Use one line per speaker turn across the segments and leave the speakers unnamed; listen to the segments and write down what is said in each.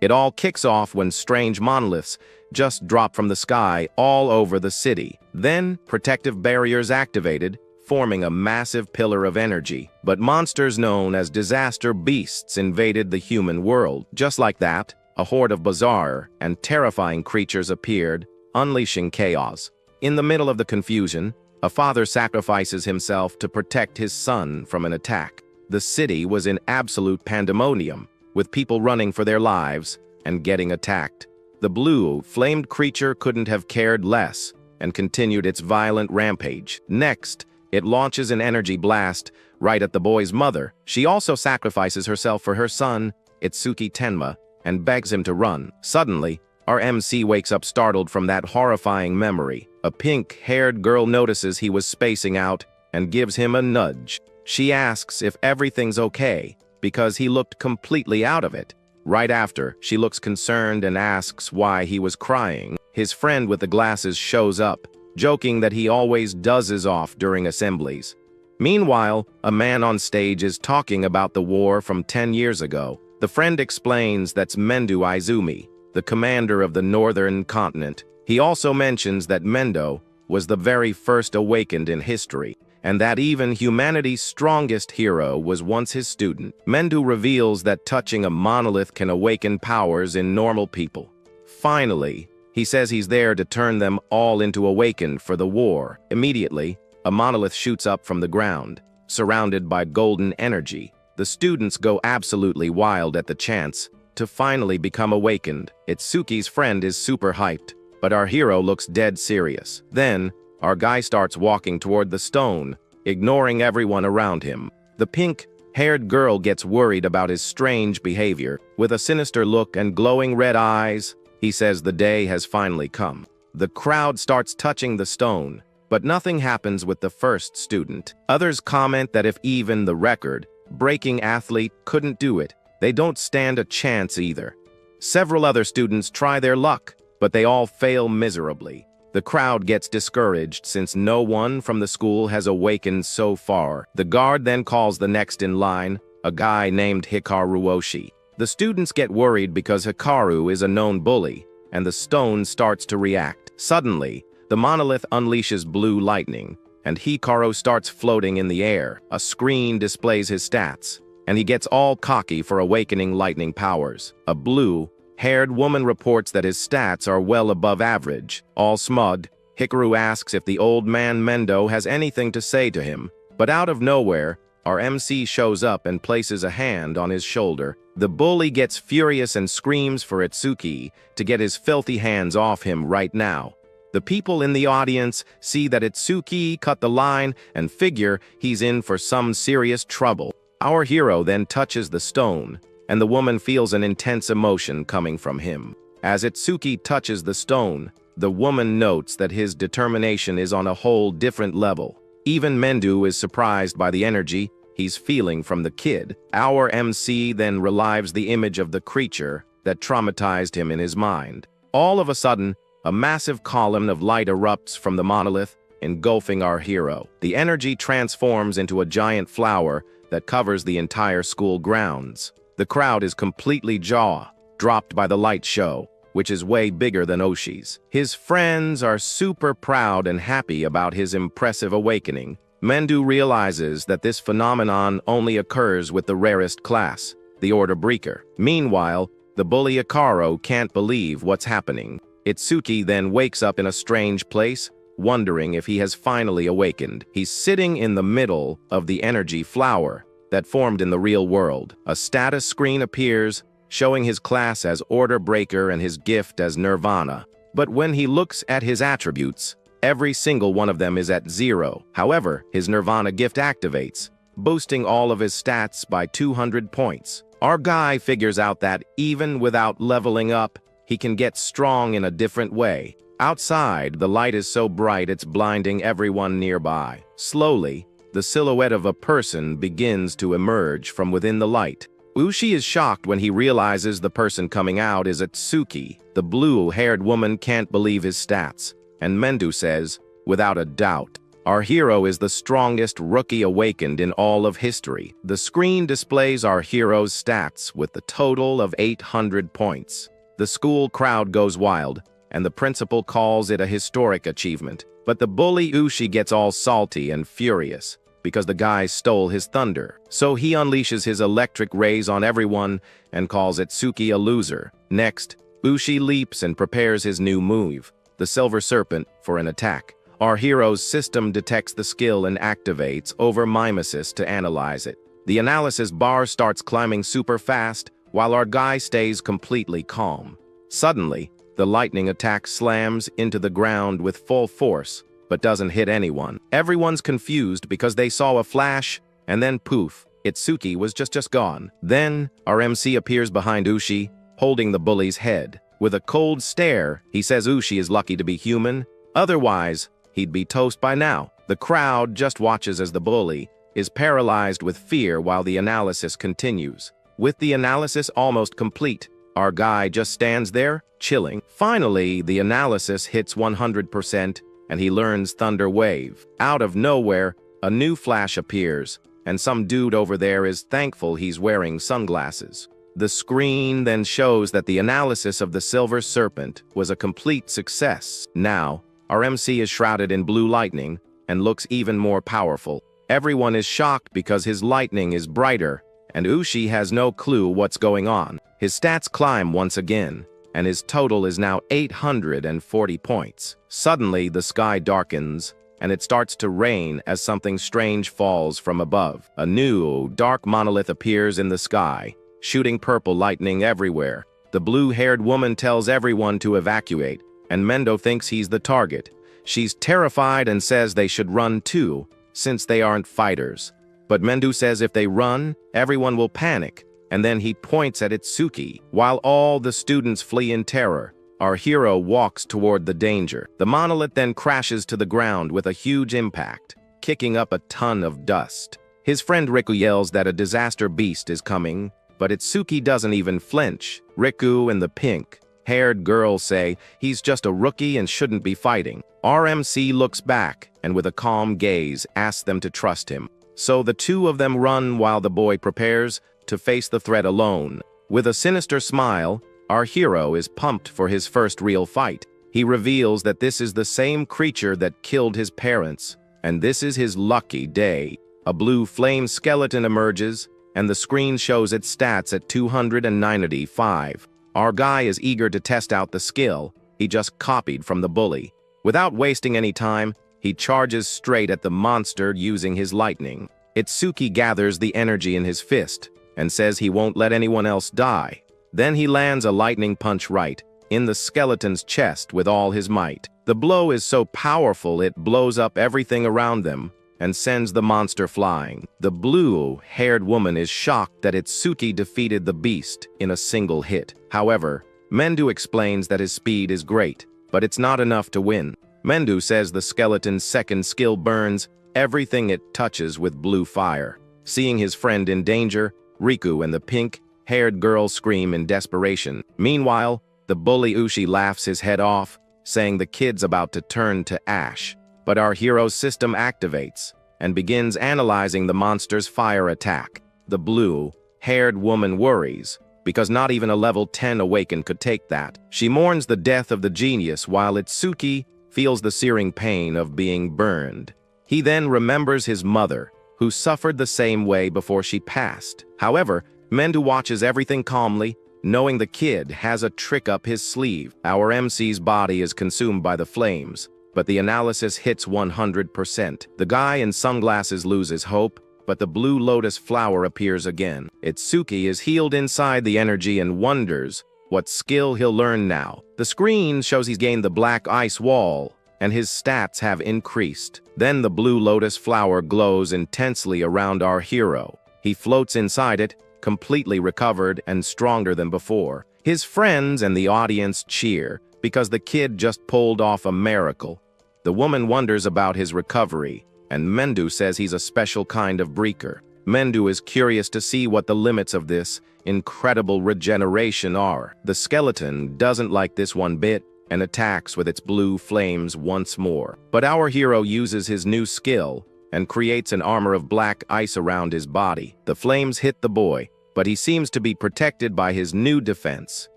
It all kicks off when strange monoliths just drop from the sky all over the city. Then, protective barriers activated, forming a massive pillar of energy. But monsters known as disaster beasts invaded the human world. Just like that, a horde of bizarre and terrifying creatures appeared, unleashing chaos. In the middle of the confusion, a father sacrifices himself to protect his son from an attack. The city was in absolute pandemonium, with people running for their lives and getting attacked. The blue, flamed creature couldn't have cared less and continued its violent rampage. Next, it launches an energy blast right at the boy's mother. She also sacrifices herself for her son, Itsuki Tenma, and begs him to run. Suddenly, our MC wakes up startled from that horrifying memory. A pink-haired girl notices he was spacing out and gives him a nudge. She asks if everything's okay, because he looked completely out of it. Right after, she looks concerned and asks why he was crying. His friend with the glasses shows up, joking that he always dozes off during assemblies. Meanwhile, a man on stage is talking about the war from 10 years ago. The friend explains that's Mendo Izumi, the commander of the northern continent. He also mentions that Mendo was the very first awakened in history, and that even humanity's strongest hero was once his student. Mendo reveals that touching a monolith can awaken powers in normal people. Finally, he says he's there to turn them all into awakened for the war. Immediately, a monolith shoots up from the ground, surrounded by golden energy. The students go absolutely wild at the chance to finally become awakened. Itsuki's friend is super hyped, but our hero looks dead serious. Then, our guy starts walking toward the stone, ignoring everyone around him. The pink-haired girl gets worried about his strange behavior. With a sinister look and glowing red eyes, he says the day has finally come. The crowd starts touching the stone, but nothing happens with the first student. Others comment that if even the record-breaking athlete couldn't do it, they don't stand a chance either. Several other students try their luck, but they all fail miserably. The crowd gets discouraged since no one from the school has awakened so far. The guard then calls the next in line, a guy named Hikaru Oshi. The students get worried because Hikaru is a known bully, and the stone starts to react. Suddenly, the monolith unleashes blue lightning, and Hikaru starts floating in the air. A screen displays his stats, and he gets all cocky for awakening lightning powers. A blue-haired woman reports that his stats are well above average. All smug, Hikaru asks if the old man Mendo has anything to say to him, but out of nowhere, our MC shows up and places a hand on his shoulder. The bully gets furious and screams for Itsuki to get his filthy hands off him right now. The people in the audience see that Itsuki cut the line and figure he's in for some serious trouble. Our hero then touches the stone, and the woman feels an intense emotion coming from him. As Itsuki touches the stone, the woman notes that his determination is on a whole different level. Even Mendo is surprised by the energy he's feeling from the kid. Our MC then relives the image of the creature that traumatized him in his mind. All of a sudden, a massive column of light erupts from the monolith, engulfing our hero. The energy transforms into a giant flower that covers the entire school grounds. The crowd is completely jaw-dropped by the light show, which is way bigger than Oshi's. His friends are super proud and happy about his impressive awakening. Mendo realizes that this phenomenon only occurs with the rarest class, the Order Breaker. Meanwhile, the bully Hikaru can't believe what's happening. Itsuki then wakes up in a strange place, wondering if he has finally awakened. He's sitting in the middle of the energy flower that formed in the real world. A status screen appears, showing his class as Order Breaker and his gift as Nirvana. But when he looks at his attributes, every single one of them is at 0. However, his Nirvana gift activates, boosting all of his stats by 200 points. Our guy figures out that even without leveling up, he can get strong in a different way. Outside, the light is so bright it's blinding everyone nearby. Slowly, the silhouette of a person begins to emerge from within the light. Ushi is shocked when he realizes the person coming out is Itsuki. The blue-haired woman can't believe his stats, and Mendo says, without a doubt, Our hero is the strongest rookie awakened in all of history. The screen displays our hero's stats with the total of 800 points. The school crowd goes wild, and the principal calls it a historic achievement. But the bully Ushi gets all salty and furious because the guy stole his thunder. So he unleashes his electric rays on everyone and calls Itsuki a loser. Next, Ushi leaps and prepares his new move, the Silver Serpent, for an attack. Our hero's system detects the skill and activates over mimesis to analyze it. The analysis bar starts climbing super fast while our guy stays completely calm. Suddenly, the lightning attack slams into the ground with full force, but doesn't hit anyone. Everyone's confused because they saw a flash, and then poof, Itsuki was just gone. Then, our MC appears behind Ushi, holding the bully's head. With a cold stare, he says Ushi is lucky to be human, otherwise, he'd be toast by now. The crowd just watches as the bully is paralyzed with fear while the analysis continues. With the analysis almost complete, our guy just stands there, chilling. Finally, the analysis hits 100%, and he learns Thunder Wave. Out of nowhere, a new flash appears, and some dude over there is thankful he's wearing sunglasses. The screen then shows that the analysis of the Silver Serpent was a complete success. Now, our MC is shrouded in blue lightning and looks even more powerful. Everyone is shocked because his lightning is brighter, and Ushi has no clue what's going on. His stats climb once again, and his total is now 840 points. Suddenly, the sky darkens, and it starts to rain as something strange falls from above. A new, dark monolith appears in the sky, shooting purple lightning everywhere. The blue-haired woman tells everyone to evacuate, and Mendo thinks he's the target. She's terrified and says they should run too, since they aren't fighters. But Mendo says if they run, everyone will panic, and then he points at Itsuki. While all the students flee in terror, our hero walks toward the danger. The monolith then crashes to the ground with a huge impact, kicking up a ton of dust. His friend Riku yells that a disaster beast is coming, but Itsuki doesn't even flinch. Riku and the pink-haired girl say he's just a rookie and shouldn't be fighting. RMC looks back and with a calm gaze asks them to trust him. So the two of them run while the boy prepares to face the threat alone. With a sinister smile, our hero is pumped for his first real fight. He reveals that this is the same creature that killed his parents, and this is his lucky day. A blue flame skeleton emerges, and the screen shows its stats at 295. Our guy is eager to test out the skill he just copied from the bully. Without wasting any time, he charges straight at the monster using his lightning. Itsuki gathers the energy in his fist and says he won't let anyone else die. Then he lands a lightning punch right in the skeleton's chest with all his might. The blow is so powerful it blows up everything around them and sends the monster flying. The blue-haired woman is shocked that Itsuki defeated the beast in a single hit. However, Mendo explains that his speed is great, but it's not enough to win. Mendo says the skeleton's second skill burns everything it touches with blue fire. Seeing his friend in danger, Riku and the pink-haired girl scream in desperation. Meanwhile, the bully Ushi laughs his head off, saying the kid's about to turn to ash. But our hero's system activates and begins analyzing the monster's fire attack. The blue-haired woman worries, because not even a level 10 awakened could take that. She mourns the death of the genius while Itsuki feels the searing pain of being burned. He then remembers his mother, who suffered the same way before she passed. However, Mendo watches everything calmly, knowing the kid has a trick up his sleeve. Our MC's body is consumed by the flames, but the analysis hits 100%. The guy in sunglasses loses hope, but the blue lotus flower appears again. Itsuki is healed inside the energy and wonders what skill he'll learn now. The screen shows he's gained the black ice wall, and his stats have increased. Then the blue lotus flower glows intensely around our hero. He floats inside it, completely recovered and stronger than before. His friends and the audience cheer because the kid just pulled off a miracle. The woman wonders about his recovery, and Mendo says he's a special kind of breaker. Mendo is curious to see what the limits of this incredible regeneration are. The skeleton doesn't like this one bit and attacks with its blue flames once more. But our hero uses his new skill and creates an armor of black ice around his body. The flames hit the boy, but he seems to be protected by his new defense.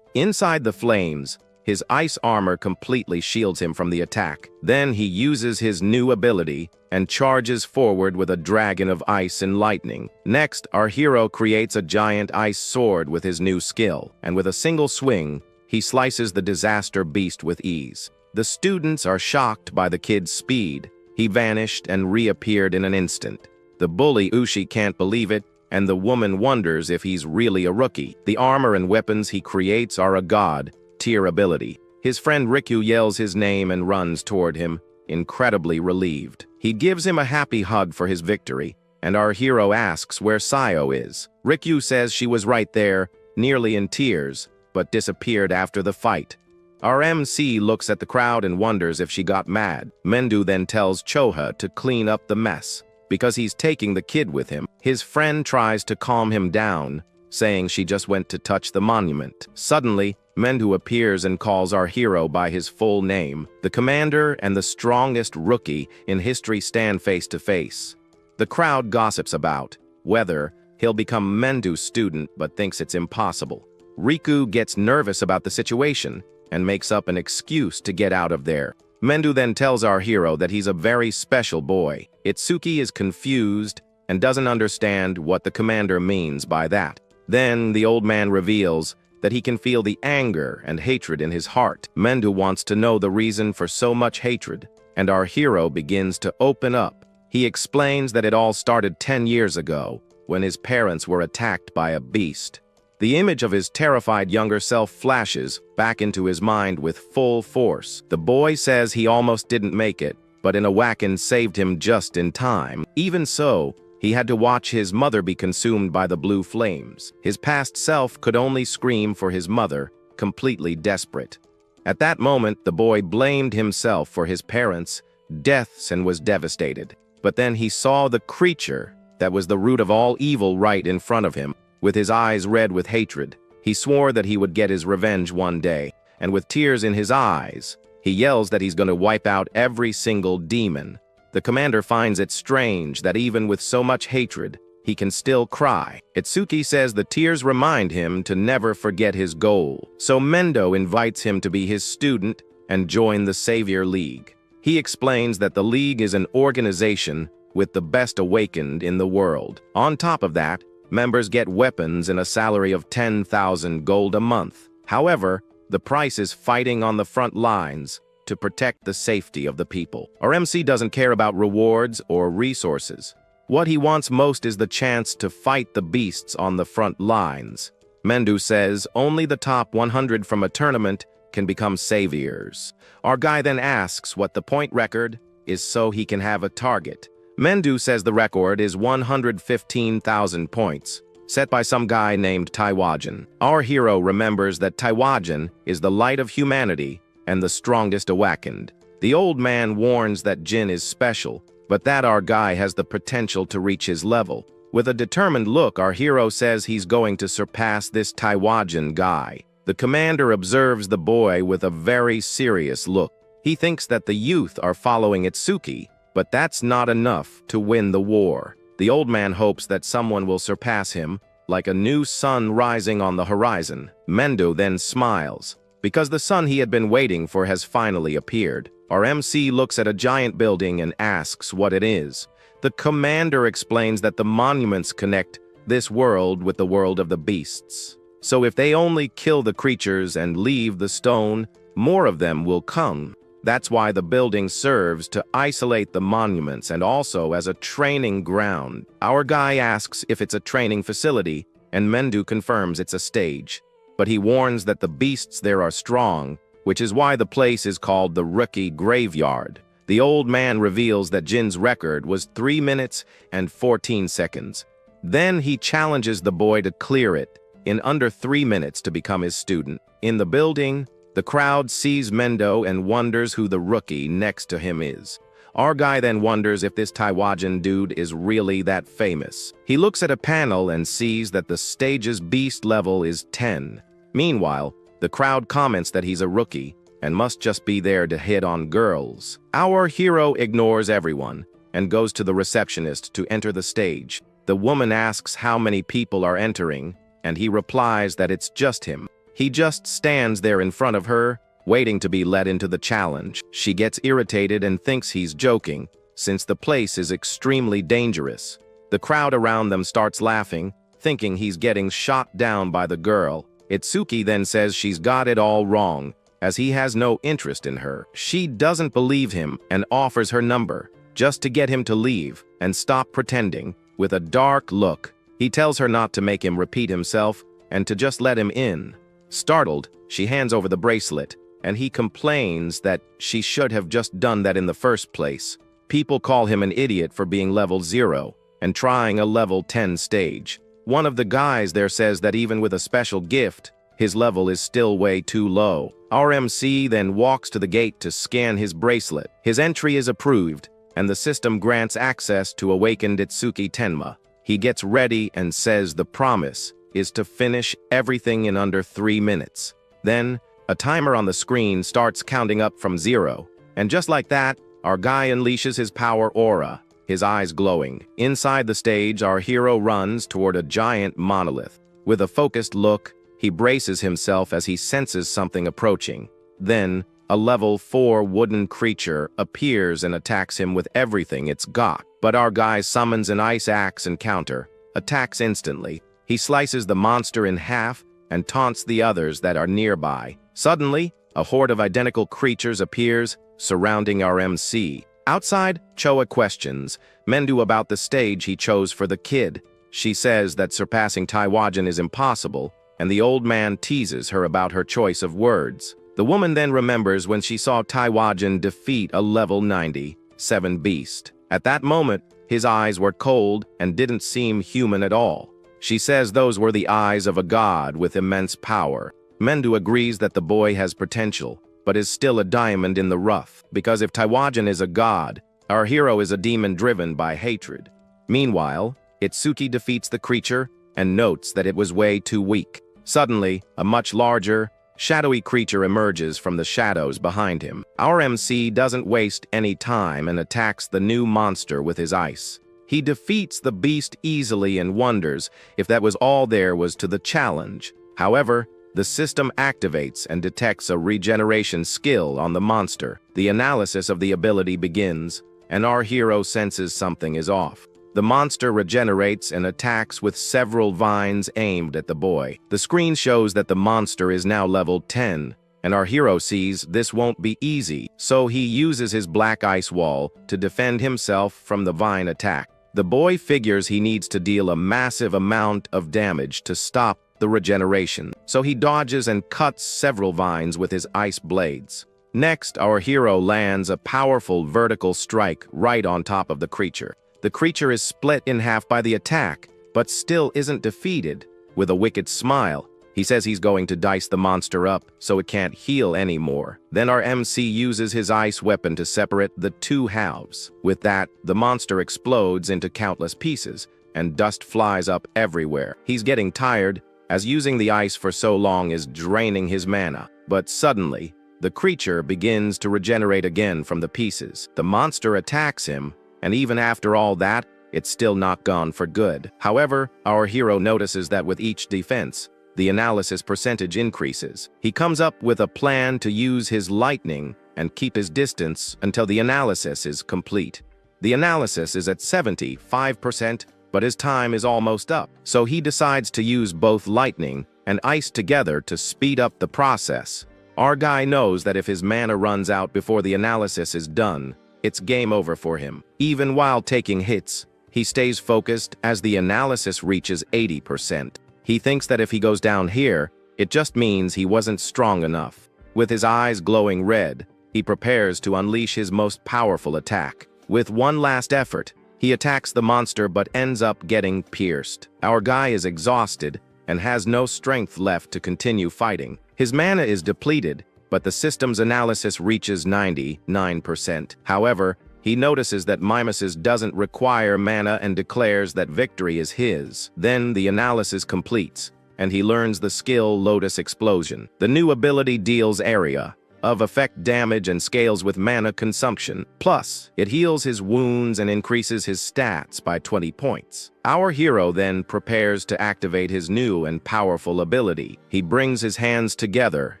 Inside the flames, his ice armor completely shields him from the attack. Then he uses his new ability and charges forward with a dragon of ice and lightning. Next, our hero creates a giant ice sword with his new skill, and with a single swing, he slices the disaster beast with ease. The students are shocked by the kid's speed. He vanished and reappeared in an instant. The bully Ushi can't believe it, and the woman wonders if he's really a rookie. The armor and weapons he creates are a god-tier ability. His friend Riku yells his name and runs toward him, incredibly relieved. He gives him a happy hug for his victory, and our hero asks where Sayo is. Riku says she was right there, nearly in tears, but disappeared after the fight. Our MC looks at the crowd and wonders if she got mad. Mendu then tells Choha to clean up the mess, because he's taking the kid with him. His friend tries to calm him down, saying she just went to touch the monument. Suddenly, Mendu appears and calls our hero by his full name. The commander and the strongest rookie in history stand face to face. The crowd gossips about whether he'll become Mendu's student but thinks it's impossible. Riku gets nervous about the situation and makes up an excuse to get out of there. Mendu then tells our hero that he's a very special boy. Itsuki is confused and doesn't understand what the commander means by that. Then the old man reveals that he can feel the anger and hatred in his heart. Mendu wants to know the reason for so much hatred, and our hero begins to open up. He explains that it all started 10 years ago, when his parents were attacked by a beast. The image of his terrified younger self flashes back into his mind with full force. The boy says he almost didn't make it, but an Awakens saved him just in time. Even so, he had to watch his mother be consumed by the blue flames. His past self could only scream for his mother, completely desperate. At that moment, the boy blamed himself for his parents' deaths and was devastated. But then he saw the creature that was the root of all evil right in front of him. With his eyes red with hatred, he swore that he would get his revenge one day, and with tears in his eyes, he yells that he's going to wipe out every single demon. The commander finds it strange that even with so much hatred, he can still cry. Itsuki says the tears remind him to never forget his goal. So Mendo invites him to be his student and join the Savior League. He explains that the League is an organization with the best awakened in the world. On top of that, members get weapons and a salary of 10,000 gold a month. However, the price is fighting on the front lines to protect the safety of the people. Our MC doesn't care about rewards or resources. What he wants most is the chance to fight the beasts on the front lines. Mendu says only the top 100 from a tournament can become saviors. Our guy then asks what the point record is so he can have a target. Mendu says the record is 115,000 points, set by some guy named Taiwajan. Our hero remembers that Taiwajan is the light of humanity and the strongest awakened. The old man warns that Jin is special, but that our guy has the potential to reach his level. With a determined look, our hero says he's going to surpass this Taiwajan guy. The commander observes the boy with a very serious look. He thinks that the youth are following Itsuki, but that's not enough to win the war. The old man hopes that someone will surpass him, like a new sun rising on the horizon. Mendo then smiles, because the sun he had been waiting for has finally appeared. Our MC looks at a giant building and asks what it is. The commander explains that the monuments connect this world with the world of the beasts. So if they only kill the creatures and leave the stone, more of them will come. That's why the building serves to isolate the monuments and also as a training ground. Our guy asks if it's a training facility, and Mendu confirms it's a stage. But he warns that the beasts there are strong, which is why the place is called the Rookie Graveyard. The old man reveals that Jin's record was 3 minutes and 14 seconds. Then he challenges the boy to clear it in under 3 minutes to become his student. In the building, the crowd sees Mendo and wonders who the rookie next to him is. Our guy then wonders if this Taiwajan dude is really that famous. He looks at a panel and sees that the stage's beast level is 10. Meanwhile, the crowd comments that he's a rookie, and must just be there to hit on girls. Our hero ignores everyone and goes to the receptionist to enter the stage. The woman asks how many people are entering, and he replies that it's just him. He just stands there in front of her, waiting to be let into the challenge. She gets irritated and thinks he's joking, since the place is extremely dangerous. The crowd around them starts laughing, thinking he's getting shot down by the girl. Itsuki then says she's got it all wrong, as he has no interest in her. She doesn't believe him and offers her number, just to get him to leave and stop pretending. With a dark look, he tells her not to make him repeat himself and to just let him in. Startled, she hands over the bracelet, and he complains that she should have just done that in the first place. People call him an idiot for being level 0 and trying a level 10 stage. One of the guys there says that even with a special gift, his level is still way too low. Our MC then walks to the gate to scan his bracelet. His entry is approved, and the system grants access to awakened Itsuki Tenma. He gets ready and says the promise is to finish everything in under 3 minutes. Then, a timer on the screen starts counting up from 0, and just like that, our guy unleashes his power aura, his eyes glowing. Inside the stage, our hero runs toward a giant monolith. With a focused look, he braces himself as he senses something approaching. Then, a level 4 wooden creature appears and attacks him with everything it's got. But our guy summons an ice axe and counter, attacks instantly. He slices the monster in half and taunts the others that are nearby. Suddenly, a horde of identical creatures appears, surrounding our MC. Outside, Choa questions Mendu about the stage he chose for the kid. She says that surpassing Taiwajan is impossible, and the old man teases her about her choice of words. The woman then remembers when she saw Taiwajan defeat a level 97 beast. At that moment, his eyes were cold and didn't seem human at all. She says those were the eyes of a god with immense power. Mendu agrees that the boy has potential, but is still a diamond in the rough, because if Taiwajan is a god, our hero is a demon driven by hatred. Meanwhile, Itsuki defeats the creature and notes that it was way too weak. Suddenly, a much larger, shadowy creature emerges from the shadows behind him. Our MC doesn't waste any time and attacks the new monster with his ice. He defeats the beast easily and wonders if that was all there was to the challenge. However, the system activates and detects a regeneration skill on the monster. The analysis of the ability begins, and our hero senses something is off. The monster regenerates and attacks with several vines aimed at the boy. The screen shows that the monster is now level 10, and our hero sees this won't be easy, so he uses his black ice wall to defend himself from the vine attack. The boy figures he needs to deal a massive amount of damage to stop the regeneration, so he dodges and cuts several vines with his ice blades. Next, our hero lands a powerful vertical strike right on top of the creature. The creature is split in half by the attack, but still isn't defeated. With a wicked smile, he says he's going to dice the monster up so it can't heal anymore. Then our MC uses his ice weapon to separate the two halves. With that, the monster explodes into countless pieces, and dust flies up everywhere. He's getting tired, as using the ice for so long is draining his mana. But suddenly, the creature begins to regenerate again from the pieces. The monster attacks him, and even after all that, it's still not gone for good. However, our hero notices that with each defense, the analysis percentage increases. He comes up with a plan to use his lightning and keep his distance until the analysis is complete. The analysis is at 75%, but his time is almost up, so he decides to use both lightning and ice together to speed up the process. Our guy knows that if his mana runs out before the analysis is done, it's game over for him. Even while taking hits, he stays focused as the analysis reaches 80%. He thinks that if he goes down here, it just means he wasn't strong enough. With his eyes glowing red, he prepares to unleash his most powerful attack. With one last effort, he attacks the monster but ends up getting pierced. Our guy is exhausted and has no strength left to continue fighting. His mana is depleted, but the system's analysis reaches 99%. However, he notices that Mimesis doesn't require mana and declares that victory is his. Then the analysis completes, and he learns the skill Lotus Explosion. The new ability deals area, of effect damage and scales with mana consumption. Plus, it heals his wounds and increases his stats by 20 points. Our hero then prepares to activate his new and powerful ability. He brings his hands together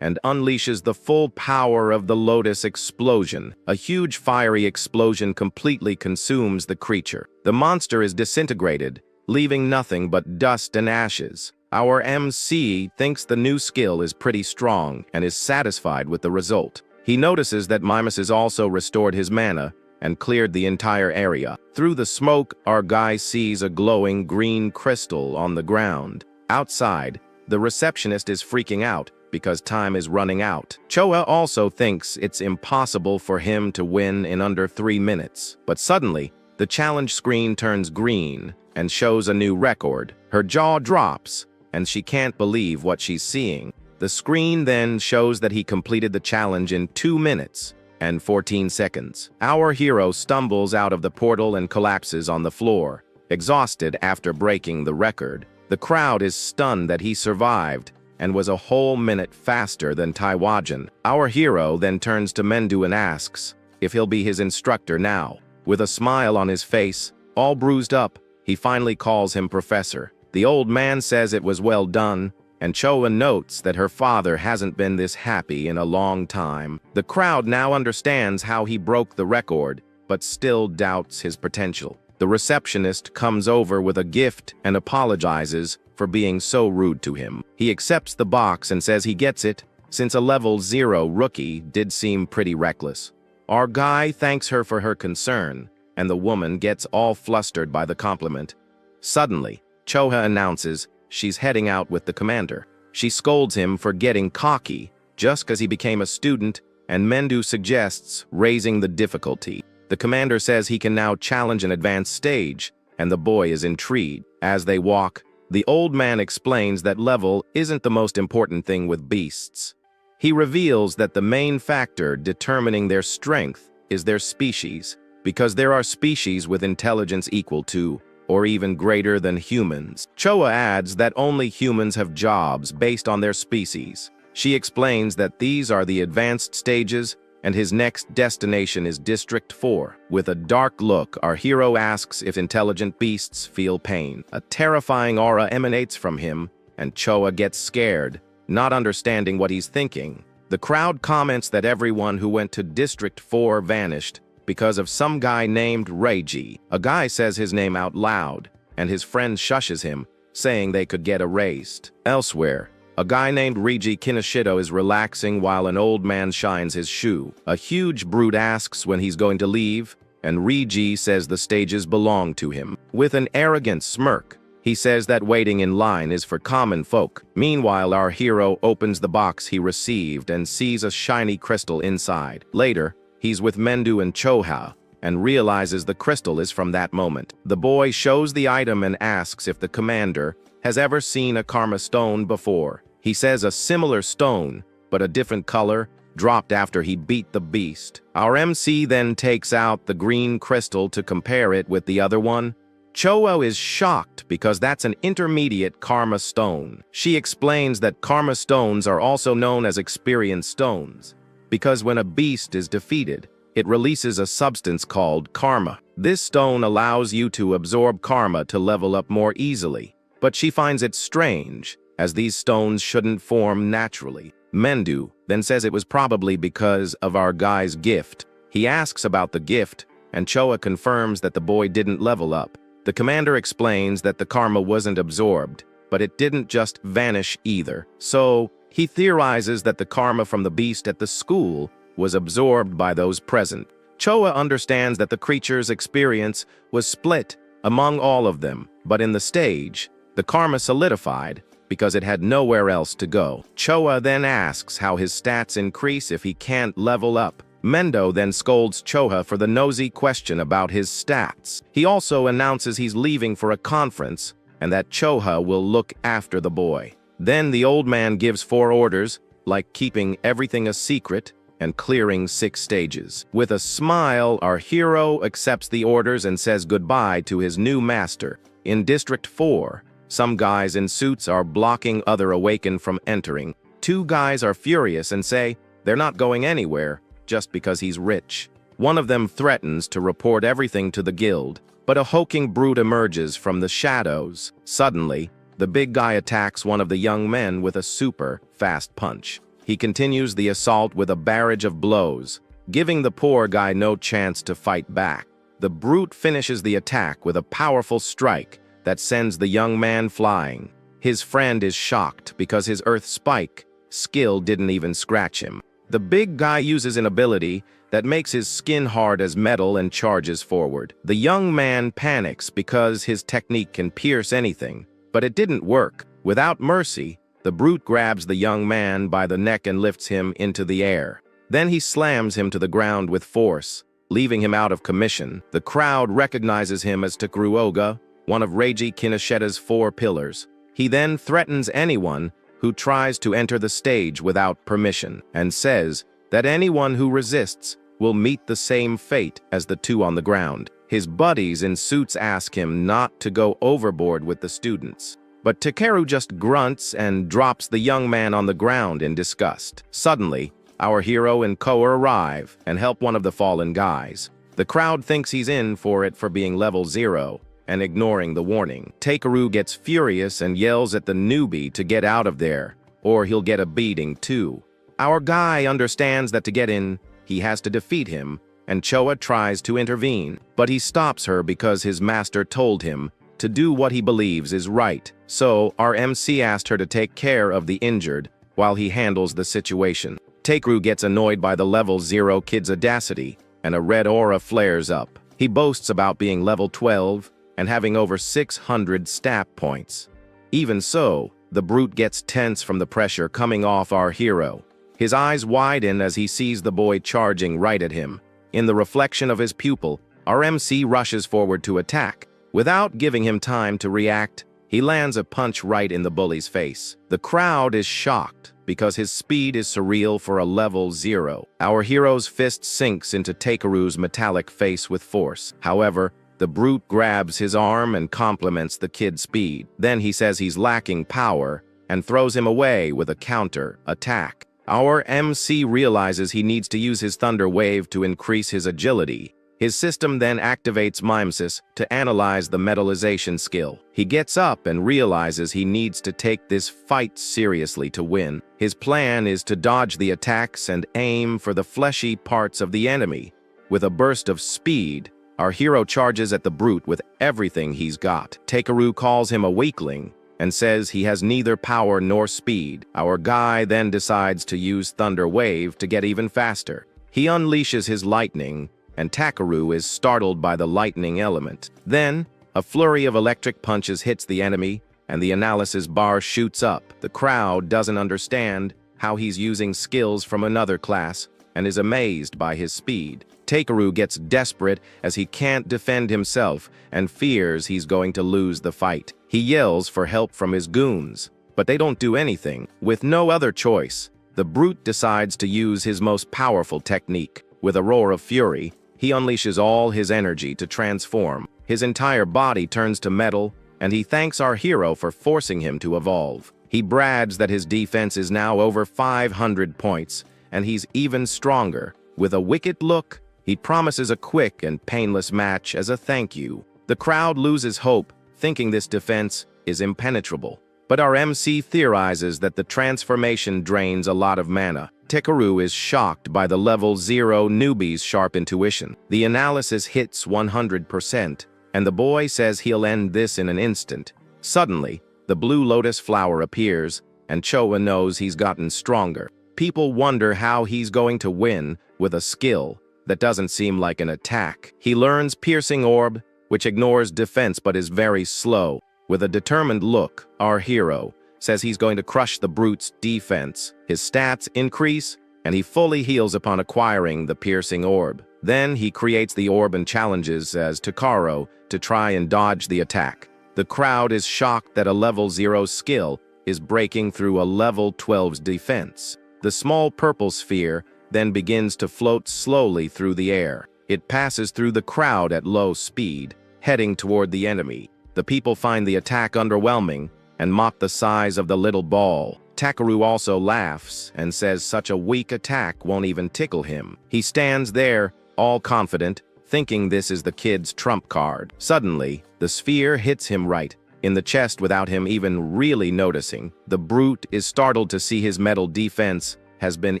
and unleashes the full power of the Lotus Explosion. A huge fiery explosion completely consumes the creature. The monster is disintegrated, leaving nothing but dust and ashes. Our MC thinks the new skill is pretty strong and is satisfied with the result. He notices that Mimas has also restored his mana and cleared the entire area. Through the smoke, our guy sees a glowing green crystal on the ground. Outside, the receptionist is freaking out because time is running out. Choa also thinks it's impossible for him to win in under 3 minutes. But suddenly, the challenge screen turns green and shows a new record. Her jaw drops, and she can't believe what she's seeing. The screen then shows that he completed the challenge in 2 minutes and 14 seconds. Our hero stumbles out of the portal and collapses on the floor, exhausted after breaking the record. The crowd is stunned that he survived and was a whole minute faster than Taiwajan. Our hero then turns to Mendu and asks if he'll be his instructor now. With a smile on his face, all bruised up, he finally calls him Professor. The old man says it was well done, and Choa notes that her father hasn't been this happy in a long time. The crowd now understands how he broke the record, but still doubts his potential. The receptionist comes over with a gift and apologizes for being so rude to him. He accepts the box and says he gets it, since a level 0 rookie did seem pretty reckless. Our guy thanks her for her concern, and the woman gets all flustered by the compliment. Suddenly, Choha announces she's heading out with the commander. She scolds him for getting cocky just because he became a student, and Mendu suggests raising the difficulty. The commander says he can now challenge an advanced stage, and the boy is intrigued. As they walk, the old man explains that level isn't the most important thing with beasts. He reveals that the main factor determining their strength is their species, because there are species with intelligence equal to or even greater than humans. Choa adds that only humans have jobs based on their species. She explains that these are the advanced stages, and his next destination is District 4. With a dark look, our hero asks if intelligent beasts feel pain. A terrifying aura emanates from him, and Choa gets scared, not understanding what he's thinking. The crowd comments that everyone who went to District 4 vanished, because of some guy named Reiji. A guy says his name out loud, and his friend shushes him, saying they could get erased. Elsewhere, a guy named Reiji Kinoshido is relaxing while an old man shines his shoe. A huge brute asks when he's going to leave, and Reiji says the stages belong to him. With an arrogant smirk, he says that waiting in line is for common folk. Meanwhile, our hero opens the box he received and sees a shiny crystal inside. Later, he's with Mendu and Choha, and realizes the crystal is from that moment. The boy shows the item and asks if the commander has ever seen a karma stone before. He says a similar stone, but a different color, dropped after he beat the beast. Our MC then takes out the green crystal to compare it with the other one. Choa is shocked because that's an intermediate karma stone. She explains that karma stones are also known as experience stones, because when a beast is defeated, it releases a substance called karma. This stone allows you to absorb karma to level up more easily, but she finds it strange, as these stones shouldn't form naturally. Mendu then says it was probably because of our guy's gift. He asks about the gift, and Choa confirms that the boy didn't level up. The commander explains that the karma wasn't absorbed, but it didn't just vanish either. So, he theorizes that the karma from the beast at the school was absorbed by those present. Choa understands that the creature's experience was split among all of them, but in the stage, the karma solidified because it had nowhere else to go. Choa then asks how his stats increase if he can't level up. Mendo then scolds Choa for the nosy question about his stats. He also announces he's leaving for a conference and that Choa will look after the boy. Then the old man gives 4 orders, like keeping everything a secret and clearing 6 stages. With a smile, our hero accepts the orders and says goodbye to his new master. In District 4, some guys in suits are blocking other Awaken from entering. 2 guys are furious and say, They're not going anywhere just because he's rich. One of them threatens to report everything to the guild, but a hulking brute emerges from the shadows. Suddenly, the big guy attacks one of the young men with a super fast punch. He continues the assault with a barrage of blows, giving the poor guy no chance to fight back. The brute finishes the attack with a powerful strike that sends the young man flying. His friend is shocked because his earth spike skill didn't even scratch him. The big guy uses an ability that makes his skin hard as metal and charges forward. The young man panics because his technique can pierce anything, but it didn't work. Without mercy, the brute grabs the young man by the neck and lifts him into the air. Then he slams him to the ground with force, leaving him out of commission. The crowd recognizes him as Takuruoga, one of Reiji Kineshita's 4 pillars. He then threatens anyone who tries to enter the stage without permission, and says that anyone who resists will meet the same fate as the 2 on the ground. His buddies in suits ask him not to go overboard with the students, but Takeru just grunts and drops the young man on the ground in disgust. Suddenly, our hero and Koa arrive and help one of the fallen guys. The crowd thinks he's in for it for being level 0 and ignoring the warning. Takeru gets furious and yells at the newbie to get out of there, or he'll get a beating too. Our guy understands that to get in, he has to defeat him, and Choa tries to intervene, but he stops her because his master told him to do what he believes is right. So our MC asked her to take care of the injured while he handles the situation. Takeru gets annoyed by the level 0 kid's audacity, and a red aura flares up. He boasts about being level 12 and having over 600 stat points. Even so, the brute gets tense from the pressure coming off our hero. His eyes widen as he sees the boy charging right at him. In the reflection of his pupil, our MC rushes forward to attack. Without giving him time to react, he lands a punch right in the bully's face. The crowd is shocked because his speed is surreal for a level 0. Our hero's fist sinks into Takeru's metallic face with force. However, the brute grabs his arm and compliments the kid's speed. Then he says he's lacking power and throws him away with a counter attack. Our MC realizes he needs to use his Thunder Wave to increase his agility. His system then activates Mimesis to analyze the metallization skill. He gets up and realizes he needs to take this fight seriously to win. His plan is to dodge the attacks and aim for the fleshy parts of the enemy. With a burst of speed, our hero charges at the brute with everything he's got. Takeru calls him a weakling and says he has neither power nor speed. Our guy then decides to use Thunder Wave to get even faster. He unleashes his lightning, and Takeru is startled by the lightning element. Then, a flurry of electric punches hits the enemy, and the analysis bar shoots up. The crowd doesn't understand how he's using skills from another class and is amazed by his speed. Takeru gets desperate as he can't defend himself and fears he's going to lose the fight. He yells for help from his goons, but they don't do anything. With no other choice, the brute decides to use his most powerful technique. With a roar of fury, he unleashes all his energy to transform. His entire body turns to metal, and he thanks our hero for forcing him to evolve. He brags that his defense is now over 500 points, and he's even stronger. With a wicked look, he promises a quick and painless match as a thank you. The crowd loses hope, thinking this defense is impenetrable. But our MC theorizes that the transformation drains a lot of mana. Takeru is shocked by the level 0 newbie's sharp intuition. The analysis hits 100%, and the boy says he'll end this in an instant. Suddenly, the blue lotus flower appears, and Choa knows he's gotten stronger. People wonder how he's going to win with a skill that doesn't seem like an attack. He learns Piercing Orb, which ignores defense but is very slow. With a determined look, our hero says he's going to crush the brute's defense. His stats increase, and he fully heals upon acquiring the Piercing Orb. Then he creates the orb and challenges as Takaro to try and dodge the attack. The crowd is shocked that a level 0 skill is breaking through a level 12's defense. The small purple sphere then begins to float slowly through the air. It passes through the crowd at low speed, heading toward the enemy. The people find the attack underwhelming and mock the size of the little ball. Takeru also laughs and says such a weak attack won't even tickle him. He stands there, all confident, thinking this is the kid's trump card. Suddenly, the sphere hits him right in the chest without him even really noticing. The brute is startled to see his metal defense has been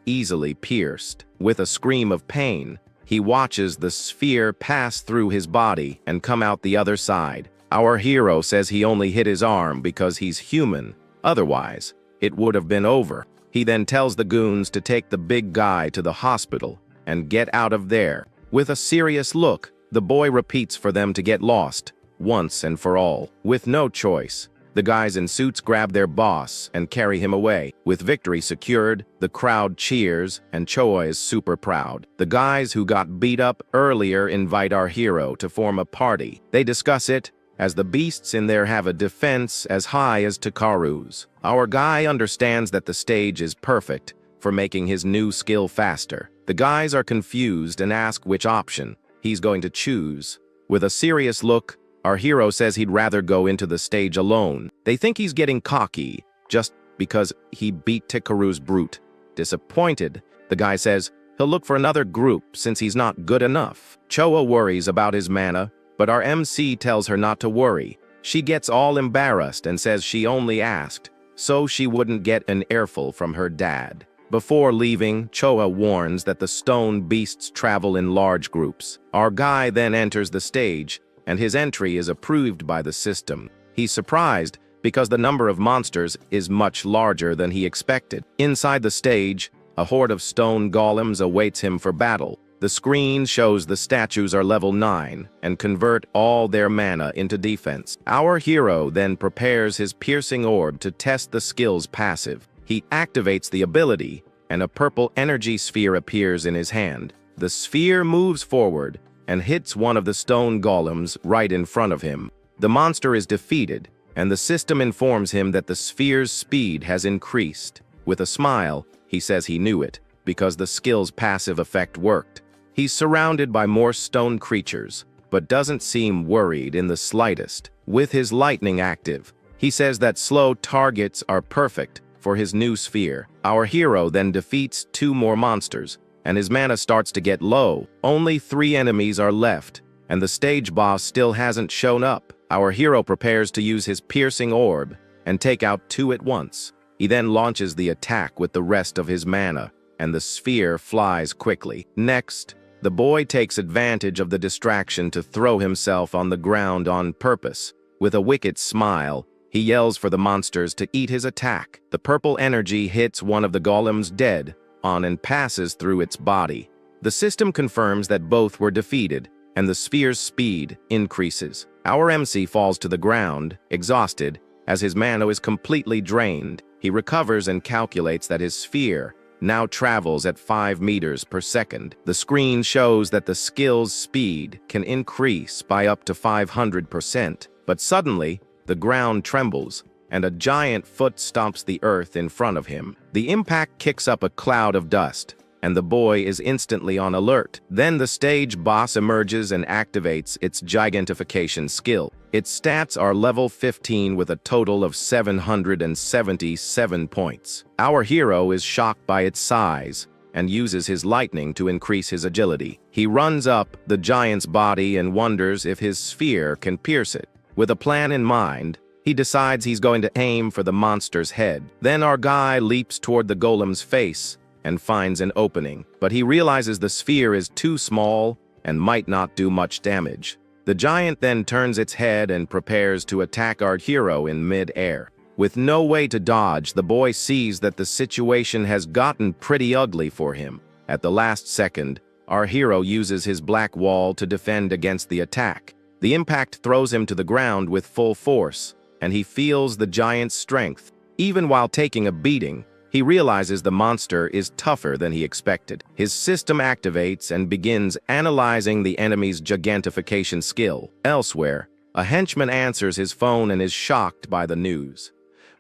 easily pierced. With a scream of pain, he watches the sphere pass through his body and come out the other side. Our hero says he only hit his arm because he's human. Otherwise, it would have been over. He then tells the goons to take the big guy to the hospital and get out of there. With a serious look, the boy repeats for them to get lost, once and for all. With no choice, the guys in suits grab their boss and carry him away. With victory secured, the crowd cheers and Choa is super proud. The guys who got beat up earlier invite our hero to form a party. They discuss it, as the beasts in there have a defense as high as Takaru's. Our guy understands that the stage is perfect for making his new skill faster. The guys are confused and ask which option he's going to choose. With a serious look, our hero says he'd rather go into the stage alone. They think he's getting cocky just because he beat Takaru's brute. Disappointed, the guy says he'll look for another group since he's not good enough. Choa worries about his mana, but our MC tells her not to worry. She gets all embarrassed and says she only asked so she wouldn't get an earful from her dad. Before leaving, Choa warns that the stone beasts travel in large groups. Our guy then enters the stage, and his entry is approved by the system. He's surprised because the number of monsters is much larger than he expected. Inside the stage, a horde of stone golems awaits him for battle. The screen shows the statues are level 9 and convert all their mana into defense. Our hero then prepares his piercing orb to test the skill's passive. He activates the ability, and a purple energy sphere appears in his hand. The sphere moves forward and hits one of the stone golems right in front of him. The monster is defeated, and the system informs him that the sphere's speed has increased. With a smile, he says he knew it, because the skill's passive effect worked. He's surrounded by more stone creatures, but doesn't seem worried in the slightest. With his lightning active, he says that slow targets are perfect for his new sphere. Our hero then defeats 2 more monsters, and his mana starts to get low. Only 3 enemies are left, and the stage boss still hasn't shown up. Our hero prepares to use his piercing orb and take out 2 at once. He then launches the attack with the rest of his mana, and the sphere flies quickly. Next, the boy takes advantage of the distraction to throw himself on the ground on purpose. With a wicked smile, he yells for the monsters to eat his attack. The purple energy hits one of the golems dead on and passes through its body. The system confirms that both were defeated, and the sphere's speed increases. Our MC falls to the ground, exhausted, as his mana is completely drained. He recovers and calculates that his sphere now travels at 5 meters per second. The screen shows that the skill's speed can increase by up to 500%, but suddenly, the ground trembles, and a giant foot stomps the earth in front of him. The impact kicks up a cloud of dust, and the boy is instantly on alert. Then the stage boss emerges and activates its gigantification skill. Its stats are level 15 with a total of 777 points. Our hero is shocked by its size and uses his lightning to increase his agility. He runs up the giant's body and wonders if his sphere can pierce it. With a plan in mind, he decides he's going to aim for the monster's head. Then our guy leaps toward the golem's face and finds an opening, but he realizes the sphere is too small and might not do much damage. The giant then turns its head and prepares to attack our hero in mid-air. With no way to dodge, the boy sees that the situation has gotten pretty ugly for him. At the last second, our hero uses his black wall to defend against the attack. The impact throws him to the ground with full force, and he feels the giant's strength. Even while taking a beating, he realizes the monster is tougher than he expected. His system activates and begins analyzing the enemy's gigantification skill. Elsewhere, a henchman answers his phone and is shocked by the news.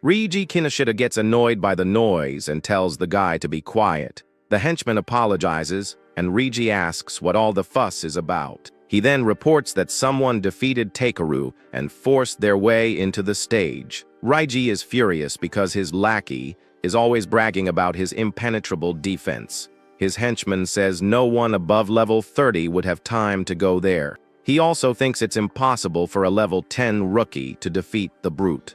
Reiji Kinoshita gets annoyed by the noise and tells the guy to be quiet. The henchman apologizes, and Reiji asks what all the fuss is about. He then reports that someone defeated Takeru and forced their way into the stage. Reiji is furious because his lackey is always bragging about his impenetrable defense. His henchman says no one above level 30 would have time to go there. He also thinks it's impossible for a level 10 rookie to defeat the brute.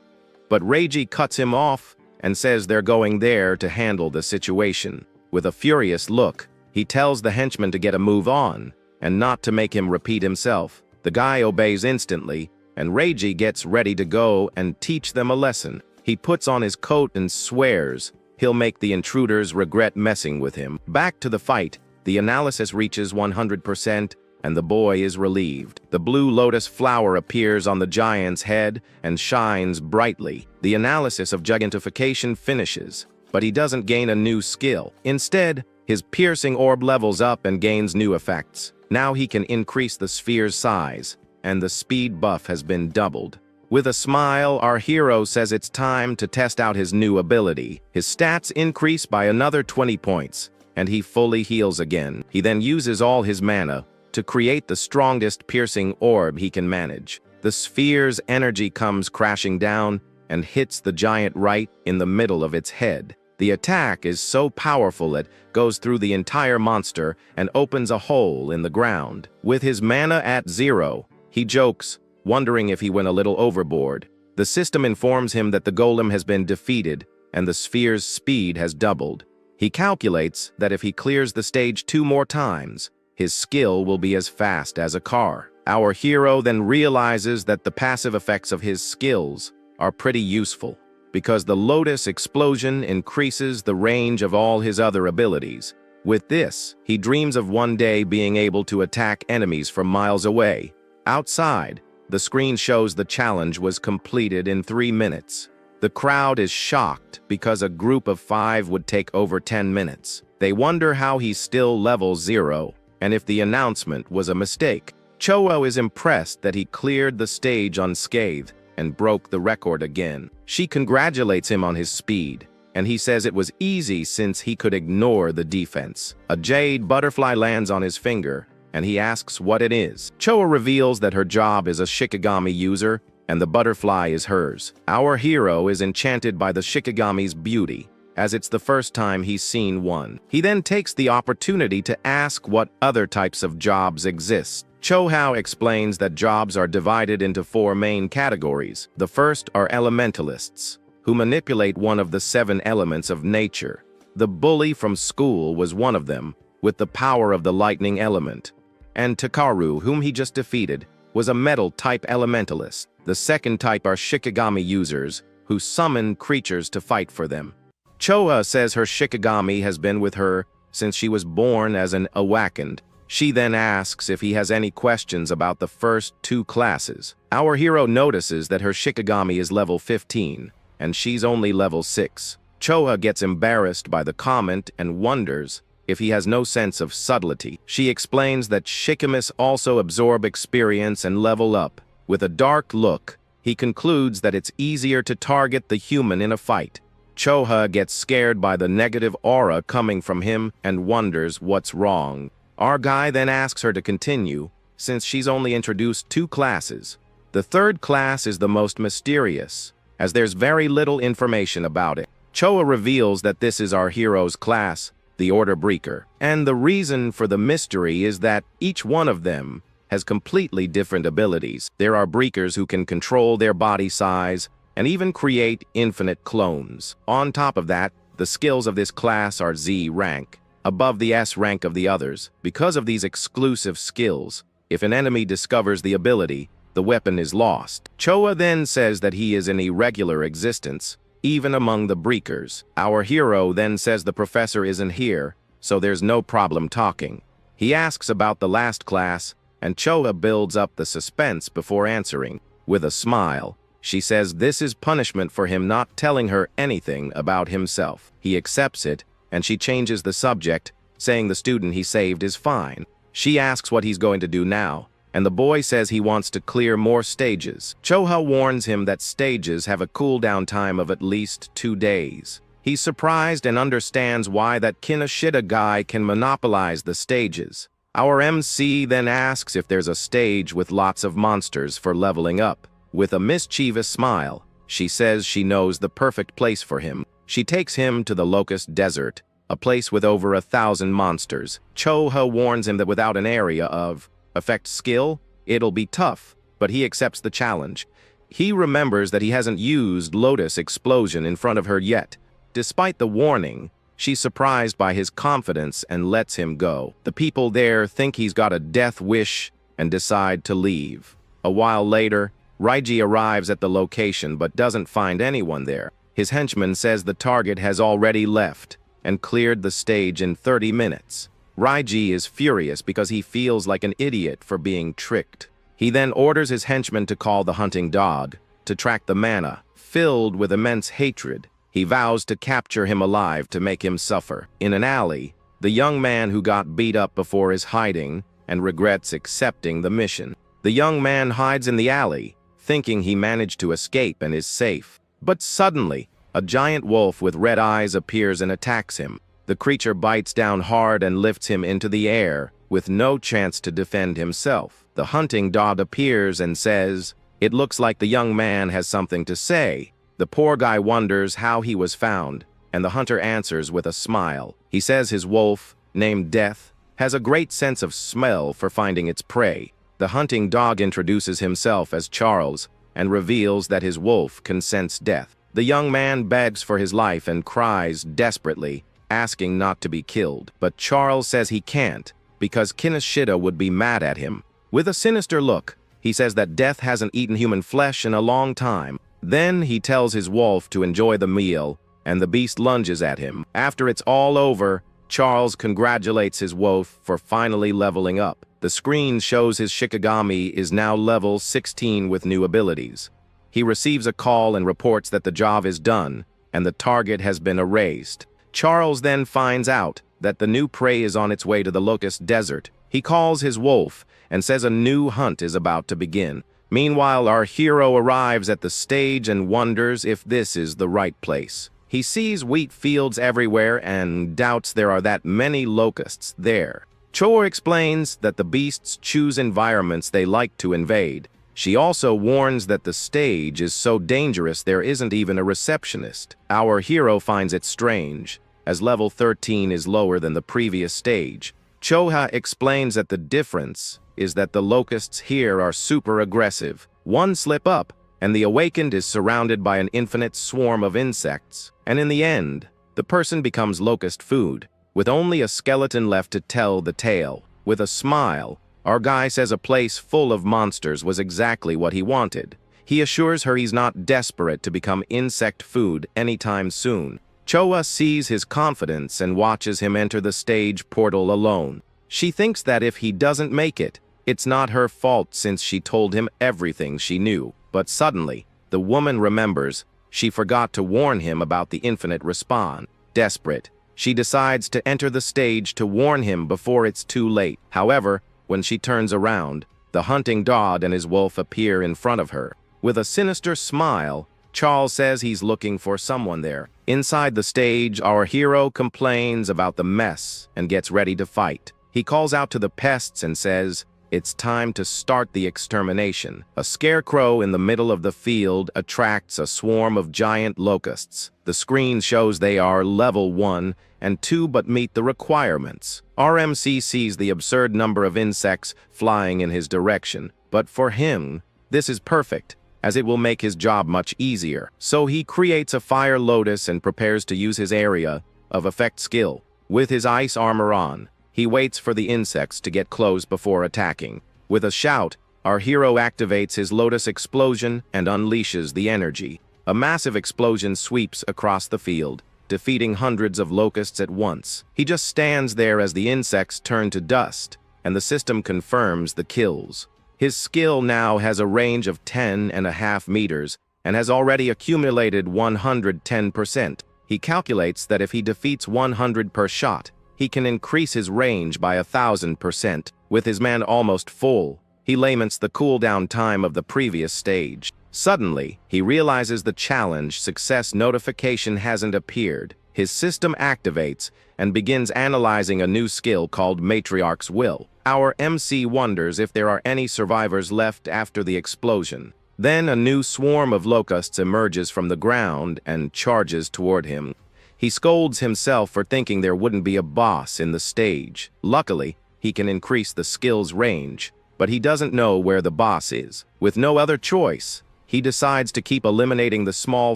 But Reiji cuts him off and says they're going there to handle the situation. With a furious look, he tells the henchman to get a move on and not to make him repeat himself. The guy obeys instantly, and Reiji gets ready to go and teach them a lesson. He puts on his coat and swears he'll make the intruders regret messing with him. Back to the fight, the analysis reaches 100%, and the boy is relieved. The blue lotus flower appears on the giant's head and shines brightly. The analysis of gigantification finishes, but he doesn't gain a new skill. Instead, his piercing orb levels up and gains new effects. Now he can increase the sphere's size, and the speed buff has been doubled. With a smile, our hero says it's time to test out his new ability. His stats increase by another 20 points, and he fully heals again. He then uses all his mana to create the strongest piercing orb he can manage. The sphere's energy comes crashing down and hits the giant right in the middle of its head. The attack is so powerful it goes through the entire monster and opens a hole in the ground. With his mana at 0, he jokes, wondering if he went a little overboard. The system informs him that the golem has been defeated and the sphere's speed has doubled. He calculates that if he clears the stage 2 more times, his skill will be as fast as a car. Our hero then realizes that the passive effects of his skills are pretty useful, because the Lotus explosion increases the range of all his other abilities. With this, he dreams of one day being able to attack enemies from miles away. Outside, the screen shows the challenge was completed in 3 minutes. The crowd is shocked because a group of 5 would take over 10 minutes. They wonder how he's still level 0, and if the announcement was a mistake. Choa is impressed that he cleared the stage unscathed and broke the record again. She congratulates him on his speed, and he says it was easy since he could ignore the defense. A jade butterfly lands on his finger, and he asks what it is. Choa reveals that her job is a Shikigami user, and the butterfly is hers. Our hero is enchanted by the Shikigami's beauty, as it's the first time he's seen one. He then takes the opportunity to ask what other types of jobs exist. Chohao explains that jobs are divided into 4 main categories. The first are elementalists, who manipulate one of the 7 elements of nature. The bully from school was one of them, with the power of the lightning element. And Takaru, whom he just defeated, was a metal-type elementalist. The second type are Shikigami users, who summon creatures to fight for them. Choa says her Shikigami has been with her since she was born as an awakened. She then asks if he has any questions about the first 2 classes. Our hero notices that her Shikigami is level 15, and she's only level 6. Choa gets embarrassed by the comment and wonders if he has no sense of subtlety. She explains that Shikimis also absorb experience and level up. With a dark look, he concludes that it's easier to target the human in a fight. Choha gets scared by the negative aura coming from him and wonders what's wrong. Our guy then asks her to continue, since she's only introduced 2 classes. The third class is the most mysterious, as there's very little information about it. Choa reveals that this is our hero's class, the Order Breaker, and the reason for the mystery is that each one of them has completely different abilities. There are Breakers who can control their body size and even create infinite clones. On top of that, the skills of this class are Z rank, above the S rank of the others. Because of these exclusive skills, if an enemy discovers the ability, the weapon is lost. Choa then says that he is an irregular existence, even among the Breakers. Our hero then says the professor isn't here, so there's no problem talking. He asks about the last class, and Choa builds up the suspense before answering. With a smile, she says this is punishment for him not telling her anything about himself. He accepts it, and she changes the subject, saying the student he saved is fine. She asks what he's going to do now, and the boy says he wants to clear more stages. Choha warns him that stages have a cooldown time of at least 2 days. He's surprised and understands why that Kinoshita guy can monopolize the stages. Our MC then asks if there's a stage with lots of monsters for leveling up. With a mischievous smile, she says she knows the perfect place for him. She takes him to the Locust Desert, a place with over 1,000 monsters. Choha warns him that without an area of effect skill, it'll be tough, but he accepts the challenge. He remembers that he hasn't used Lotus Explosion in front of her yet. Despite the warning, she's surprised by his confidence and lets him go. The people there think he's got a death wish and decide to leave. A while later, Raiji arrives at the location but doesn't find anyone there. His henchman says the target has already left and cleared the stage in 30 minutes. Raiji is furious because he feels like an idiot for being tricked. He then orders his henchman to call the hunting dog to track the mana. Filled with immense hatred, he vows to capture him alive to make him suffer. In an alley, the young man who got beat up before is hiding and regrets accepting the mission. The young man hides in the alley, thinking he managed to escape and is safe. But suddenly, a giant wolf with red eyes appears and attacks him. The creature bites down hard and lifts him into the air, with no chance to defend himself. The hunting dog appears and says, "It looks like the young man has something to say." The poor guy wonders how he was found, and the hunter answers with a smile. He says his wolf, named Death, has a great sense of smell for finding its prey. The hunting dog introduces himself as Charles and reveals that his wolf can sense death. The young man begs for his life and cries desperately, asking not to be killed. But Charles says he can't, because Kinoshita would be mad at him. With a sinister look, he says that Death hasn't eaten human flesh in a long time. Then he tells his wolf to enjoy the meal, and the beast lunges at him. After it's all over, Charles congratulates his wolf for finally leveling up. The screen shows his Shikigami is now level 16 with new abilities. He receives a call and reports that the job is done, and the target has been erased. Charles then finds out that the new prey is on its way to the Locust Desert. He calls his wolf and says a new hunt is about to begin. Meanwhile, our hero arrives at the stage and wonders if this is the right place. He sees wheat fields everywhere and doubts there are that many locusts there. Cho explains that the beasts choose environments they like to invade. She also warns that the stage is so dangerous there isn't even a receptionist. Our hero finds it strange, as level 13 is lower than the previous stage. Choha explains that the difference is that the locusts here are super aggressive. One slip up, and the awakened is surrounded by an infinite swarm of insects. And in the end, the person becomes locust food, with only a skeleton left to tell the tale. With a smile, our guy says a place full of monsters was exactly what he wanted. He assures her he's not desperate to become insect food anytime soon. Choa sees his confidence and watches him enter the stage portal alone. She thinks that if he doesn't make it, it's not her fault since she told him everything she knew. But suddenly, the woman remembers she forgot to warn him about the infinite respawn. Desperate, she decides to enter the stage to warn him before it's too late. However, when she turns around, the hunting dog and his wolf appear in front of her. With a sinister smile, Charles says he's looking for someone there. Inside the stage, our hero complains about the mess and gets ready to fight. He calls out to the pests and says, "It's time to start the extermination." A scarecrow in the middle of the field attracts a swarm of giant locusts. The screen shows they are level 1 and 2 but meet the requirements. RMC sees the absurd number of insects flying in his direction, but for him, this is perfect, as it will make his job much easier. So he creates a fire lotus and prepares to use his area of effect skill. With his ice armor on, he waits for the insects to get close before attacking. With a shout, our hero activates his Lotus Explosion and unleashes the energy. A massive explosion sweeps across the field, defeating hundreds of locusts at once. He just stands there as the insects turn to dust, and the system confirms the kills. His skill now has a range of 10.5 meters and has already accumulated 110%. He calculates that if he defeats 100 per shot, he can increase his range by 1,000%. With his man almost full, he laments the cooldown time of the previous stage. Suddenly, he realizes the challenge success notification hasn't appeared. His system activates and begins analyzing a new skill called Matriarch's Will. Our MC wonders if there are any survivors left after the explosion. Then a new swarm of locusts emerges from the ground and charges toward him. He scolds himself for thinking there wouldn't be a boss in the stage. Luckily, he can increase the skill's range, but he doesn't know where the boss is. With no other choice, he decides to keep eliminating the small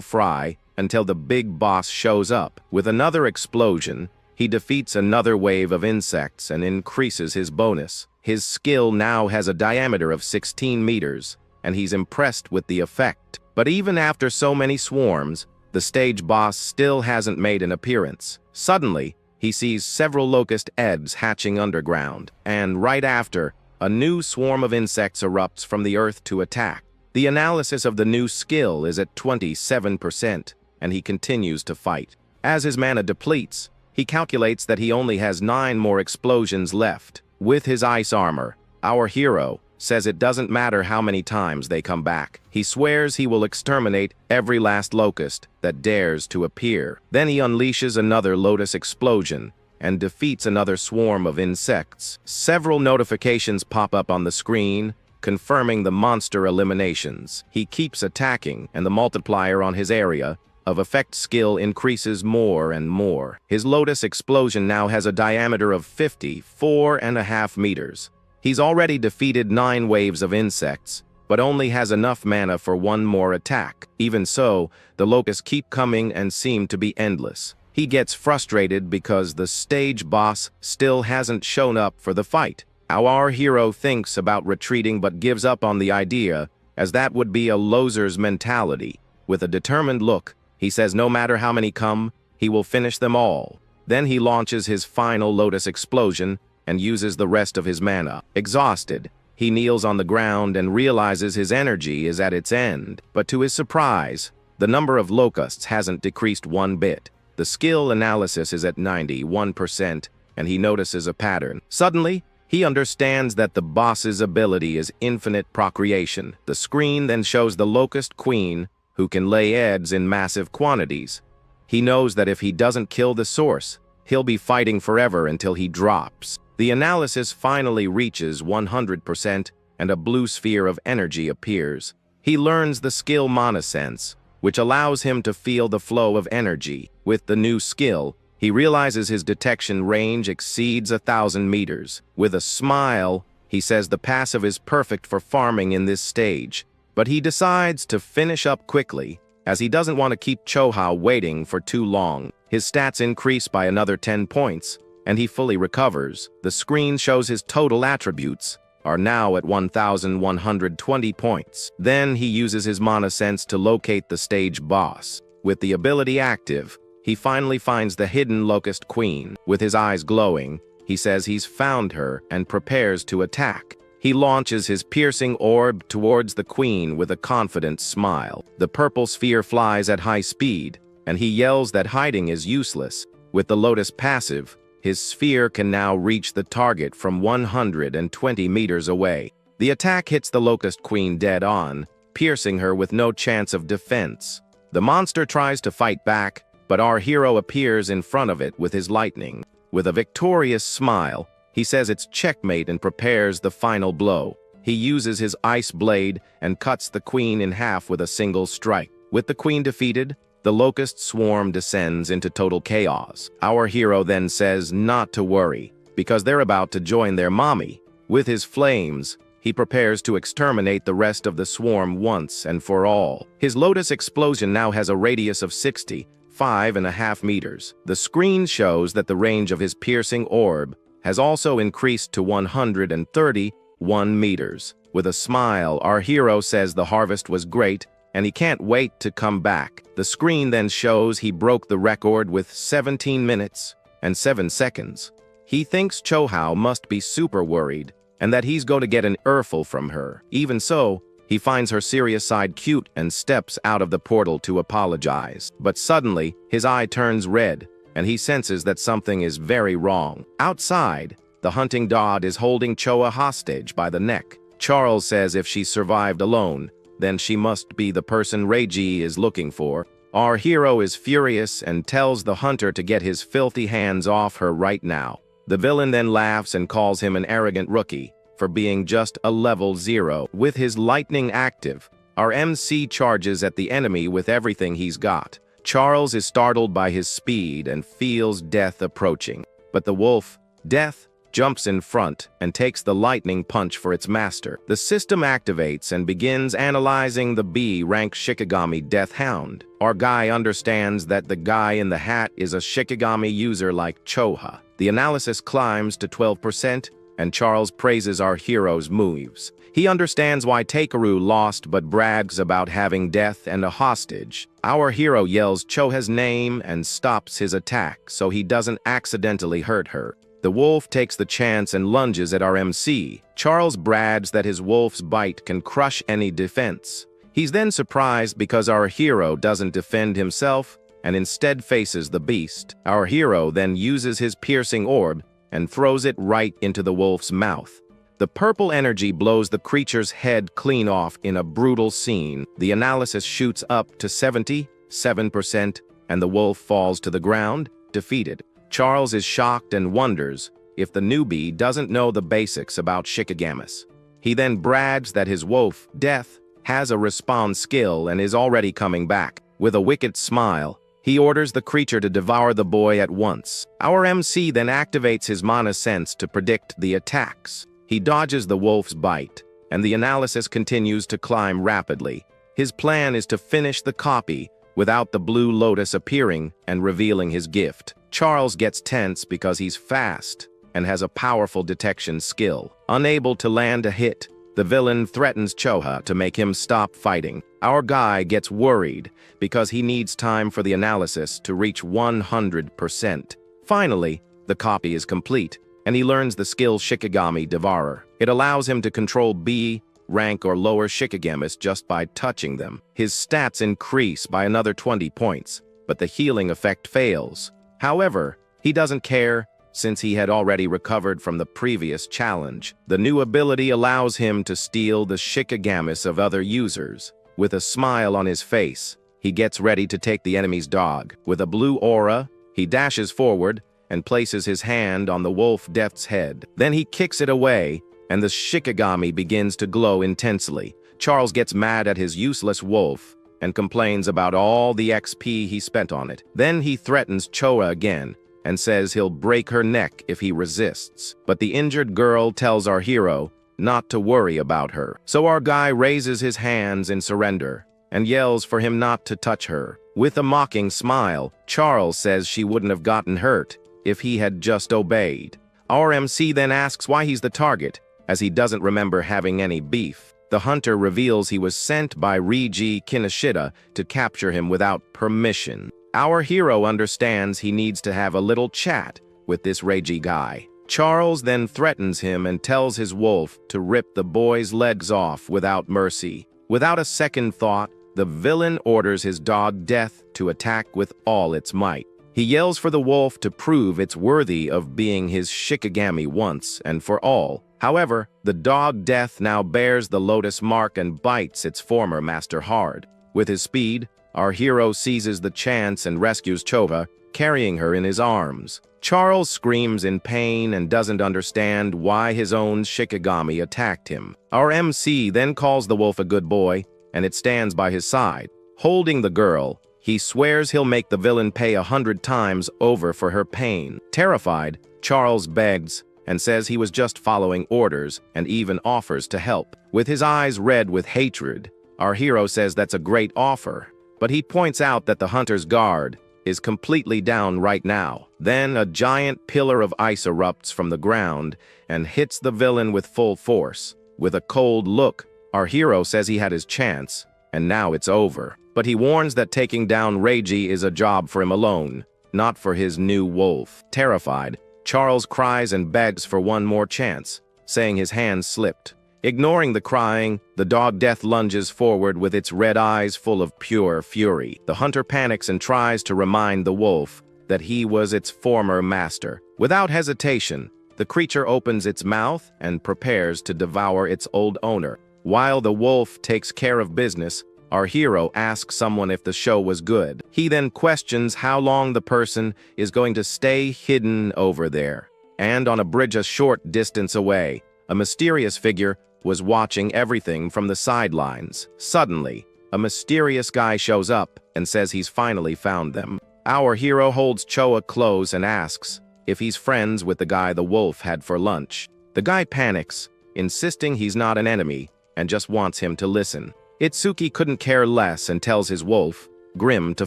fry until the big boss shows up. With another explosion, he defeats another wave of insects and increases his bonus. His skill now has a diameter of 16 meters, and he's impressed with the effect. But even after so many swarms, the stage boss still hasn't made an appearance. Suddenly, he sees several locust eggs hatching underground, and right after, a new swarm of insects erupts from the earth to attack. The analysis of the new skill is at 27%, and he continues to fight. As his mana depletes, he calculates that he only has 9 more explosions left. With his ice armor, our hero says it doesn't matter how many times they come back. He swears he will exterminate every last locust that dares to appear. Then he unleashes another lotus explosion and defeats another swarm of insects. Several notifications pop up on the screen, confirming the monster eliminations. He keeps attacking, and the multiplier on his area of effect skill increases more and more. His lotus explosion now has a diameter of 54.5 meters. He's already defeated 9 waves of insects, but only has enough mana for 1 more attack. Even so, the locusts keep coming and seem to be endless. He gets frustrated because the stage boss still hasn't shown up for the fight. Our hero thinks about retreating but gives up on the idea, as that would be a loser's mentality. With a determined look, he says no matter how many come, he will finish them all. Then he launches his final lotus explosion and uses the rest of his mana. Exhausted, he kneels on the ground and realizes his energy is at its end. But to his surprise, the number of locusts hasn't decreased 1 bit. The skill analysis is at 91%, and he notices a pattern. Suddenly, he understands that the boss's ability is infinite procreation. The screen then shows the locust queen, who can lay eggs in massive quantities. He knows that if he doesn't kill the source, he'll be fighting forever until he drops. The analysis finally reaches 100%, and a blue sphere of energy appears. He learns the skill Mana Sense, which allows him to feel the flow of energy. With the new skill, he realizes his detection range exceeds 1,000 meters. With a smile, he says the passive is perfect for farming in this stage, but he decides to finish up quickly, as he doesn't want to keep Choha waiting for too long. His stats increase by another 10 points, and he fully recovers. The screen shows his total attributes are now at 1,120 points. Then he uses his Mana Sense to locate the stage boss. With the ability active, he finally finds the hidden Locust Queen. With his eyes glowing, he says he's found her and prepares to attack. He launches his piercing orb towards the queen with a confident smile. The purple sphere flies at high speed, and he yells that hiding is useless. With the Lotus passive, his sphere can now reach the target from 120 meters away. The attack hits the Locust Queen dead on, piercing her with no chance of defense. The monster tries to fight back, but our hero appears in front of it with his lightning. With a victorious smile, he says it's checkmate and prepares the final blow. He uses his ice blade and cuts the queen in half with a single strike. With the queen defeated, the locust swarm descends into total chaos. Our hero then says not to worry, because they're about to join their mommy. With his flames, he prepares to exterminate the rest of the swarm once and for all. His lotus explosion now has a radius of 65.5 meters. The screen shows that the range of his piercing orb has also increased to 131 meters. With a smile, our hero says the harvest was great, and he can't wait to come back. The screen then shows he broke the record with 17 minutes and 7 seconds. He thinks Chohao must be super worried, and that he's going to get an earful from her. Even so, he finds her serious side cute and steps out of the portal to apologize. But suddenly, his eye turns red, and he senses that something is very wrong. Outside, the hunting dog is holding Choa hostage by the neck. Charles says if she survived alone, then she must be the person Reiji is looking for. Our hero is furious and tells the hunter to get his filthy hands off her right now. The villain then laughs and calls him an arrogant rookie for being just a level 0. With his lightning active, Our MC charges at the enemy with everything he's got. Charles is startled by his speed and feels death approaching. But the wolf, Death, jumps in front and takes the lightning punch for its master. The system activates and begins analyzing the B-rank Shikigami Death Hound. Our guy understands that the guy in the hat is a Shikigami user like Choha. The analysis climbs to 12%, and Charles praises our hero's moves. He understands why Takeru lost but brags about having death and a hostage. Our hero yells Choha's name and stops his attack so he doesn't accidentally hurt her. The wolf takes the chance and lunges at our MC. Charles brags that his wolf's bite can crush any defense. He's then surprised because our hero doesn't defend himself and instead faces the beast. Our hero then uses his piercing orb and throws it right into the wolf's mouth. The purple energy blows the creature's head clean off in a brutal scene. The analysis shoots up to 77%, and the wolf falls to the ground, defeated. Charles is shocked and wonders if the newbie doesn't know the basics about Shikigamis. He then brags that his wolf, Death, has a respawn skill and is already coming back. With a wicked smile, he orders the creature to devour the boy at once. Our MC then activates his mana sense to predict the attacks. He dodges the wolf's bite, and the analysis continues to climb rapidly. His plan is to finish the copy without the blue lotus appearing and revealing his gift. Charles gets tense because he's fast and has a powerful detection skill. Unable to land a hit, the villain threatens Choha to make him stop fighting. Our guy gets worried because he needs time for the analysis to reach 100%. Finally, the copy is complete, and he learns the skill Shikigami Devourer. It allows him to control B, rank or lower Shikigamis just by touching them. His stats increase by another 20 points, but the healing effect fails. However, he doesn't care since he had already recovered from the previous challenge. The new ability allows him to steal the Shikigamis of other users. With a smile on his face, he gets ready to take the enemy's dog. With a blue aura, he dashes forward and places his hand on the wolf Death's head. Then he kicks it away, and the Shikigami begins to glow intensely. Charles gets mad at his useless wolf and complains about all the XP he spent on it. Then he threatens Choa again and says he'll break her neck if he resists. But the injured girl tells our hero not to worry about her. So our guy raises his hands in surrender and yells for him not to touch her. With a mocking smile, Charles says she wouldn't have gotten hurt if he had just obeyed. Our MC then asks why he's the target, as he doesn't remember having any beef. The hunter reveals he was sent by Reiji Kinoshita to capture him without permission. Our hero understands he needs to have a little chat with this Reiji guy. Charles then threatens him and tells his wolf to rip the boy's legs off without mercy. Without a second thought, the villain orders his dog Death to attack with all its might. He yells for the wolf to prove it's worthy of being his Shikigami once and for all. However, the dog Death now bears the lotus mark and bites its former master hard. With his speed, our hero seizes the chance and rescues Choha, carrying her in his arms. Charles screams in pain and doesn't understand why his own Shikigami attacked him. Our MC then calls the wolf a good boy, and it stands by his side. Holding the girl, he swears he'll make the villain pay 100 times over for her pain. Terrified, Charles begs and says he was just following orders and even offers to help. With his eyes red with hatred, our hero says that's a great offer, but he points out that the hunter's guard is completely down right now. Then a giant pillar of ice erupts from the ground and hits the villain with full force. With a cold look, our hero says he had his chance, and now it's over. But he warns that taking down Reiji is a job for him alone, not for his new wolf. Terrified, Charles cries and begs for one more chance, saying his hand slipped. Ignoring the crying, the dog Death lunges forward with its red eyes full of pure fury. The hunter panics and tries to remind the wolf that he was its former master. Without hesitation, the creature opens its mouth and prepares to devour its old owner. While the wolf takes care of business, our hero asks someone if the show was good. He then questions how long the person is going to stay hidden over there. And on a bridge a short distance away, a mysterious figure was watching everything from the sidelines. Suddenly, a mysterious guy shows up and says he's finally found them. Our hero holds Choa close and asks if he's friends with the guy the wolf had for lunch. The guy panics, insisting he's not an enemy and just wants him to listen. Itsuki couldn't care less and tells his wolf, Grim, to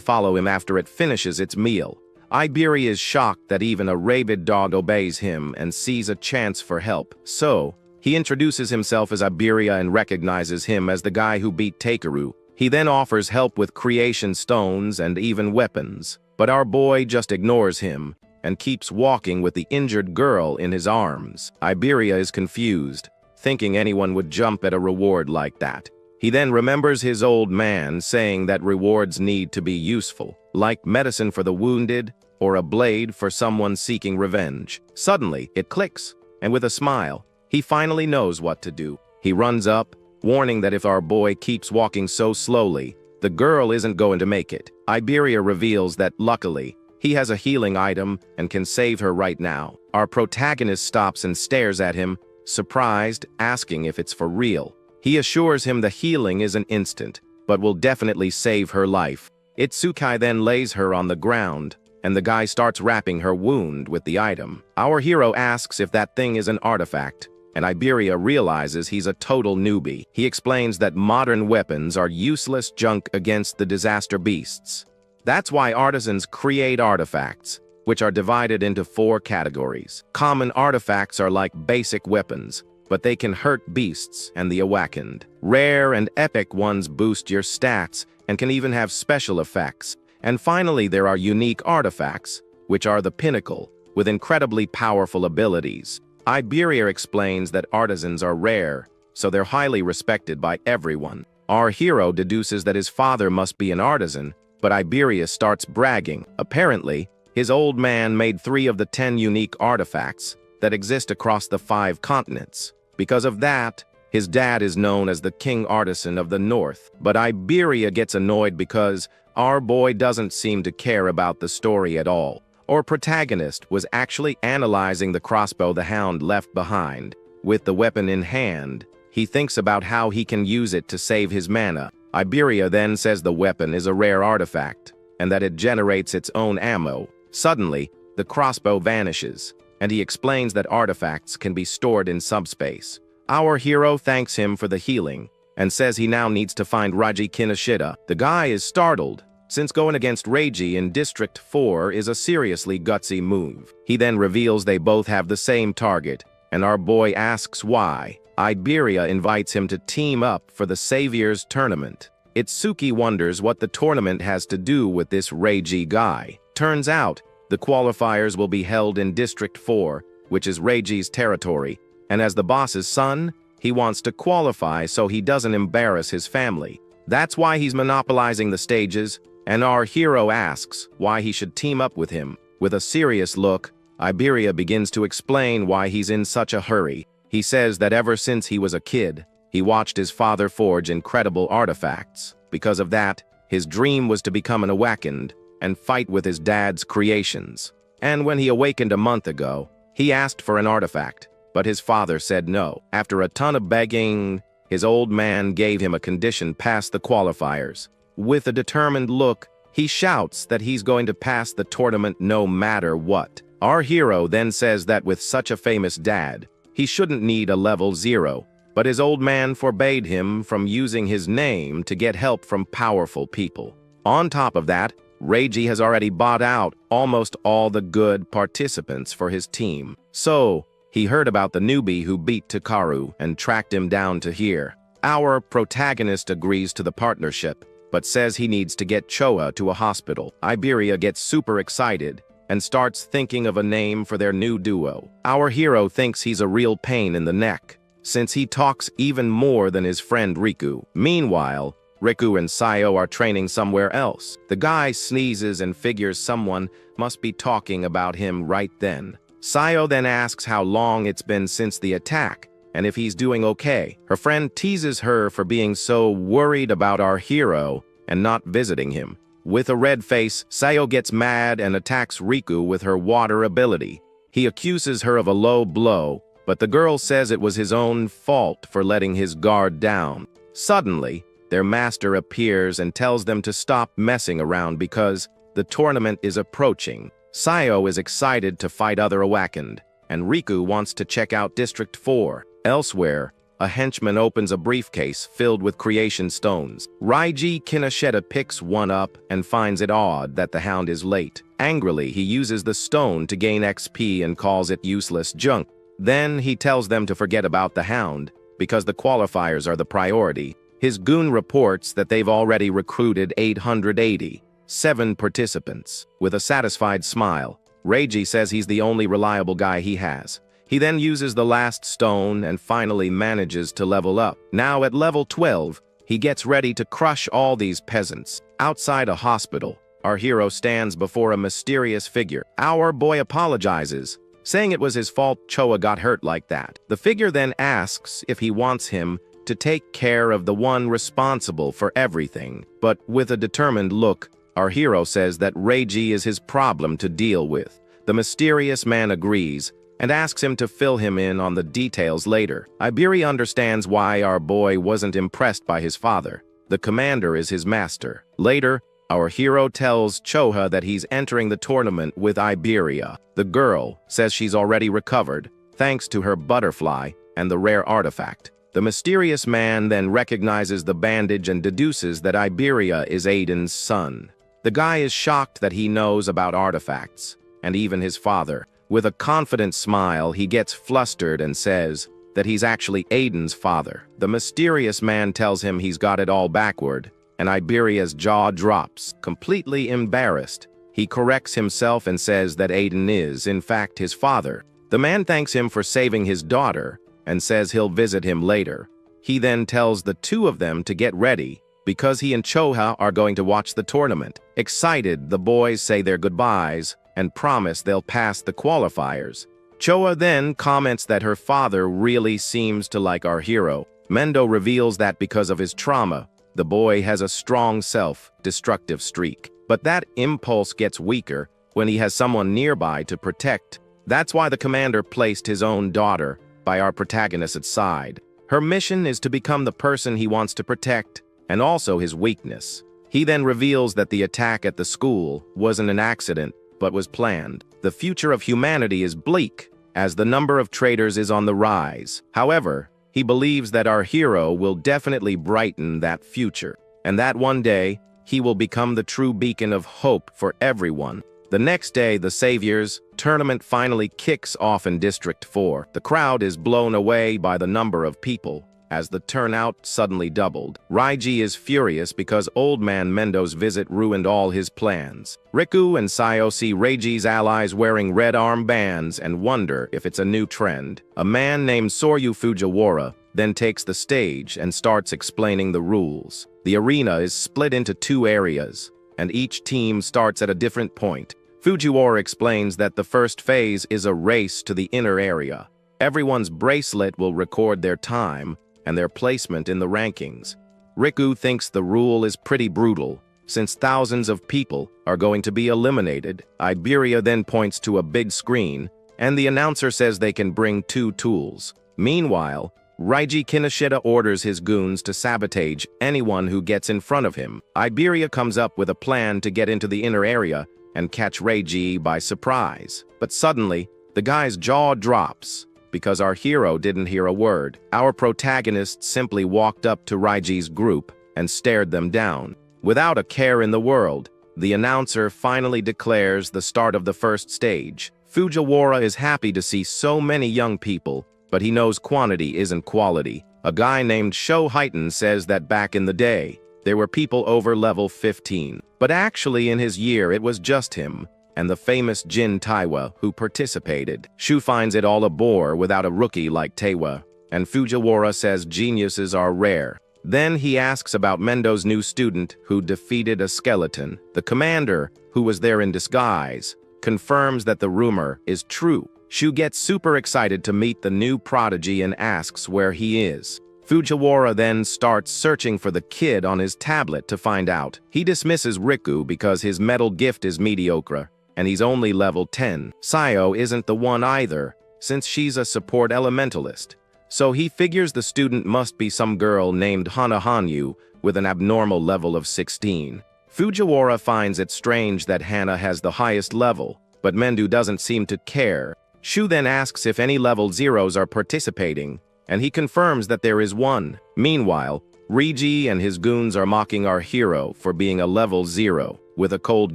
follow him after it finishes its meal. Iberia is shocked that even a rabid dog obeys him and sees a chance for help. So, he introduces himself as Iberia and recognizes him as the guy who beat Takeru. He then offers help with creation stones and even weapons. But our boy just ignores him and keeps walking with the injured girl in his arms. Iberia is confused, thinking anyone would jump at a reward like that. He then remembers his old man saying that rewards need to be useful, like medicine for the wounded or a blade for someone seeking revenge. Suddenly, it clicks, and with a smile, he finally knows what to do. He runs up, warning that if our boy keeps walking so slowly, the girl isn't going to make it. Iberia reveals that, luckily, he has a healing item and can save her right now. Our protagonist stops and stares at him, surprised, asking if it's for real. He assures him the healing isn't instant, but will definitely save her life. Itsuki then lays her on the ground, and the guy starts wrapping her wound with the item. Our hero asks if that thing is an artifact, and Iberia realizes he's a total newbie. He explains that modern weapons are useless junk against the disaster beasts. That's why artisans create artifacts, which are divided into 4 categories. Common artifacts are like basic weapons, but they can hurt beasts and the awakened. Rare and epic ones boost your stats and can even have special effects. And finally, there are unique artifacts, which are the pinnacle, with incredibly powerful abilities. Iberia explains that artisans are rare, so they're highly respected by everyone. Our hero deduces that his father must be an artisan, but Iberia starts bragging. Apparently, his old man made 3 of the 10 unique artifacts that exist across the 5 continents. Because of that, his dad is known as the King Artisan of the North. But Iberia gets annoyed because our boy doesn't seem to care about the story at all. Our protagonist was actually analyzing the crossbow the hound left behind. With the weapon in hand, he thinks about how he can use it to save his mana. Iberia then says the weapon is a rare artifact, and that it generates its own ammo. Suddenly, the crossbow vanishes, and he explains that artifacts can be stored in subspace. Our hero thanks him for the healing, and says he now needs to find Raji Kinoshita. The guy is startled, since going against Reiji in District 4 is a seriously gutsy move. He then reveals they both have the same target, and our boy asks why. Iberia invites him to team up for the Saviors Tournament. Itsuki wonders what the tournament has to do with this Reiji guy. Turns out, the qualifiers will be held in District 4, which is Reiji's territory, and as the boss's son, he wants to qualify so he doesn't embarrass his family. That's why he's monopolizing the stages, and our hero asks why he should team up with him. With a serious look, Iberia begins to explain why he's in such a hurry. He says that ever since he was a kid, he watched his father forge incredible artifacts. Because of that, his dream was to become an awakened and fight with his dad's creations. And when he awakened a month ago, he asked for an artifact, but his father said no. After a ton of begging, his old man gave him a condition past the qualifiers. With a determined look, he shouts that he's going to pass the tournament no matter what. Our hero then says that with such a famous dad, he shouldn't need a level 0, but his old man forbade him from using his name to get help from powerful people. On top of that, Reiji has already bought out almost all the good participants for his team. So, he heard about the newbie who beat Takaru and tracked him down to here. Our protagonist agrees to the partnership, but says he needs to get Choa to a hospital. Iberia gets super excited and starts thinking of a name for their new duo. Our hero thinks he's a real pain in the neck, since he talks even more than his friend Riku. Meanwhile, Riku and Sayo are training somewhere else. The guy sneezes and figures someone must be talking about him right then. Sayo then asks how long it's been since the attack, and if he's doing okay. Her friend teases her for being so worried about our hero and not visiting him. With a red face, Sayo gets mad and attacks Riku with her water ability. He accuses her of a low blow, but the girl says it was his own fault for letting his guard down. Suddenly, their master appears and tells them to stop messing around because the tournament is approaching. Sayo is excited to fight other Awakened, and Riku wants to check out District 4. Elsewhere, a henchman opens a briefcase filled with creation stones. Raiji Kinoshita picks one up and finds it odd that the hound is late. Angrily, he uses the stone to gain XP and calls it useless junk. Then he tells them to forget about the hound, because the qualifiers are the priority. His goon reports that they've already recruited 887 participants. With a satisfied smile, Reiji says he's the only reliable guy he has. He then uses the last stone and finally manages to level up. Now at level 12, he gets ready to crush all these peasants. Outside a hospital, our hero stands before a mysterious figure. Our boy apologizes, saying it was his fault Choa got hurt like that. The figure then asks if he wants him to take care of the one responsible for everything. But with a determined look, our hero says that Reiji is his problem to deal with. The mysterious man agrees and asks him to fill him in on the details later. Iberi understands why our boy wasn't impressed by his father. The commander is his master. Later, our hero tells Choha that he's entering the tournament with Iberia. The girl says she's already recovered, thanks to her butterfly and the rare artifact. The mysterious man then recognizes the bandage and deduces that Iberia is Aiden's son. The guy is shocked that he knows about artifacts, and even his father. With a confident smile, he gets flustered and says that he's actually Aiden's father. The mysterious man tells him he's got it all backward, and Iberia's jaw drops. Completely embarrassed, he corrects himself and says that Aiden is, in fact, his father. The man thanks him for saving his daughter and says he'll visit him later. He then tells the two of them to get ready because he and Choha are going to watch the tournament. Excited, the boys say their goodbyes and promise they'll pass the qualifiers. Choa then comments that her father really seems to like our hero. Mendo reveals that because of his trauma, the boy has a strong self-destructive streak. But that impulse gets weaker when he has someone nearby to protect. That's why the commander placed his own daughter by our protagonist's side. Her mission is to become the person he wants to protect, and also his weakness. He then reveals that the attack at the school wasn't an accident, but was planned. The future of humanity is bleak, as the number of traitors is on the rise. However, he believes that our hero will definitely brighten that future, and that one day, he will become the true beacon of hope for everyone. The next day, the Saviors tournament finally kicks off in District 4. The crowd is blown away by the number of people, as the turnout suddenly doubled. Raiji is furious because Old Man Mendo's visit ruined all his plans. Riku and Sayo see Reiji's allies wearing red armbands and wonder if it's a new trend. A man named Soryu Fujiwara then takes the stage and starts explaining the rules. The arena is split into two areas, and each team starts at a different point. Fujiwara explains that the first phase is a race to the inner area. Everyone's bracelet will record their time and their placement in the rankings. Riku thinks the rule is pretty brutal, since thousands of people are going to be eliminated. Iberia then points to a big screen, and the announcer says they can bring 2 tools. Meanwhile, Raiji Kinoshita orders his goons to sabotage anyone who gets in front of him. Iberia comes up with a plan to get into the inner area and catch Reiji by surprise. But suddenly, the guy's jaw drops because our hero didn't hear a word. Our protagonist simply walked up to Reiji's group and stared them down. Without a care in the world, the announcer finally declares the start of the first stage. Fujiwara is happy to see so many young people, but he knows quantity isn't quality. A guy named Sho Heighten says that back in the day, there were people over level 15. But actually in his year it was just him and the famous Jin Taiwa who participated. Shu finds it all a bore without a rookie like Taiwa, and Fujiwara says geniuses are rare. Then he asks about Mendo's new student who defeated a skeleton. The commander, who was there in disguise, confirms that the rumor is true. Shu gets super excited to meet the new prodigy and asks where he is. Fujiwara then starts searching for the kid on his tablet to find out. He dismisses Riku because his metal gift is mediocre, and he's only level 10. Sayo isn't the one either, since she's a support elementalist. So he figures the student must be some girl named Hana Hanyu with an abnormal level of 16. Fujiwara finds it strange that Hana has the highest level, but Mendu doesn't seem to care. Shu then asks if any level 0s are participating, and he confirms that there is one. Meanwhile, Riji and his goons are mocking our hero for being a level 0. With a cold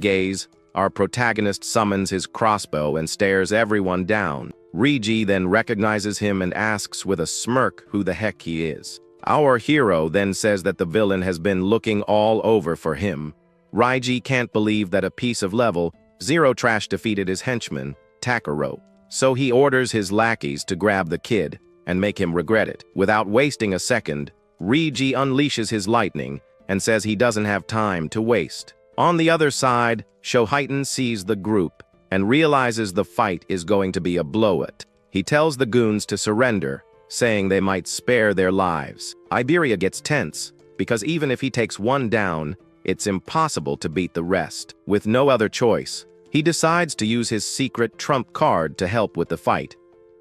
gaze, our protagonist summons his crossbow and stares everyone down. Riji then recognizes him and asks with a smirk who the heck he is. Our hero then says that the villain has been looking all over for him. Riji can't believe that a piece of level 0 trash defeated his henchman, Takaro. So he orders his lackeys to grab the kid and make him regret it. Without wasting a second, Riji unleashes his lightning and says he doesn't have time to waste. On the other side, Shohiten sees the group and realizes the fight is going to be a blowout. He tells the goons to surrender, saying they might spare their lives. Iberia gets tense, because even if he takes one down, it's impossible to beat the rest. With no other choice, he decides to use his secret trump card to help with the fight.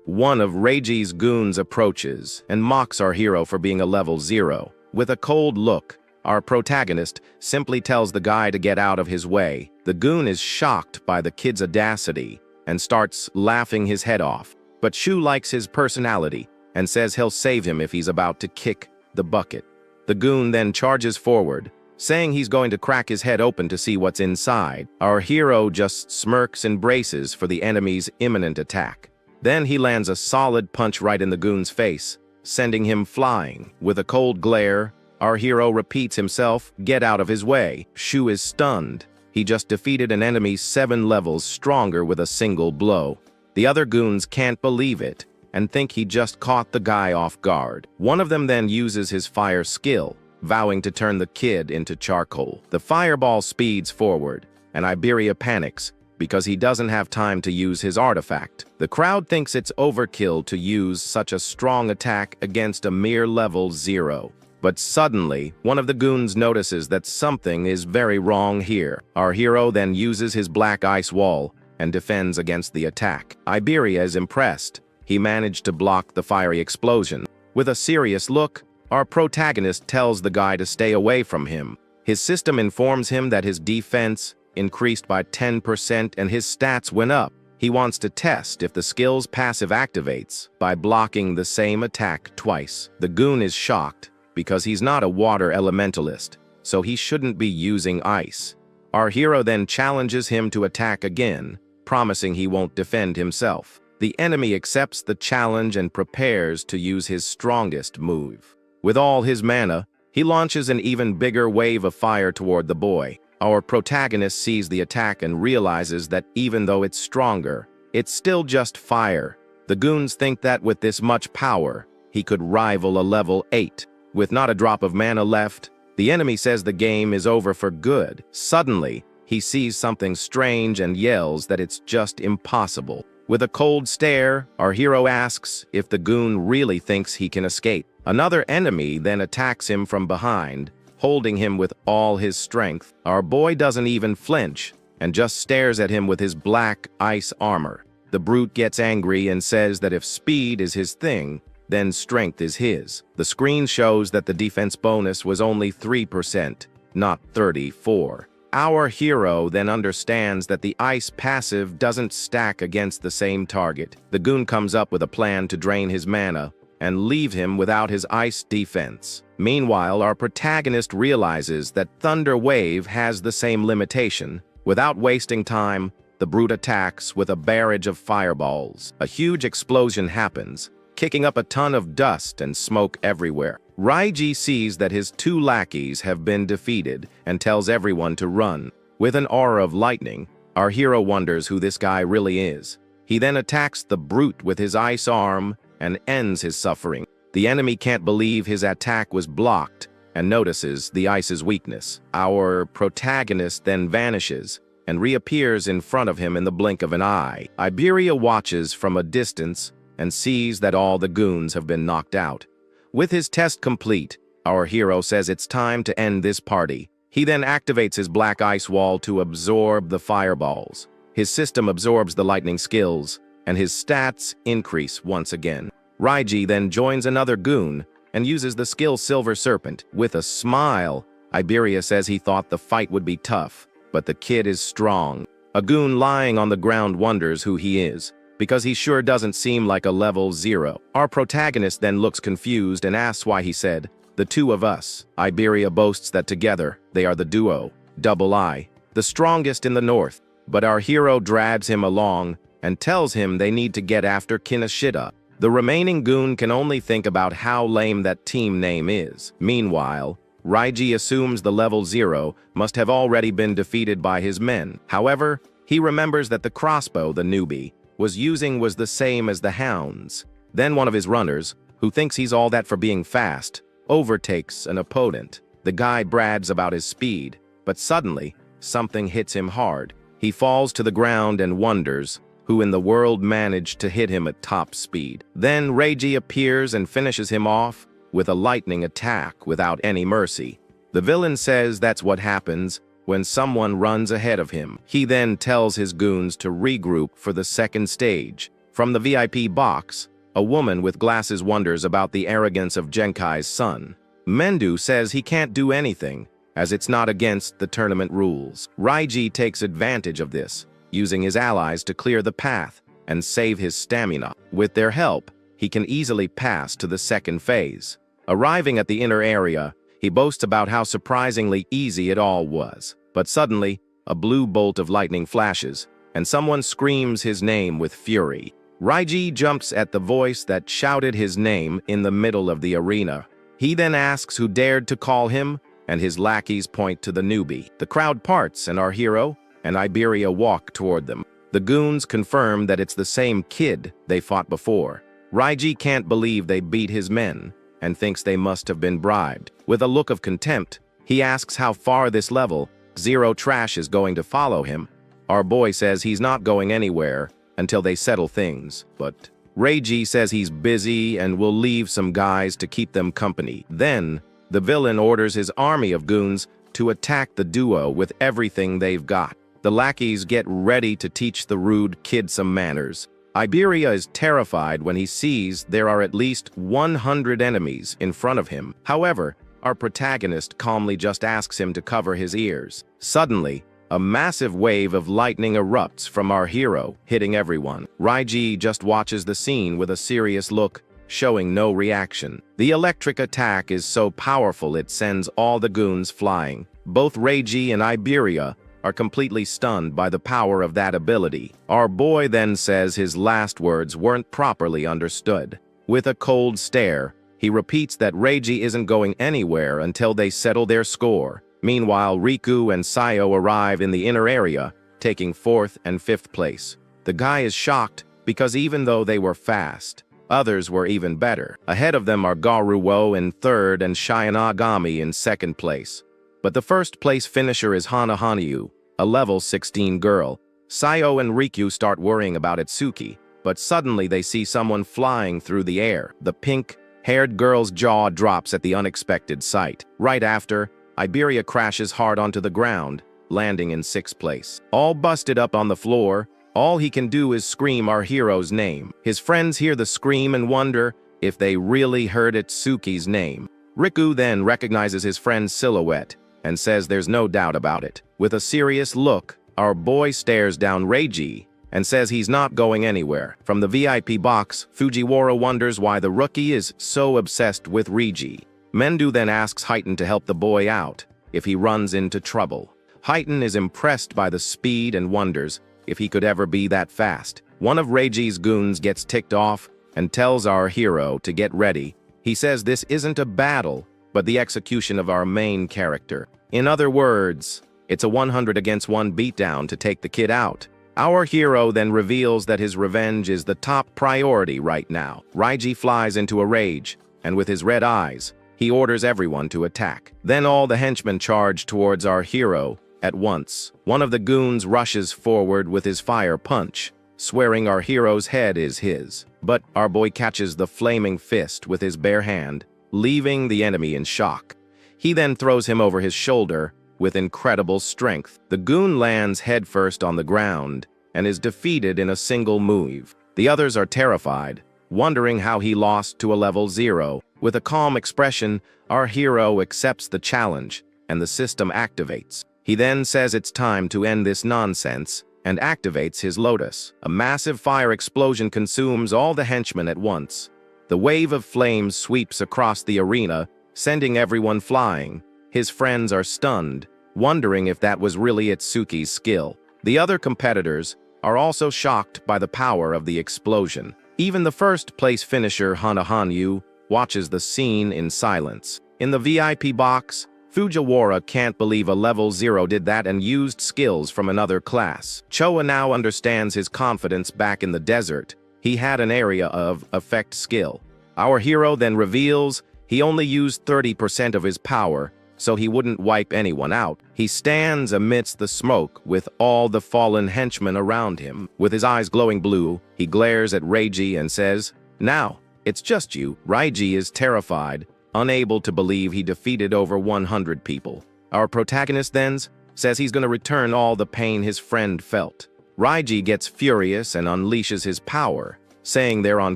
One of Reiji's goons approaches and mocks our hero for being a level 0. With a cold look, our protagonist simply tells the guy to get out of his way. The goon is shocked by the kid's audacity and starts laughing his head off. But Shu likes his personality and says he'll save him if he's about to kick the bucket. The goon then charges forward, saying he's going to crack his head open to see what's inside. Our hero just smirks and braces for the enemy's imminent attack. Then he lands a solid punch right in the goon's face, sending him flying. With a cold glare, our hero repeats himself, "Get out of his way." Shu is stunned. He just defeated an enemy 7 levels stronger with a single blow. The other goons can't believe it and think he just caught the guy off guard. One of them then uses his fire skill, vowing to turn the kid into charcoal. The fireball speeds forward, and Iberia panics because he doesn't have time to use his artifact. The crowd thinks it's overkill to use such a strong attack against a mere level 0. But suddenly, one of the goons notices that something is very wrong here. Our hero then uses his black ice wall and defends against the attack. Iberia is impressed. He managed to block the fiery explosion. With a serious look, our protagonist tells the guy to stay away from him. His system informs him that his defense increased by 10% and his stats went up. He wants to test if the skill's passive activates by blocking the same attack twice. The goon is shocked because he's not a water elementalist, so he shouldn't be using ice. Our hero then challenges him to attack again, promising he won't defend himself. The enemy accepts the challenge and prepares to use his strongest move. With all his mana, he launches an even bigger wave of fire toward the boy. Our protagonist sees the attack and realizes that even though it's stronger, it's still just fire. The goons think that with this much power, he could rival a level 8. With not a drop of mana left, the enemy says the game is over for good. Suddenly, he sees something strange and yells that it's just impossible. With a cold stare, our hero asks if the goon really thinks he can escape. Another enemy then attacks him from behind, holding him with all his strength. Our boy doesn't even flinch and just stares at him with his black ice armor. The brute gets angry and says that if speed is his thing, then strength is his. The screen shows that the defense bonus was only 3%, not 34%. Our hero then understands that the ice passive doesn't stack against the same target. The goon comes up with a plan to drain his mana and leave him without his ice defense. Meanwhile, our protagonist realizes that Thunder Wave has the same limitation. Without wasting time, the brute attacks with a barrage of fireballs. A huge explosion happens, kicking up a ton of dust and smoke everywhere. Raiji sees that his 2 lackeys have been defeated and tells everyone to run. With an aura of lightning, our hero wonders who this guy really is. He then attacks the brute with his ice arm and ends his suffering. The enemy can't believe his attack was blocked and notices the ice's weakness. Our protagonist then vanishes and reappears in front of him in the blink of an eye. Iberia watches from a distance and sees that all the goons have been knocked out. With his test complete, our hero says it's time to end this party. He then activates his black ice wall to absorb the fireballs. His system absorbs the lightning skills, and his stats increase once again. Raiji then joins another goon and uses the skill Silver Serpent. With a smile, Iberia says he thought the fight would be tough, but the kid is strong. A goon lying on the ground wonders who he is, because he sure doesn't seem like a level 0. Our protagonist then looks confused and asks why he said, "The two of us." Iberia boasts that together, they are the duo, Double I, the strongest in the north, but our hero drags him along and tells him they need to get after Kinoshita. The remaining goon can only think about how lame that team name is. Meanwhile, Raiji assumes the level 0 must have already been defeated by his men. However, he remembers that the crossbow the newbie was using was the same as the hound's. Then one of his runners, who thinks he's all that for being fast, overtakes an opponent. The guy brags about his speed, but suddenly, something hits him hard. He falls to the ground and wonders who in the world managed to hit him at top speed. Then Raiji appears and finishes him off with a lightning attack without any mercy. The villain says that's what happens when someone runs ahead of him. He then tells his goons to regroup for the second stage. From the VIP box, a woman with glasses wonders about the arrogance of Genkai's son. Mendu says he can't do anything, as it's not against the tournament rules. Raiji takes advantage of this, using his allies to clear the path and save his stamina. With their help, he can easily pass to the second phase. Arriving at the inner area, he boasts about how surprisingly easy it all was. But suddenly, a blue bolt of lightning flashes, and someone screams his name with fury. Raiji jumps at the voice that shouted his name in the middle of the arena. He then asks who dared to call him, and his lackeys point to the newbie. The crowd parts, and our hero and Iberia walk toward them. The goons confirm that it's the same kid they fought before. Raiji can't believe they beat his men, and thinks they must have been bribed. With a look of contempt, he asks how far this level 0 trash is going to follow him. Our boy says he's not going anywhere until they settle things, but Raiji says he's busy and will leave some guys to keep them company. Then, the villain orders his army of goons to attack the duo with everything they've got. The lackeys get ready to teach the rude kid some manners. Iberia is terrified when he sees there are at least 100 enemies in front of him. However, our protagonist calmly just asks him to cover his ears. Suddenly, a massive wave of lightning erupts from our hero, hitting everyone. Raiji just watches the scene with a serious look, showing no reaction. The electric attack is so powerful it sends all the goons flying. Both Raiji and Iberia are completely stunned by the power of that ability. Our boy then says his last words weren't properly understood. With a cold stare, he repeats that Raiji isn't going anywhere until they settle their score. Meanwhile, Riku and Sayo arrive in the inner area, taking 4th and 5th place. The guy is shocked because even though they were fast, others were even better. Ahead of them are Garuo in 3rd and Shianagami in 2nd place. But the 1st place finisher is Hana Hanyu, a level 16 girl. Sayo and Riku start worrying about Itsuki, but suddenly they see someone flying through the air. The pink-haired girl's jaw drops at the unexpected sight. Right after, Iberia crashes hard onto the ground, landing in 6th place. All busted up on the floor, all he can do is scream our hero's name. His friends hear the scream and wonder if they really heard Itsuki's name. Riku then recognizes his friend's silhouette and says there's no doubt about it. With a serious look, our boy stares down Raiji and says he's not going anywhere. From the VIP box, Fujiwara wonders why the rookie is so obsessed with Raiji. Mendu then asks Heighten to help the boy out if he runs into trouble. Heighten is impressed by the speed and wonders if he could ever be that fast. One of Reiji's goons gets ticked off and tells our hero to get ready. He says this isn't a battle, but the execution of our main character. In other words, it's a 100 against 1 beatdown to take the kid out. Our hero then reveals that his revenge is the top priority right now. Raiji flies into a rage, and with his red eyes, he orders everyone to attack. Then all the henchmen charge towards our hero at once. One of the goons rushes forward with his fire punch, swearing our hero's head is his. But our boy catches the flaming fist with his bare hand, leaving the enemy in shock. He then throws him over his shoulder with incredible strength. The goon lands headfirst on the ground and is defeated in a single move. The others are terrified, wondering how he lost to a level 0. With a calm expression, our hero accepts the challenge, and the system activates. He then says it's time to end this nonsense, and activates his lotus. A massive fire explosion consumes all the henchmen at once. The wave of flames sweeps across the arena, sending everyone flying. His friends are stunned, wondering if that was really Itsuki's skill. The other competitors are also shocked by the power of the explosion. Even the first-place finisher Hanahanyu watches the scene in silence. In the VIP box, Fujiwara can't believe a level 0 did that and used skills from another class. Choa now understands his confidence back in the desert. He had an area of effect skill. Our hero then reveals he only used 30% of his power, so he wouldn't wipe anyone out. He stands amidst the smoke with all the fallen henchmen around him. With his eyes glowing blue, he glares at Reiji and says, "Now, it's just you." Reiji is terrified, unable to believe he defeated over 100 people. Our protagonist then says he's going to return all the pain his friend felt. Reiji gets furious and unleashes his power, saying they're on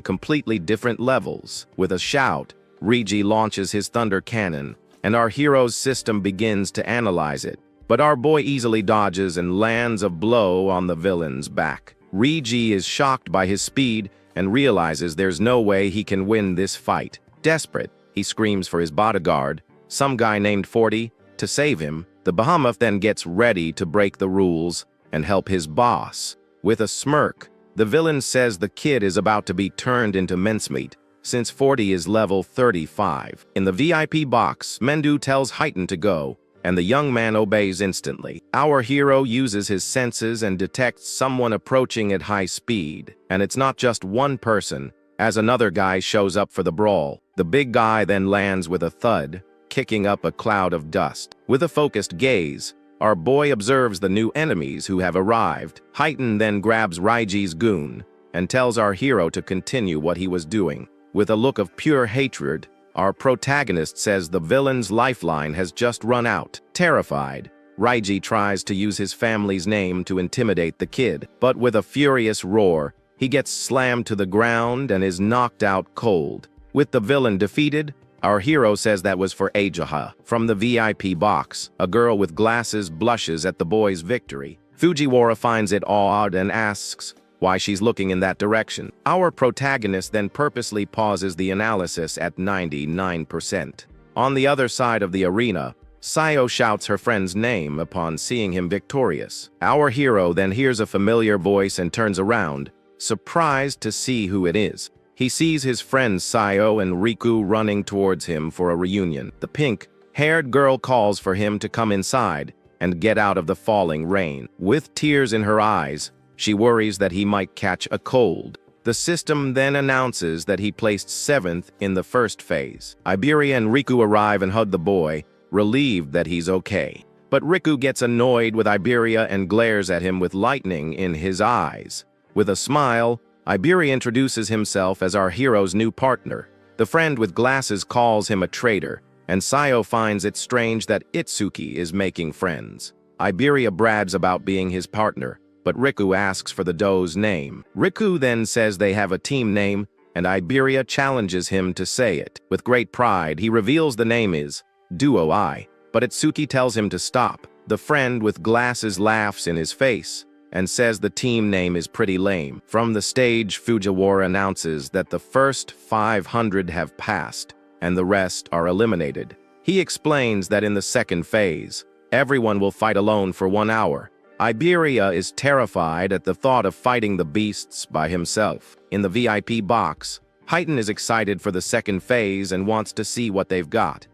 completely different levels. With a shout, Reiji launches his thunder cannon, and our hero's system begins to analyze it. But our boy easily dodges and lands a blow on the villain's back. Reiji is shocked by his speed and realizes there's no way he can win this fight. Desperate, he screams for his bodyguard, some guy named 40, to save him. The behemoth then gets ready to break the rules and help his boss. With a smirk, the villain says the kid is about to be turned into mincemeat, since 40 is level 35. In the VIP box, Mendu tells Heighten to go, and the young man obeys instantly. Our hero uses his senses and detects someone approaching at high speed. And it's not just one person, as another guy shows up for the brawl. The big guy then lands with a thud, kicking up a cloud of dust. With a focused gaze, our boy observes the new enemies who have arrived. Heighten then grabs Reiji's goon and tells our hero to continue what he was doing. With a look of pure hatred, our protagonist says the villain's lifeline has just run out. Terrified, Reiji tries to use his family's name to intimidate the kid, but with a furious roar, he gets slammed to the ground and is knocked out cold. With the villain defeated, our hero says that was for Ajaha. From the VIP box, a girl with glasses blushes at the boy's victory. Fujiwara finds it odd and asks why she's looking in that direction. Our protagonist then purposely pauses the analysis at 99%. On the other side of the arena, Sayo shouts her friend's name upon seeing him victorious. Our hero then hears a familiar voice and turns around, surprised to see who it is. He sees his friends Sayo and Riku running towards him for a reunion. The pink-haired girl calls for him to come inside and get out of the falling rain. With tears in her eyes, she worries that he might catch a cold. The system then announces that he placed 7th in the first phase. Iberia and Riku arrive and hug the boy, relieved that he's okay. But Riku gets annoyed with Iberia and glares at him with lightning in his eyes. With a smile, Iberia introduces himself as our hero's new partner. The friend with glasses calls him a traitor, and Sayo finds it strange that Itsuki is making friends. Iberia brags about being his partner, but Riku asks for the doe's name. Riku then says they have a team name, and Iberia challenges him to say it. With great pride, he reveals the name is Duo I, but Itsuki tells him to stop. The friend with glasses laughs in his face and says the team name is pretty lame. From the stage, Fujiwara announces that the first 500 have passed, and the rest are eliminated. He explains that in the second phase, everyone will fight alone for 1 hour. Iberia is terrified at the thought of fighting the beasts by himself. In the VIP box, Heighten is excited for the second phase and wants to see what they've got.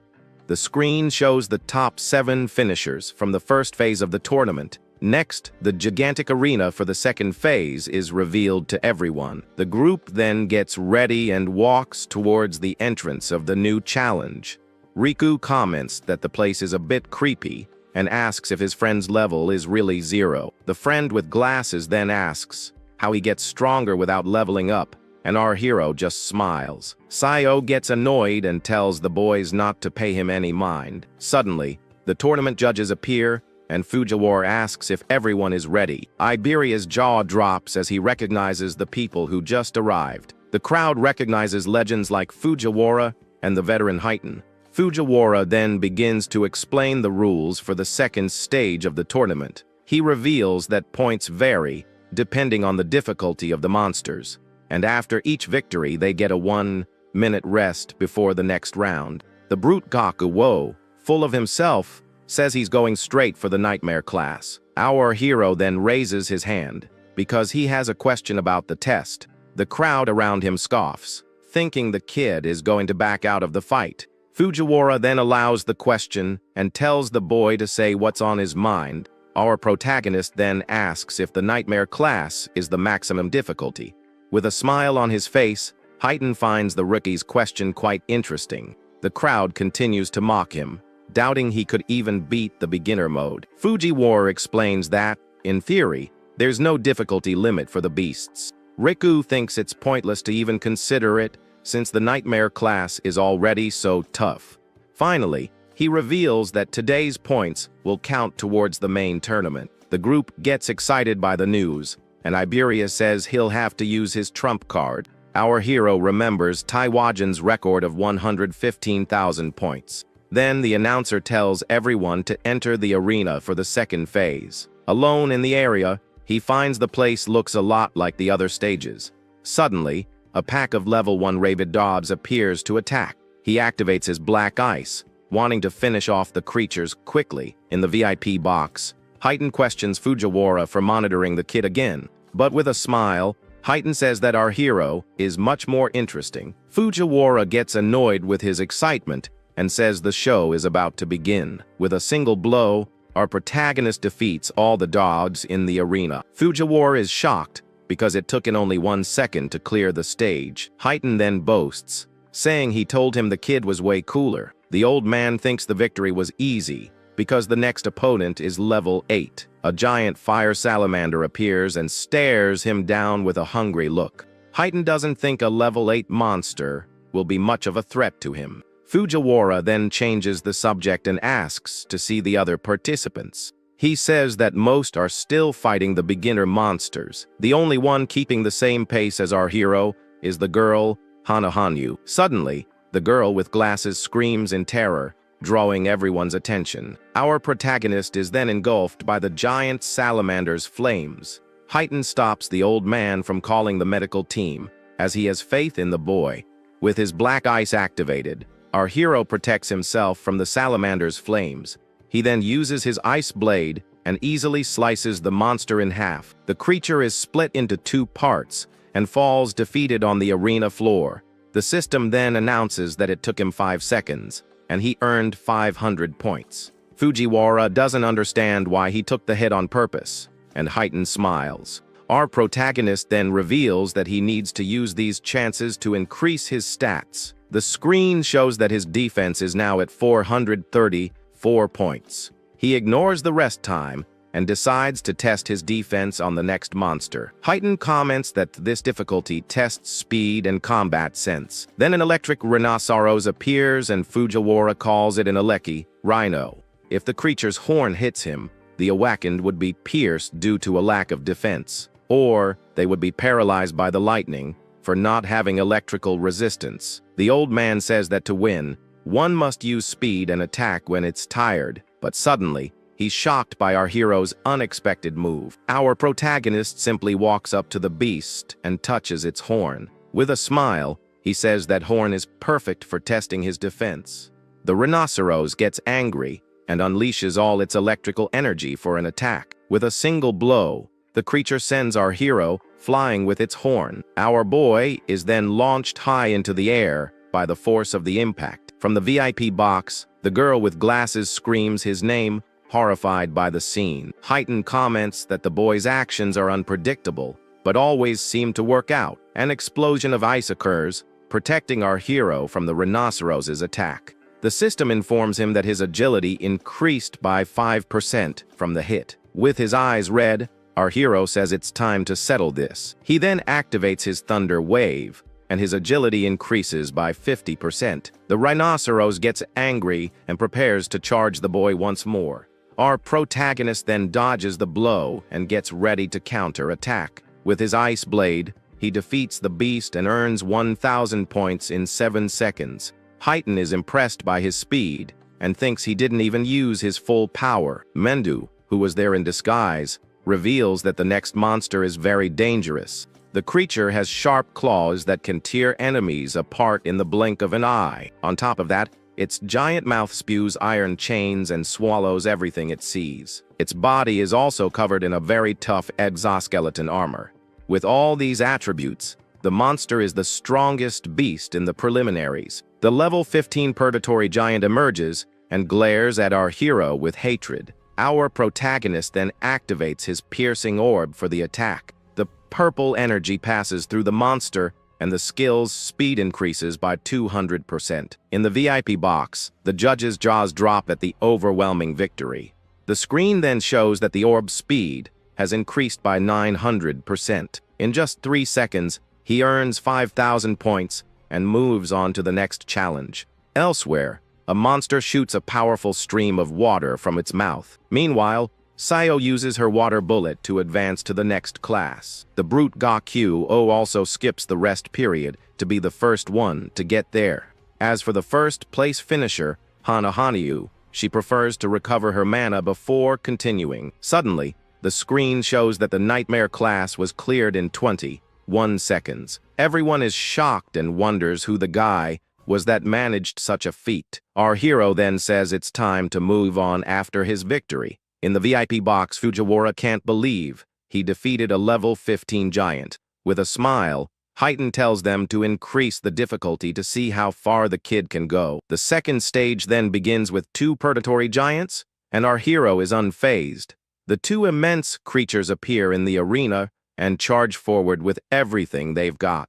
The screen shows the top 7 finishers from the first phase of the tournament. Next, the gigantic arena for the second phase is revealed to everyone. The group then gets ready and walks towards the entrance of the new challenge. Riku comments that the place is a bit creepy and asks if his friend's level is really 0. The friend with glasses then asks how he gets stronger without leveling up, and our hero just smiles. Sayo gets annoyed and tells the boys not to pay him any mind. Suddenly, the tournament judges appear and Fujiwara asks if everyone is ready. Iberia's jaw drops as he recognizes the people who just arrived. The crowd recognizes legends like Fujiwara and the veteran Heighten. Fujiwara then begins to explain the rules for the second stage of the tournament. He reveals that points vary depending on the difficulty of the monsters, and after each victory they get a 1-minute rest before the next round. The brute Gakuwo, full of himself, says he's going straight for the nightmare class. Our hero then raises his hand because he has a question about the test. The crowd around him scoffs, thinking the kid is going to back out of the fight. Fujiwara then allows the question and tells the boy to say what's on his mind. Our protagonist then asks if the nightmare class is the maximum difficulty. With a smile on his face, Heighten finds the rookie's question quite interesting. The crowd continues to mock him, doubting he could even beat the beginner mode. Fujiwara explains that, in theory, there's no difficulty limit for the beasts. Riku thinks it's pointless to even consider it, since the nightmare class is already so tough. Finally, he reveals that today's points will count towards the main tournament. The group gets excited by the news, and Iberia says he'll have to use his trump card. Our hero remembers Taiwajan's record of 115,000 points. Then the announcer tells everyone to enter the arena for the second phase. Alone in the area, he finds the place looks a lot like the other stages. Suddenly, a pack of level 1 rabid dogs appears to attack. He activates his black ice, wanting to finish off the creatures quickly. In the VIP box, Heighten questions Fujiwara for monitoring the kid again, but with a smile, Heighten says that our hero is much more interesting. Fujiwara gets annoyed with his excitement and says the show is about to begin. With a single blow, our protagonist defeats all the dogs in the arena. Fujiwara is shocked because it took him only 1 second to clear the stage. Heighten then boasts, saying he told him the kid was way cooler. The old man thinks the victory was easy because the next opponent is level 8. A giant fire salamander appears and stares him down with a hungry look. Heighten doesn't think a level 8 monster will be much of a threat to him. Fujiwara then changes the subject and asks to see the other participants. He says that most are still fighting the beginner monsters. The only one keeping the same pace as our hero is the girl, Hanahanyu. Suddenly, the girl with glasses screams in terror, drawing everyone's attention. Our protagonist is then engulfed by the giant salamander's flames. Heighten stops the old man from calling the medical team, as he has faith in the boy. With his black ice activated, our hero protects himself from the salamander's flames. He then uses his ice blade and easily slices the monster in half. The creature is split into 2 parts and falls defeated on the arena floor. The system then announces that it took him 5 seconds, and he earned 500 points. Fujiwara doesn't understand why he took the hit on purpose, and Heighten smiles. Our protagonist then reveals that he needs to use these chances to increase his stats. The screen shows that his defense is now at 434 points. He ignores the rest time and decides to test his defense on the next monster. Heighten comments that this difficulty tests speed and combat sense. Then an electric rhinoceros appears and Fujiwara calls it an Aleki rhino. If the creature's horn hits him, the awakened would be pierced due to a lack of defense, or they would be paralyzed by the lightning for not having electrical resistance. The old man says that to win, one must use speed and attack when it's tired, but suddenly, he's shocked by our hero's unexpected move. Our protagonist simply walks up to the beast and touches its horn. With a smile, he says that horn is perfect for testing his defense. The rhinoceros gets angry and unleashes all its electrical energy for an attack. With a single blow, the creature sends our hero flying with its horn. Our boy is then launched high into the air by the force of the impact. From the VIP box, the girl with glasses screams his name, horrified by the scene. Heighten comments that the boy's actions are unpredictable, but always seem to work out. An explosion of ice occurs, protecting our hero from the rhinoceros's attack. The system informs him that his agility increased by 5% from the hit. With his eyes red, our hero says it's time to settle this. He then activates his thunder wave, and his agility increases by 50%. The rhinoceros gets angry and prepares to charge the boy once more. Our protagonist then dodges the blow and gets ready to counter-attack. With his ice blade, he defeats the beast and earns 1,000 points in 7 seconds. Heighten is impressed by his speed and thinks he didn't even use his full power. Mendu, who was there in disguise, reveals that the next monster is very dangerous. The creature has sharp claws that can tear enemies apart in the blink of an eye. On top of that, its giant mouth spews iron chains and swallows everything it sees. Its body is also covered in a very tough exoskeleton armor. With all these attributes, the monster is the strongest beast in the preliminaries. The level 15 Purgatory Giant emerges and glares at our hero with hatred. Our protagonist then activates his piercing orb for the attack. The purple energy passes through the monster and the skill's speed increases by 200%. In the VIP box, the judge's jaws drop at the overwhelming victory. The screen then shows that the orb's speed has increased by 900%. In just 3 seconds, he earns 5,000 points and moves on to the next challenge. Elsewhere, a monster shoots a powerful stream of water from its mouth. Meanwhile, Sayo uses her water bullet to advance to the next class. The brute Gakyu also skips the rest period to be the first one to get there. As for the first place finisher, Hana Hanyu, she prefers to recover her mana before continuing. Suddenly, the screen shows that the Nightmare class was cleared in 21 seconds. Everyone is shocked and wonders who the guy was that managed such a feat. Our hero then says it's time to move on after his victory. In the VIP box, Fujiwara can't believe he defeated a level 15 giant. With a smile, Heighten tells them to increase the difficulty to see how far the kid can go. The second stage then begins with 2 Purgatory Giants, and our hero is unfazed. The 2 immense creatures appear in the arena and charge forward with everything they've got.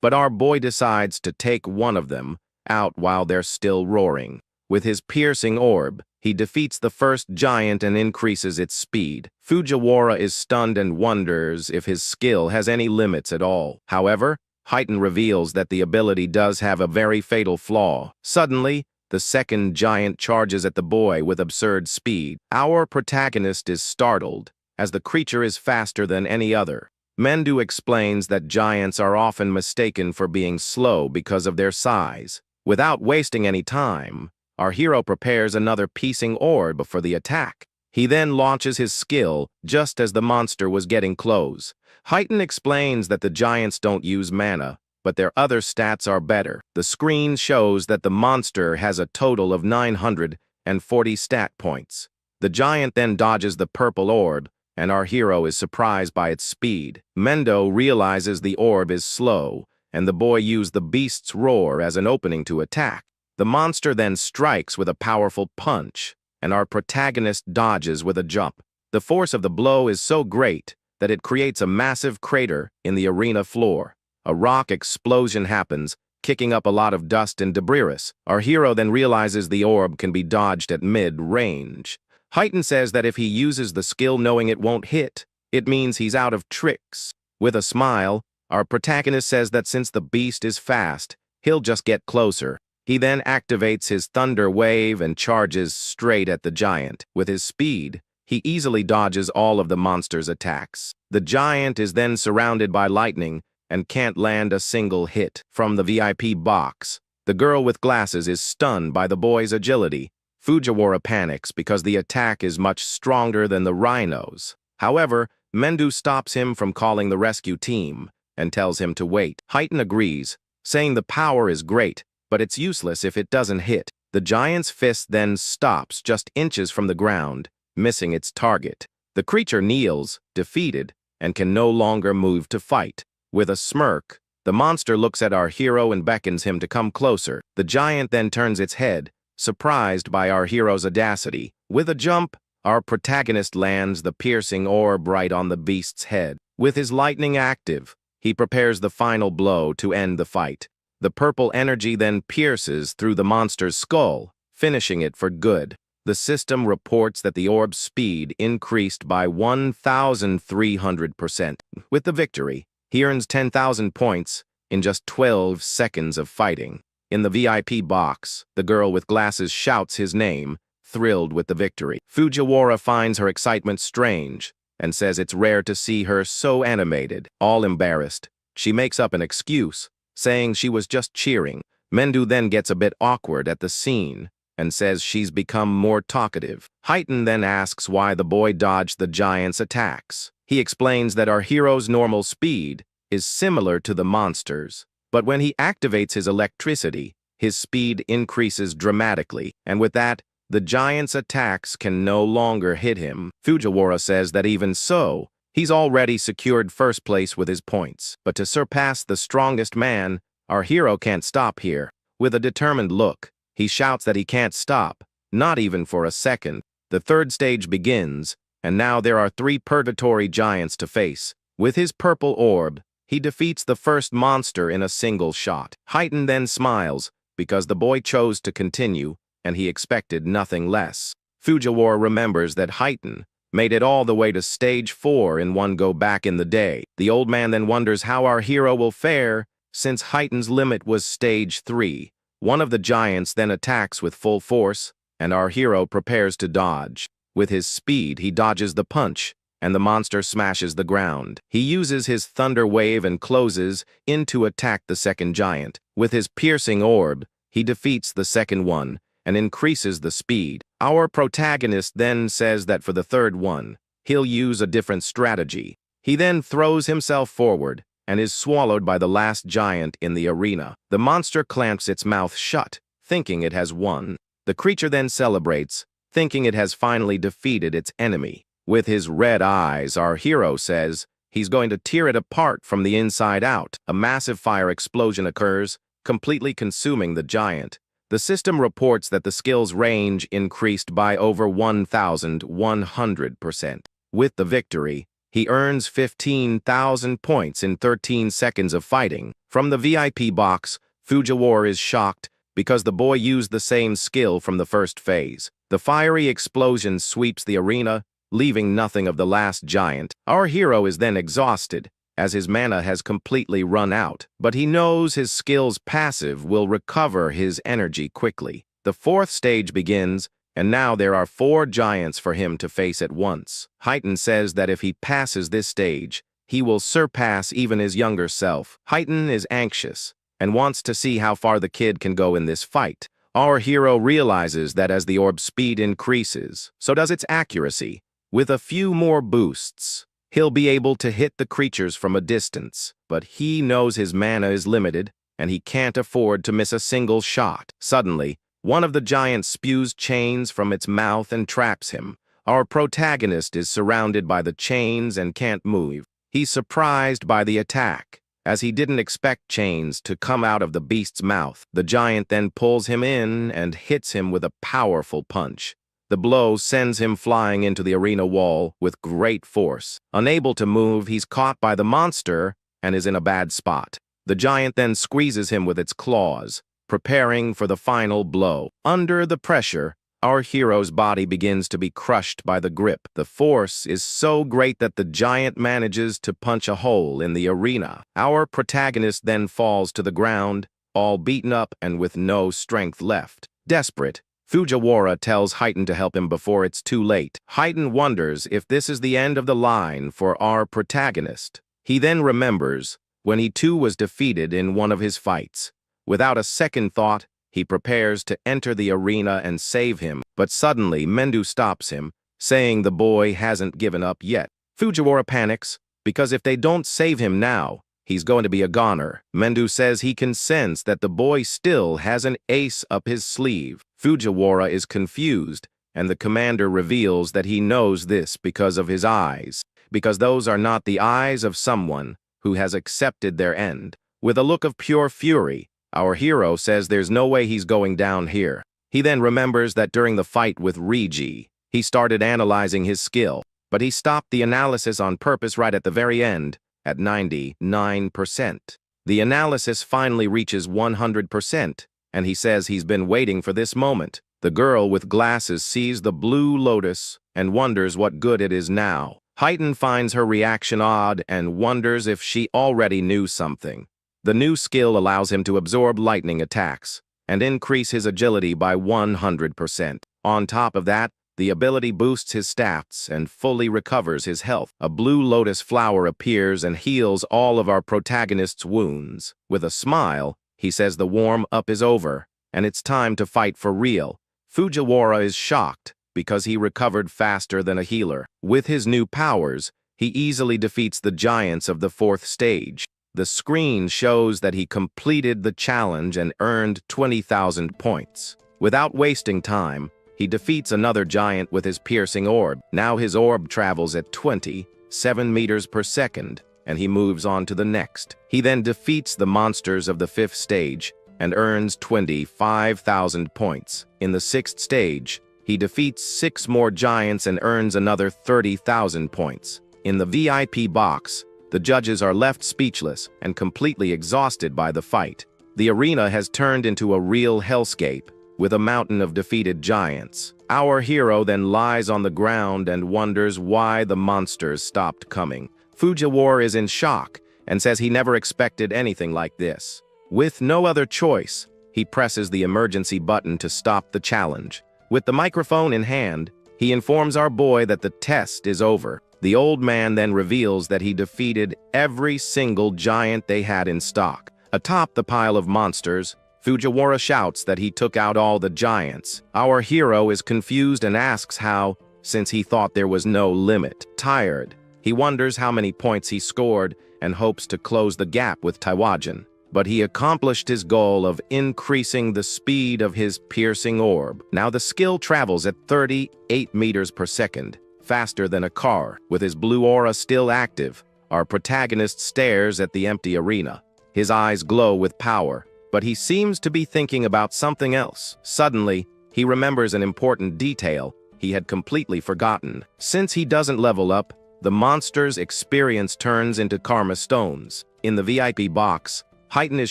But our boy decides to take one of them out while they're still roaring. With his piercing orb, he defeats the first giant and increases its speed. Fujiwara is stunned and wonders if his skill has any limits at all. However, Heighten reveals that the ability does have a very fatal flaw. Suddenly, the second giant charges at the boy with absurd speed. Our protagonist is startled, as the creature is faster than any other. Mendu explains that giants are often mistaken for being slow because of their size. Without wasting any time, our hero prepares another piercing orb for the attack. He then launches his skill just as the monster was getting close. Heighten explains that the giants don't use mana, but their other stats are better. The screen shows that the monster has a total of 940 stat points. The giant then dodges the purple orb, and our hero is surprised by its speed. Mendo realizes the orb is slow, and the boy used the beast's roar as an opening to attack. The monster then strikes with a powerful punch, and our protagonist dodges with a jump. The force of the blow is so great that it creates a massive crater in the arena floor. A rock explosion happens, kicking up a lot of dust and debris. Our hero then realizes the orb can be dodged at mid-range. Heighten says that if he uses the skill knowing it won't hit, it means he's out of tricks. With a smile, our protagonist says that since the beast is fast, he'll just get closer. He then activates his thunder wave and charges straight at the giant. With his speed, he easily dodges all of the monster's attacks. The giant is then surrounded by lightning and can't land a single hit. From the VIP box, the girl with glasses is stunned by the boy's agility. Fujiwara panics because the attack is much stronger than the rhino's. However, Mendu stops him from calling the rescue team and tells him to wait. Heighten agrees, saying the power is great, but it's useless if it doesn't hit. The giant's fist then stops just inches from the ground, missing its target. The creature kneels, defeated, and can no longer move to fight. With a smirk, the monster looks at our hero and beckons him to come closer. The giant then turns its head, surprised by our hero's audacity. With a jump, our protagonist lands the piercing orb right on the beast's head. With his lightning active, he prepares the final blow to end the fight. The purple energy then pierces through the monster's skull, finishing it for good. The system reports that the orb's speed increased by 1,300%. With the victory, he earns 10,000 points in just 12 seconds of fighting. In the VIP box, the girl with glasses shouts his name, thrilled with the victory. Fujiwara finds her excitement strange and says it's rare to see her so animated. All embarrassed, she makes up an excuse, saying she was just cheering. Mendu then gets a bit awkward at the scene and says she's become more talkative. Heighten then asks why the boy dodged the giant's attacks. He explains that our hero's normal speed is similar to the monster's, but when he activates his electricity, his speed increases dramatically, and with that, the giant's attacks can no longer hit him. Fujiwara says that even so, he's already secured first place with his points, but to surpass the strongest man, our hero can't stop here. With a determined look, he shouts that he can't stop, not even for a second. The third stage begins, and now there are 3 purgatory giants to face. With his purple orb, he defeats the first monster in a single shot. Heighten then smiles, because the boy chose to continue, and he expected nothing less. Fujiwara remembers that Heighten made it all the way to stage 4 in one go back in the day. The old man then wonders how our hero will fare, since Heighten's limit was stage 3. One of the giants then attacks with full force, and our hero prepares to dodge. With his speed, he dodges the punch, and the monster smashes the ground. He uses his thunder wave and closes in to attack the second giant. With his piercing orb, he defeats the second one and increases the speed. Our protagonist then says that for the third one, he'll use a different strategy. He then throws himself forward and is swallowed by the last giant in the arena. The monster clamps its mouth shut, thinking it has won. The creature then celebrates, thinking it has finally defeated its enemy. With his red eyes, our hero says he's going to tear it apart from the inside out. A massive fire explosion occurs, completely consuming the giant. The system reports that the skill's range increased by over 1,100%. With the victory, he earns 15,000 points in 13 seconds of fighting. From the VIP box, Fujiwara is shocked because the boy used the same skill from the first phase. The fiery explosion sweeps the arena, leaving nothing of the last giant. Our hero is then exhausted, as his mana has completely run out, but he knows his skill's passive will recover his energy quickly. The fourth stage begins, and now there are 4 giants for him to face at once. Heighten says that if he passes this stage, he will surpass even his younger self. Heighten is anxious and wants to see how far the kid can go in this fight. Our hero realizes that as the orb's speed increases, so does its accuracy. With a few more boosts, he'll be able to hit the creatures from a distance, but he knows his mana is limited, and he can't afford to miss a single shot. Suddenly, one of the giants spews chains from its mouth and traps him. Our protagonist is surrounded by the chains and can't move. He's surprised by the attack, as he didn't expect chains to come out of the beast's mouth. The giant then pulls him in and hits him with a powerful punch. The blow sends him flying into the arena wall with great force. Unable to move, he's caught by the monster and is in a bad spot. The giant then squeezes him with its claws, preparing for the final blow. Under the pressure, our hero's body begins to be crushed by the grip. The force is so great that the giant manages to punch a hole in the arena. Our protagonist then falls to the ground, all beaten up and with no strength left. Desperate, Fujiwara tells Heighten to help him before it's too late. Heighten wonders if this is the end of the line for our protagonist. He then remembers when he too was defeated in one of his fights. Without a second thought, he prepares to enter the arena and save him, but suddenly Mendu stops him, saying the boy hasn't given up yet. Fujiwara panics, because if they don't save him now, he's going to be a goner. Mendu says he can sense that the boy still has an ace up his sleeve. Fujiwara is confused, and the commander reveals that he knows this because of his eyes, because those are not the eyes of someone who has accepted their end. With a look of pure fury, our hero says there's no way he's going down here. He then remembers that during the fight with Rigi, he started analyzing his skill, but he stopped the analysis on purpose right at the very end, at 99%. The analysis finally reaches 100%, and he says he's been waiting for this moment. The girl with glasses sees the blue lotus and wonders what good it is now. Heighten finds her reaction odd and wonders if she already knew something. The new skill allows him to absorb lightning attacks, and increase his agility by 100%. On top of that, the ability boosts his stats and fully recovers his health. A blue lotus flower appears and heals all of our protagonist's wounds. With a smile, he says the warm-up is over, and it's time to fight for real. Fujiwara is shocked because he recovered faster than a healer. With his new powers, he easily defeats the giants of the 4th stage. The screen shows that he completed the challenge and earned 20,000 points. Without wasting time, he defeats another giant with his piercing orb. Now his orb travels at 27 meters per second, and he moves on to the next. He then defeats the monsters of the 5th stage and earns 25,000 points. In the 6th stage, he defeats 6 more giants and earns another 30,000 points. In the VIP box, the judges are left speechless and completely exhausted by the fight. The arena has turned into a real hellscape, with a mountain of defeated giants. Our hero then lies on the ground and wonders why the monsters stopped coming. Fujiwara is in shock and says he never expected anything like this. With no other choice, he presses the emergency button to stop the challenge. With the microphone in hand, he informs our boy that the test is over. The old man then reveals that he defeated every single giant they had in stock. Atop the pile of monsters, Fujiwara shouts that he took out all the giants. Our hero is confused and asks how, since he thought there was no limit. Tired, he wonders how many points he scored and hopes to close the gap with Taiwajan. But he accomplished his goal of increasing the speed of his piercing orb. Now the skill travels at 38 meters per second, faster than a car. With his blue aura still active, our protagonist stares at the empty arena. His eyes glow with power, but he seems to be thinking about something else. Suddenly, he remembers an important detail he had completely forgotten. Since he doesn't level up, the monster's experience turns into karma stones. In the VIP box, Heighten is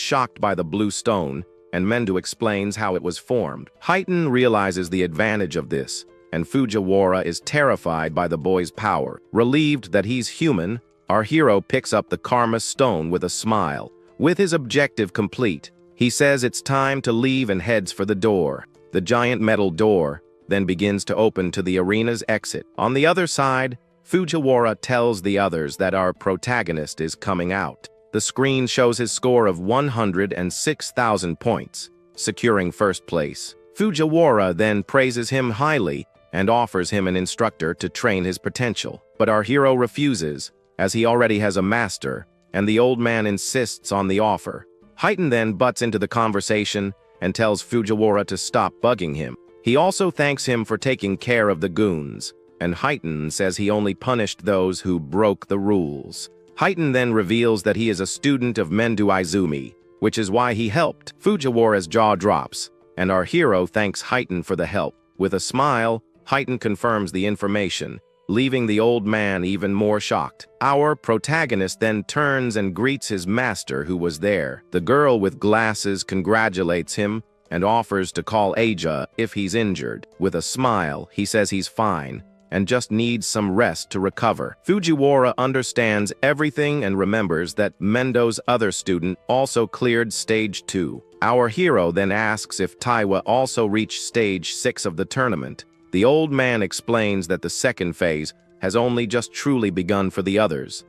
shocked by the blue stone, and Mendo explains how it was formed. Heighten realizes the advantage of this, and Fujiwara is terrified by the boy's power. Relieved that he's human, our hero picks up the karma stone with a smile. With his objective complete, he says it's time to leave and heads for the door. The giant metal door then begins to open to the arena's exit. On the other side, Fujiwara tells the others that our protagonist is coming out. The screen shows his score of 106,000 points, securing first place. Fujiwara then praises him highly and offers him an instructor to train his potential. But our hero refuses, as he already has a master, and the old man insists on the offer. Heighten then butts into the conversation and tells Fujiwara to stop bugging him. He also thanks him for taking care of the goons, and Heighten says he only punished those who broke the rules. Heighten then reveals that he is a student of Mendo Izumi, which is why he helped. Fujiwara's jaw drops, and our hero thanks Heighten for the help. With a smile, Heighten confirms the information, leaving the old man even more shocked. Our protagonist then turns and greets his master who was there. The girl with glasses congratulates him and offers to call Aja if he's injured. With a smile, he says he's fine and just needs some rest to recover. Fujiwara understands everything and remembers that Mendo's other student also cleared stage 2. Our hero then asks if Taiwa also reached stage 6 of the tournament. The old man explains that the second phase has only just truly begun for the others.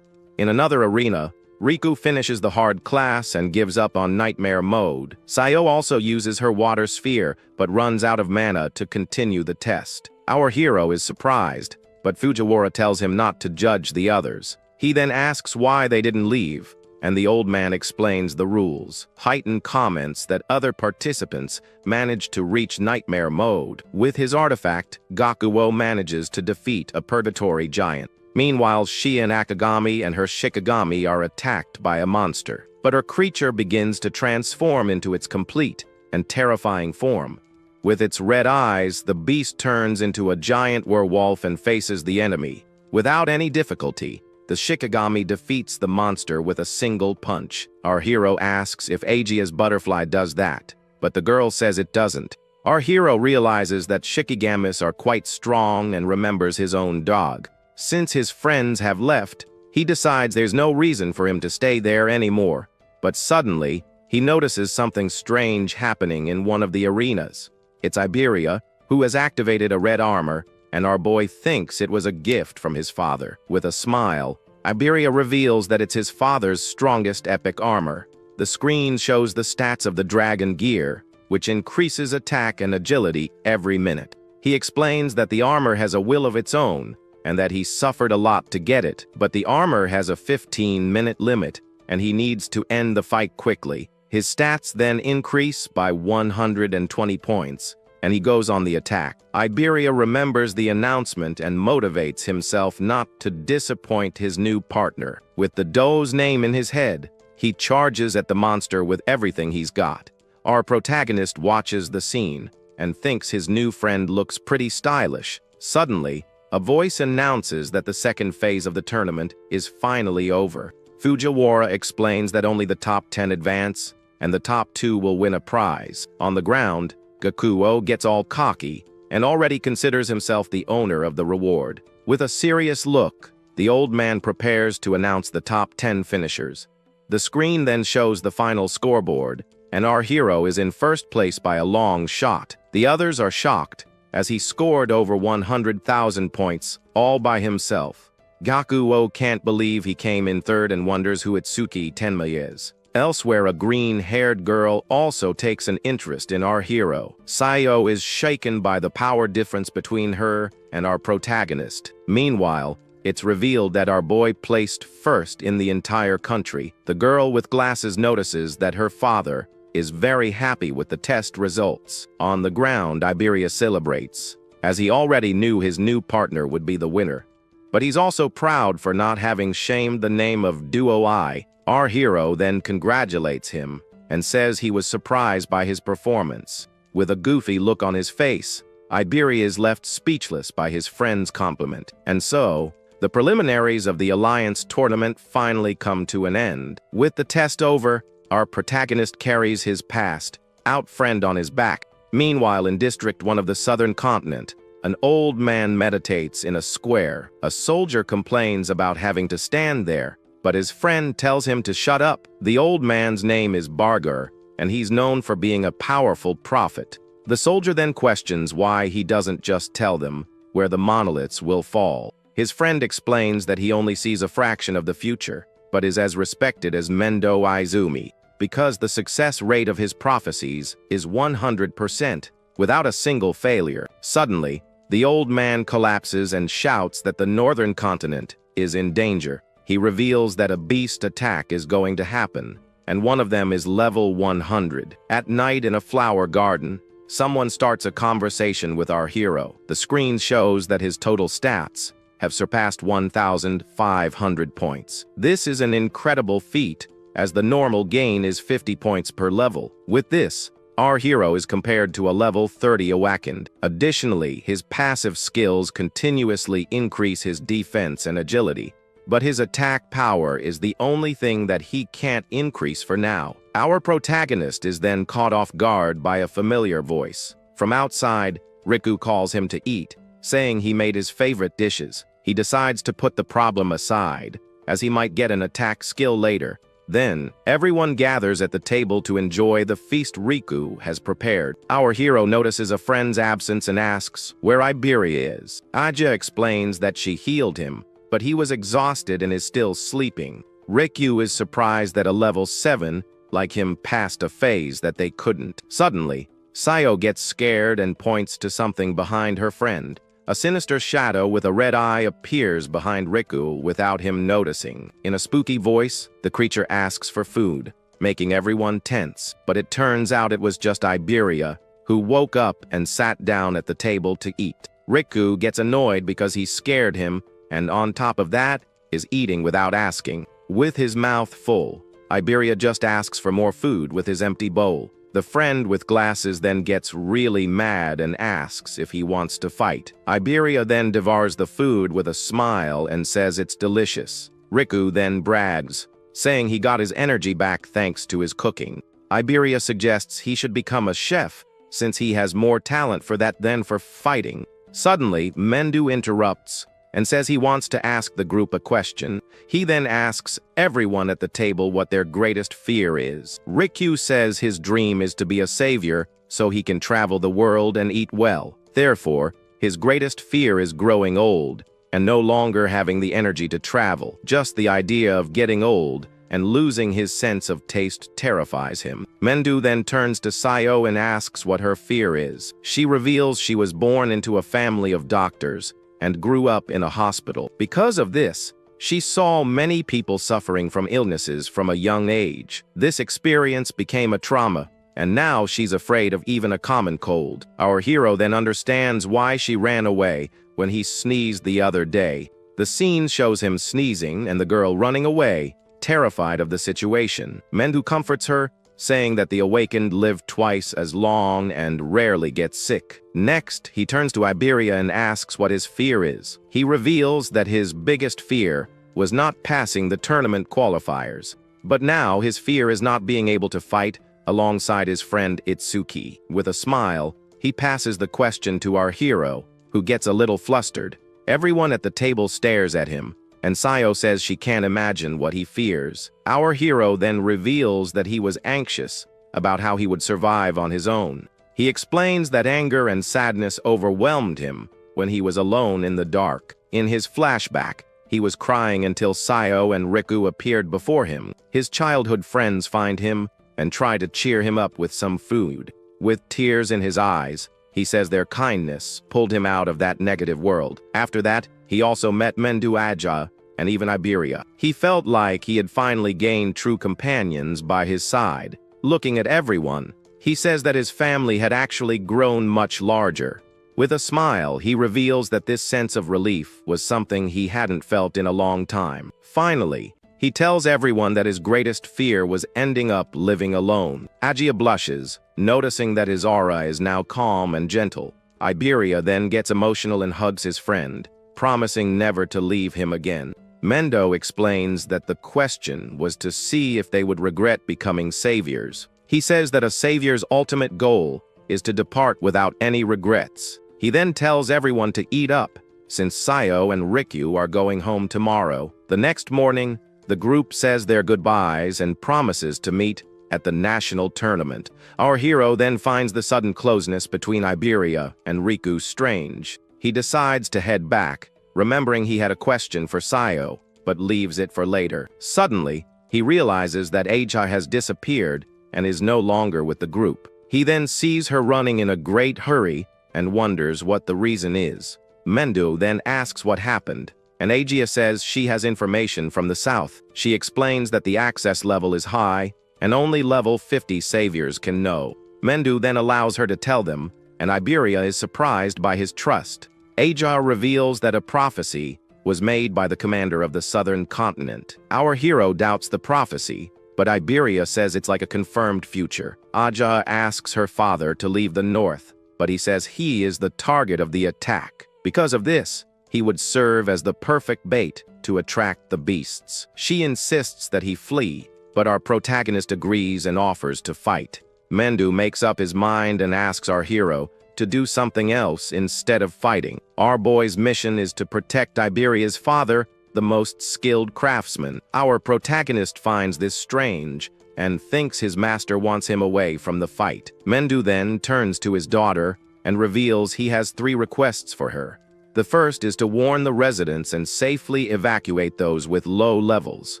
In another arena, Riku finishes the hard class and gives up on nightmare mode. Sayo also uses her water sphere, but runs out of mana to continue the test. Our hero is surprised, but Fujiwara tells him not to judge the others. He then asks why they didn't leave, and the old man explains the rules. Heighten comments that other participants managed to reach nightmare mode. With his artifact, Gakuo manages to defeat a purgatory giant. Meanwhile, Shia Nakagami and her Shikigami are attacked by a monster, but her creature begins to transform into its complete and terrifying form. With its red eyes, the beast turns into a giant werewolf and faces the enemy. Without any difficulty, the Shikigami defeats the monster with a single punch. Our hero asks if Aegea's butterfly does that, but the girl says it doesn't. Our hero realizes that Shikigamis are quite strong and remembers his own dog. Since his friends have left, he decides there's no reason for him to stay there anymore. But suddenly, he notices something strange happening in one of the arenas. It's Iberia, who has activated a red armor, and our boy thinks it was a gift from his father. With a smile, Iberia reveals that it's his father's strongest epic armor. The screen shows the stats of the dragon gear, which increases attack and agility every minute. He explains that the armor has a will of its own, and that he suffered a lot to get it, but the armor has a 15-minute limit, and he needs to end the fight quickly. His stats then increase by 120 points, and he goes on the attack. Iberia remembers the announcement and motivates himself not to disappoint his new partner. With the doe's name in his head, he charges at the monster with everything he's got. Our protagonist watches the scene and thinks his new friend looks pretty stylish. Suddenly, a voice announces that the second phase of the tournament is finally over. Fujiwara explains that only the top 10 advance, and the top 2 will win a prize. On the ground, Gakuo gets all cocky and already considers himself the owner of the reward. With a serious look, the old man prepares to announce the top 10 finishers. The screen then shows the final scoreboard, and our hero is in first place by a long shot. The others are shocked, as he scored over 100,000 points all by himself. Gakuo can't believe he came in third and wonders who Itsuki Tenma is. Elsewhere, a green-haired girl also takes an interest in our hero. Sayo is shaken by the power difference between her and our protagonist. Meanwhile, it's revealed that our boy placed first in the entire country. The girl with glasses notices that her father is very happy with the test results. On the ground, Iberia celebrates, as he already knew his new partner would be the winner. But he's also proud for not having shamed the name of Duo I. Our hero then congratulates him and says he was surprised by his performance. With a goofy look on his face, Iberia is left speechless by his friend's compliment. And so, the preliminaries of the Alliance tournament finally come to an end. With the test over, our protagonist carries his past out friend on his back. Meanwhile, in District 1 of the Southern Continent, an old man meditates in a square. A soldier complains about having to stand there, but his friend tells him to shut up. The old man's name is Barger, and he's known for being a powerful prophet. The soldier then questions why he doesn't just tell them where the monoliths will fall. His friend explains that he only sees a fraction of the future, but is as respected as Mendo Izumi, because the success rate of his prophecies is 100%, without a single failure. Suddenly, the old man collapses and shouts that the northern continent is in danger. He reveals that a beast attack is going to happen, and one of them is level 100. At night in a flower garden, someone starts a conversation with our hero. The screen shows that his total stats have surpassed 1,500 points. This is an incredible feat, as the normal gain is 50 points per level. With this, our hero is compared to a level 30 awakened. Additionally, his passive skills continuously increase his defense and agility, but his attack power is the only thing that he can't increase for now. Our protagonist is then caught off guard by a familiar voice. From outside, Riku calls him to eat, saying he made his favorite dishes. He decides to put the problem aside, as he might get an attack skill later. Then, everyone gathers at the table to enjoy the feast Riku has prepared. Our hero notices a friend's absence and asks where Iberia is. Aja explains that she healed him, but he was exhausted and is still sleeping. Riku is surprised that a level 7, like him, passed a phase that they couldn't. Suddenly, Sayo gets scared and points to something behind her friend. A sinister shadow with a red eye appears behind Riku without him noticing. In a spooky voice, the creature asks for food, making everyone tense. But it turns out it was just Iberia, who woke up and sat down at the table to eat. Riku gets annoyed because he scared him, and on top of that, is eating without asking. With his mouth full, Iberia just asks for more food with his empty bowl. The friend with glasses then gets really mad and asks if he wants to fight. Iberia then devours the food with a smile and says it's delicious. Riku then brags, saying he got his energy back thanks to his cooking. Iberia suggests he should become a chef, since he has more talent for that than for fighting. Suddenly, Mendu interrupts, and says he wants to ask the group a question. He then asks everyone at the table what their greatest fear is. Rikyu says his dream is to be a savior so he can travel the world and eat well. Therefore, his greatest fear is growing old and no longer having the energy to travel. Just the idea of getting old and losing his sense of taste terrifies him. Mendu then turns to Sayo and asks what her fear is. She reveals she was born into a family of doctors and grew up in a hospital. Because of this, she saw many people suffering from illnesses from a young age. This experience became a trauma, and now she's afraid of even a common cold. Our hero then understands why she ran away when he sneezed the other day. The scene shows him sneezing and the girl running away, terrified of the situation. Mendu comforts her, saying that the awakened live twice as long and rarely get sick. Next, he turns to Iberia and asks what his fear is. He reveals that his biggest fear was not passing the tournament qualifiers, but now his fear is not being able to fight alongside his friend Itsuki. With a smile, he passes the question to our hero, who gets a little flustered. Everyone at the table stares at him, and Sayo says she can't imagine what he fears. Our hero then reveals that he was anxious about how he would survive on his own. He explains that anger and sadness overwhelmed him when he was alone in the dark. In his flashback, he was crying until Sayo and Riku appeared before him. His childhood friends find him and try to cheer him up with some food. With tears in his eyes, he says their kindness pulled him out of that negative world. After that, he also met Mendu Aja and even Iberia. He felt like he had finally gained true companions by his side. Looking at everyone, he says that his family had actually grown much larger. With a smile, he reveals that this sense of relief was something he hadn't felt in a long time. Finally, he tells everyone that his greatest fear was ending up living alone. Agia blushes, noticing that his aura is now calm and gentle. Iberia then gets emotional and hugs his friend, promising never to leave him again. Mendo explains that the question was to see if they would regret becoming saviors. He says that a savior's ultimate goal is to depart without any regrets. He then tells everyone to eat up, since Sayo and Rikyu are going home tomorrow. The next morning, the group says their goodbyes and promises to meet at the national tournament. Our hero then finds the sudden closeness between Iberia and Riku strange. He decides to head back, remembering he had a question for Sayo, but leaves it for later. Suddenly, he realizes that Aja has disappeared and is no longer with the group. He then sees her running in a great hurry and wonders what the reason is. Mendu then asks what happened, and Agia says she has information from the south. She explains that the access level is high and only level 50 saviors can know. Mendu then allows her to tell them, and Iberia is surprised by his trust. Aja reveals that a prophecy was made by the commander of the southern continent. Our hero doubts the prophecy, but Iberia says it's like a confirmed future. Aja asks her father to leave the north, but he says he is the target of the attack. Because of this, he would serve as the perfect bait to attract the beasts. She insists that he flee, but our protagonist agrees and offers to fight. Mendu makes up his mind and asks our hero to do something else instead of fighting. Our boy's mission is to protect Iberia's father, the most skilled craftsman. Our protagonist finds this strange and thinks his master wants him away from the fight. Mendu then turns to his daughter and reveals he has 3 requests for her. The first is to warn the residents and safely evacuate those with low levels.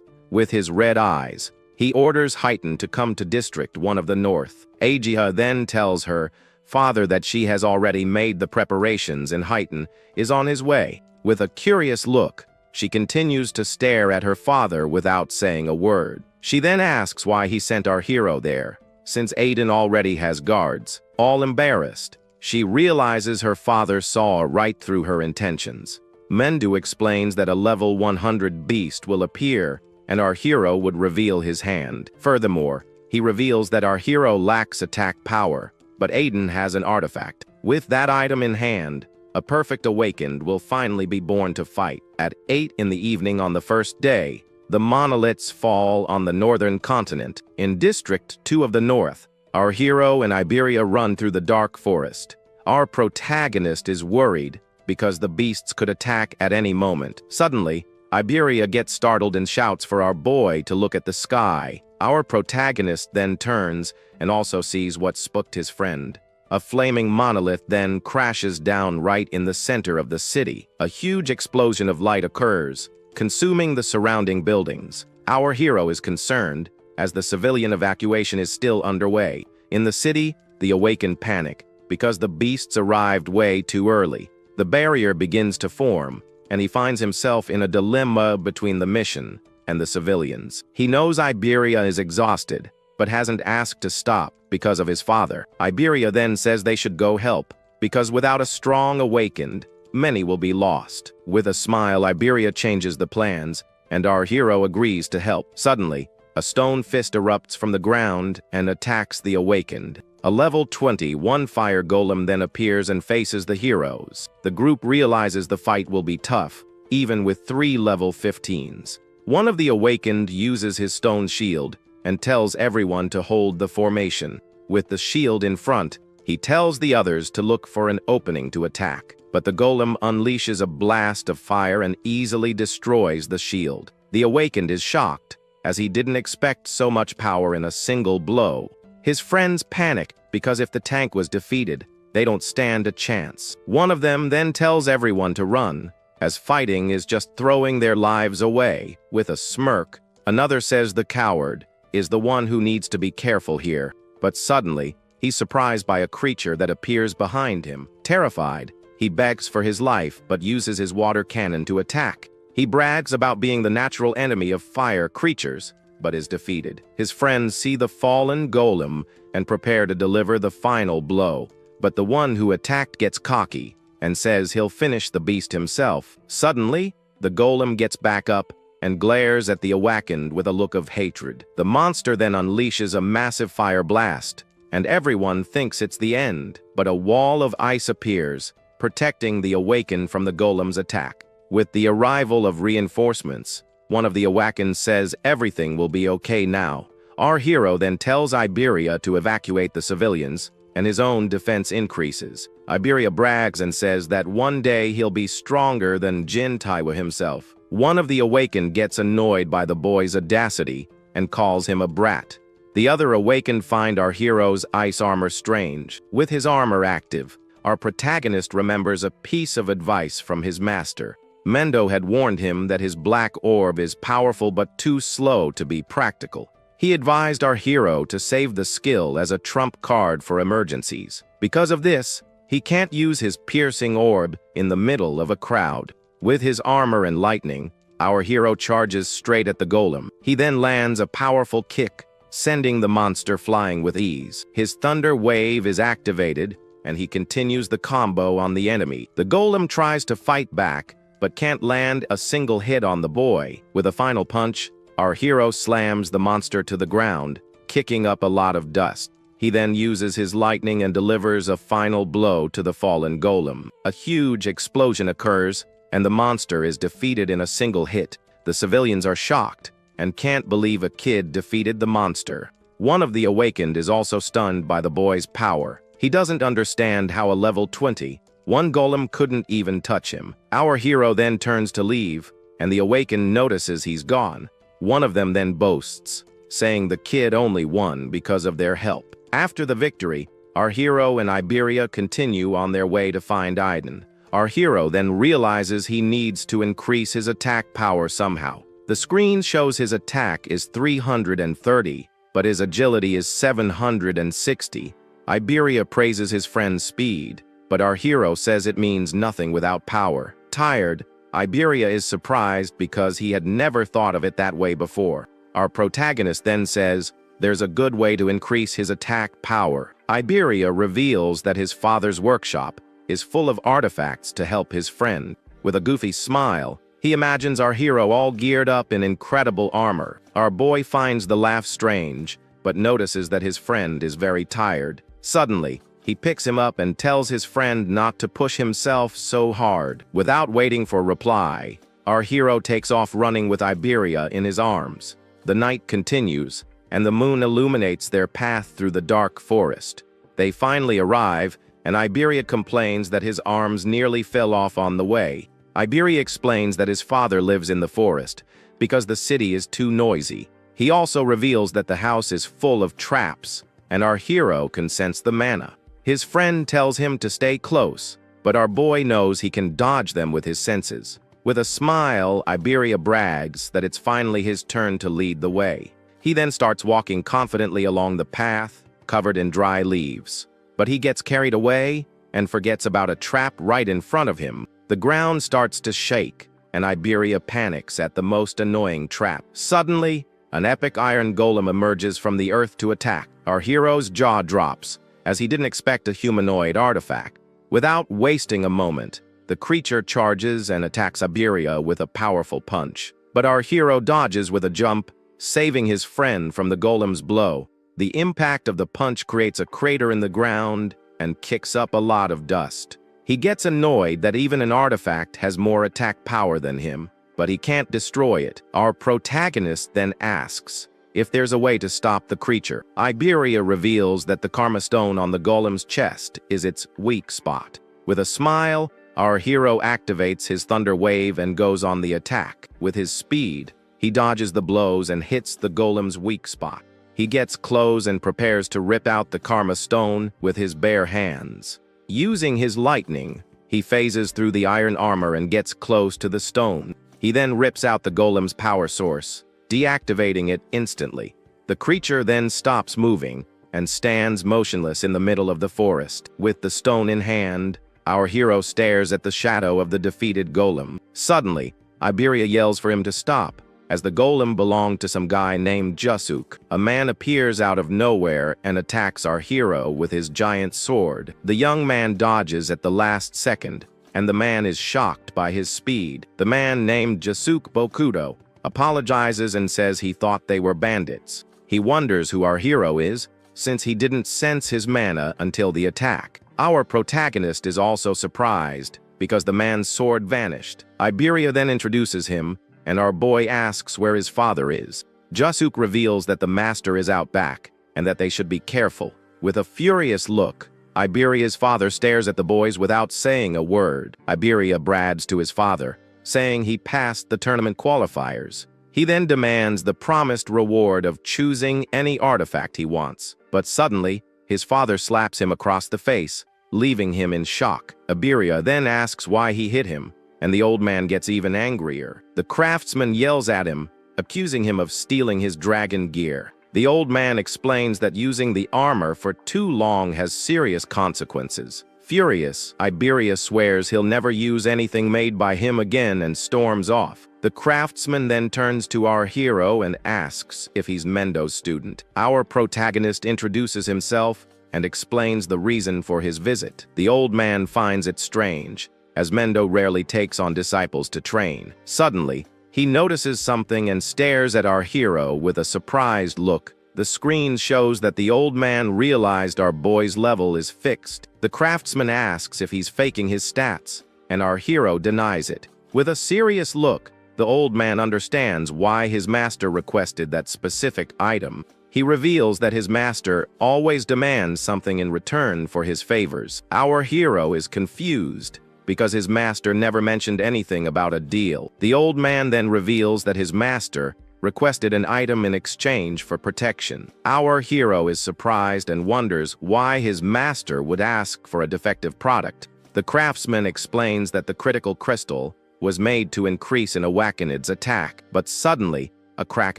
With his red eyes, he orders Heighten to come to District 1 of the North. Agia then tells her father that she has already made the preparations and Heighten is on his way. With a curious look, she continues to stare at her father without saying a word. She then asks why he sent our hero there, since Aiden already has guards. All embarrassed, she realizes her father saw right through her intentions. Mendu explains that a level 100 beast will appear and our hero would reveal his hand. Furthermore, he reveals that our hero lacks attack power, but Aiden has an artifact. With that item in hand, a perfect awakened will finally be born to fight. At 8 in the evening on the first day, the monoliths fall on the northern continent. In District 2 of the North, our hero and Iberia run through the dark forest. Our protagonist is worried because the beasts could attack at any moment. Suddenly, Iberia gets startled and shouts for our boy to look at the sky. Our protagonist then turns and also sees what spooked his friend. A flaming monolith then crashes down right in the center of the city. A huge explosion of light occurs, consuming the surrounding buildings. Our hero is concerned, as the civilian evacuation is still underway. In the city, the awakened panic, because the beasts arrived way too early. The barrier begins to form, and he finds himself in a dilemma between the mission and the civilians. He knows Iberia is exhausted, but hasn't asked to stop because of his father. Iberia then says they should go help, because without a strong awakened, many will be lost. With a smile, Iberia changes the plans, and our hero agrees to help. Suddenly, a stone fist erupts from the ground and attacks the awakened. A level 21 fire golem then appears and faces the heroes. The group realizes the fight will be tough, even with 3 level 15s. One of the awakened uses his stone shield and tells everyone to hold the formation. With the shield in front, he tells the others to look for an opening to attack. But the golem unleashes a blast of fire and easily destroys the shield. The awakened is shocked, as he didn't expect so much power in a single blow. His friends panic because if the tank was defeated, they don't stand a chance. One of them then tells everyone to run, as fighting is just throwing their lives away. With a smirk, another says the coward is the one who needs to be careful here. But suddenly, he's surprised by a creature that appears behind him. Terrified, he begs for his life but uses his water cannon to attack. He brags about being the natural enemy of fire creatures, but is defeated. His friends see the fallen golem and prepare to deliver the final blow, but the one who attacked gets cocky and says he'll finish the beast himself. Suddenly, the golem gets back up and glares at the awakened with a look of hatred. The monster then unleashes a massive fire blast, and everyone thinks it's the end, but a wall of ice appears, protecting the awakened from the golem's attack. With the arrival of reinforcements, one of the awakens says everything will be okay now. Our hero then tells Iberia to evacuate the civilians, and his own defense increases. Iberia brags and says that one day he'll be stronger than Jin Taiwa himself. One of the awakened gets annoyed by the boy's audacity and calls him a brat. The other awakened find our hero's ice armor strange. With his armor active, our protagonist remembers a piece of advice from his master. Mendo had warned him that his black orb is powerful but too slow to be practical. He advised our hero to save the skill as a trump card for emergencies. Because of this, he can't use his piercing orb in the middle of a crowd. With his armor and lightning, our hero charges straight at the golem. He then lands a powerful kick, sending the monster flying with ease. His thunder wave is activated, and he continues the combo on the enemy. The golem tries to fight back, but can't land a single hit on the boy. With a final punch, our hero slams the monster to the ground, kicking up a lot of dust. He then uses his lightning and delivers a final blow to the fallen golem. A huge explosion occurs, and the monster is defeated in a single hit. The civilians are shocked and can't believe a kid defeated the monster. One of the awakened is also stunned by the boy's power. He doesn't understand how a level 20, one golem couldn't even touch him. Our hero then turns to leave, and the awakened notices he's gone. One of them then boasts, saying the kid only won because of their help. After the victory, our hero and Iberia continue on their way to find Aiden. Our hero then realizes he needs to increase his attack power somehow. The screen shows his attack is 330, but his agility is 760. Iberia praises his friend's speed, but our hero says it means nothing without power. Tired, Iberia is surprised because he had never thought of it that way before. Our protagonist then says there's a good way to increase his attack power. Iberia reveals that his father's workshop is full of artifacts to help his friend. With a goofy smile, he imagines our hero all geared up in incredible armor. Our boy finds the laugh strange, but notices that his friend is very tired. Suddenly, he picks him up and tells his friend not to push himself so hard. Without waiting for reply, our hero takes off running with Iberia in his arms. The night continues, and the moon illuminates their path through the dark forest. They finally arrive, and Iberia complains that his arms nearly fell off on the way. Iberia explains that his father lives in the forest because the city is too noisy. He also reveals that the house is full of traps, and our hero can sense the mana. His friend tells him to stay close, but our boy knows he can dodge them with his senses. With a smile, Iberia brags that it's finally his turn to lead the way. He then starts walking confidently along the path, covered in dry leaves. But he gets carried away and forgets about a trap right in front of him. The ground starts to shake, and Iberia panics at the most annoying trap. Suddenly, an epic iron golem emerges from the earth to attack. Our hero's jaw drops, as he didn't expect a humanoid artifact. Without wasting a moment, the creature charges and attacks Iberia with a powerful punch. But our hero dodges with a jump, saving his friend from the golem's blow. The impact of the punch creates a crater in the ground and kicks up a lot of dust. He gets annoyed that even an artifact has more attack power than him, but he can't destroy it. Our protagonist then asks if there's a way to stop the creature. Iberia reveals that the karma stone on the golem's chest is its weak spot. With a smile, our hero activates his thunder wave and goes on the attack. With his speed, he dodges the blows and hits the golem's weak spot. He gets close and prepares to rip out the karma stone with his bare hands. Using his lightning, he phases through the iron armor and gets close to the stone. He then rips out the golem's power source, deactivating it instantly. The creature then stops moving and stands motionless in the middle of the forest. With the stone in hand, our hero stares at the shadow of the defeated golem. Suddenly, Iberia yells for him to stop, as the golem belonged to some guy named Jasuk. A man appears out of nowhere and attacks our hero with his giant sword. The young man dodges at the last second, and the man is shocked by his speed. The man named Jasuk Bokudo apologizes and says he thought they were bandits. He wonders who our hero is, since he didn't sense his mana until the attack. Our protagonist is also surprised, because the man's sword vanished. Iberia then introduces him, and our boy asks where his father is. Jasuk reveals that the master is out back, and that they should be careful. With a furious look, Iberia's father stares at the boys without saying a word. Iberia brags to his father, saying he passed the tournament qualifiers. He then demands the promised reward of choosing any artifact he wants. But suddenly, his father slaps him across the face, leaving him in shock. Iberia then asks why he hit him, and the old man gets even angrier. The craftsman yells at him, accusing him of stealing his dragon gear. The old man explains that using the armor for too long has serious consequences. Furious, Iberia swears he'll never use anything made by him again and storms off. The craftsman then turns to our hero and asks if he's Mendo's student. Our protagonist introduces himself and explains the reason for his visit. The old man finds it strange, as Mendo rarely takes on disciples to train. Suddenly, he notices something and stares at our hero with a surprised look. The screen shows that the old man realized our boy's level is fixed. The craftsman asks if he's faking his stats, and our hero denies it. With a serious look, the old man understands why his master requested that specific item. He reveals that his master always demands something in return for his favors. Our hero is confused, because his master never mentioned anything about a deal. The old man then reveals that his master requested an item in exchange for protection. Our hero is surprised and wonders why his master would ask for a defective product. The craftsman explains that the critical crystal was made to increase an Awakenid's attack, but suddenly a crack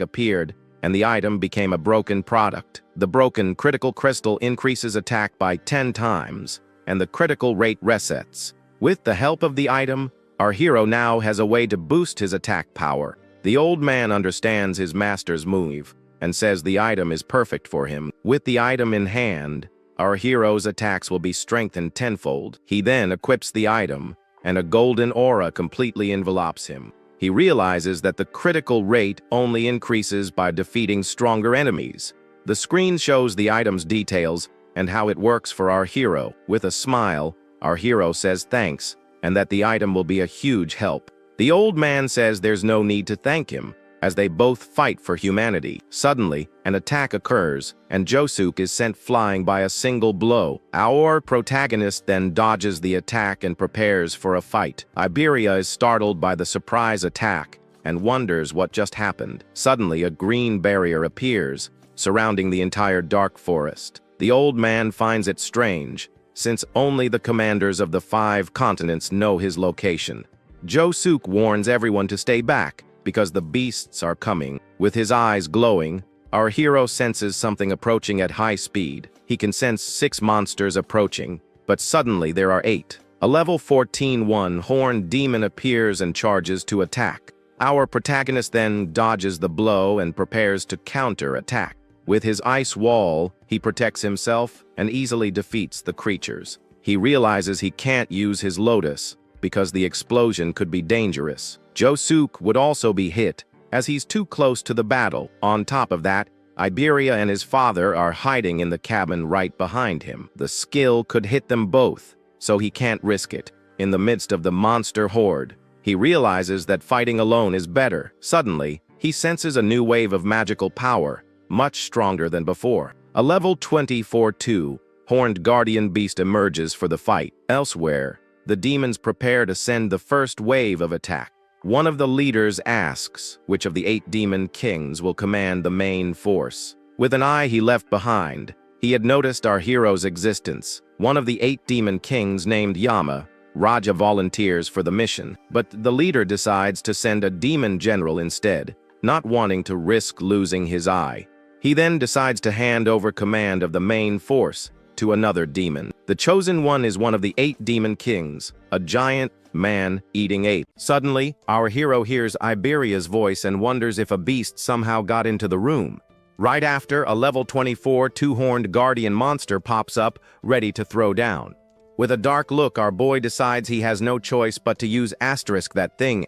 appeared, and the item became a broken product. The broken critical crystal increases attack by 10 times, and the critical rate resets. With the help of the item, our hero now has a way to boost his attack power. The old man understands his master's move and says the item is perfect for him. With the item in hand, our hero's attacks will be strengthened tenfold. He then equips the item, and a golden aura completely envelops him. He realizes that the critical rate only increases by defeating stronger enemies. The screen shows the item's details and how it works for our hero. With a smile, our hero says thanks, and that the item will be a huge help. The old man says there's no need to thank him, as they both fight for humanity. Suddenly, an attack occurs, and Josuke is sent flying by a single blow. Our protagonist then dodges the attack and prepares for a fight. Iberia is startled by the surprise attack and wonders what just happened. Suddenly, a green barrier appears, surrounding the entire dark forest. The old man finds it strange, since only the commanders of the 5 continents know his location. Josuke warns everyone to stay back, because the beasts are coming. With his eyes glowing, our hero senses something approaching at high speed. He can sense 6 monsters approaching, but suddenly there are 8. A level 14 one-horned demon appears and charges to attack. Our protagonist then dodges the blow and prepares to counter-attack. With his ice wall, he protects himself and easily defeats the creatures. He realizes he can't use his lotus because the explosion could be dangerous. Josuke would also be hit, as he's too close to the battle. On top of that, Iberia and his father are hiding in the cabin right behind him. The skill could hit them both, so he can't risk it. In the midst of the monster horde, he realizes that fighting alone is better. Suddenly, he senses a new wave of magical power, much stronger than before. A level 24-2 horned guardian beast emerges for the fight. Elsewhere, the demons prepare to send the first wave of attack. One of the leaders asks which of the 8 demon kings will command the main force. With an eye he left behind, he had noticed our hero's existence. One of the 8 demon kings, named Yama, Raja, volunteers for the mission, but the leader decides to send a demon general instead, not wanting to risk losing his eye. He then decides to hand over command of the main force to another demon. The chosen one is one of the 8 demon kings, a giant man-eating ape. Suddenly, our hero hears Iberia's voice and wonders if a beast somehow got into the room. Right after, a level 24 two-horned guardian monster pops up, ready to throw down. With a dark look, our boy decides he has no choice but to use that thing.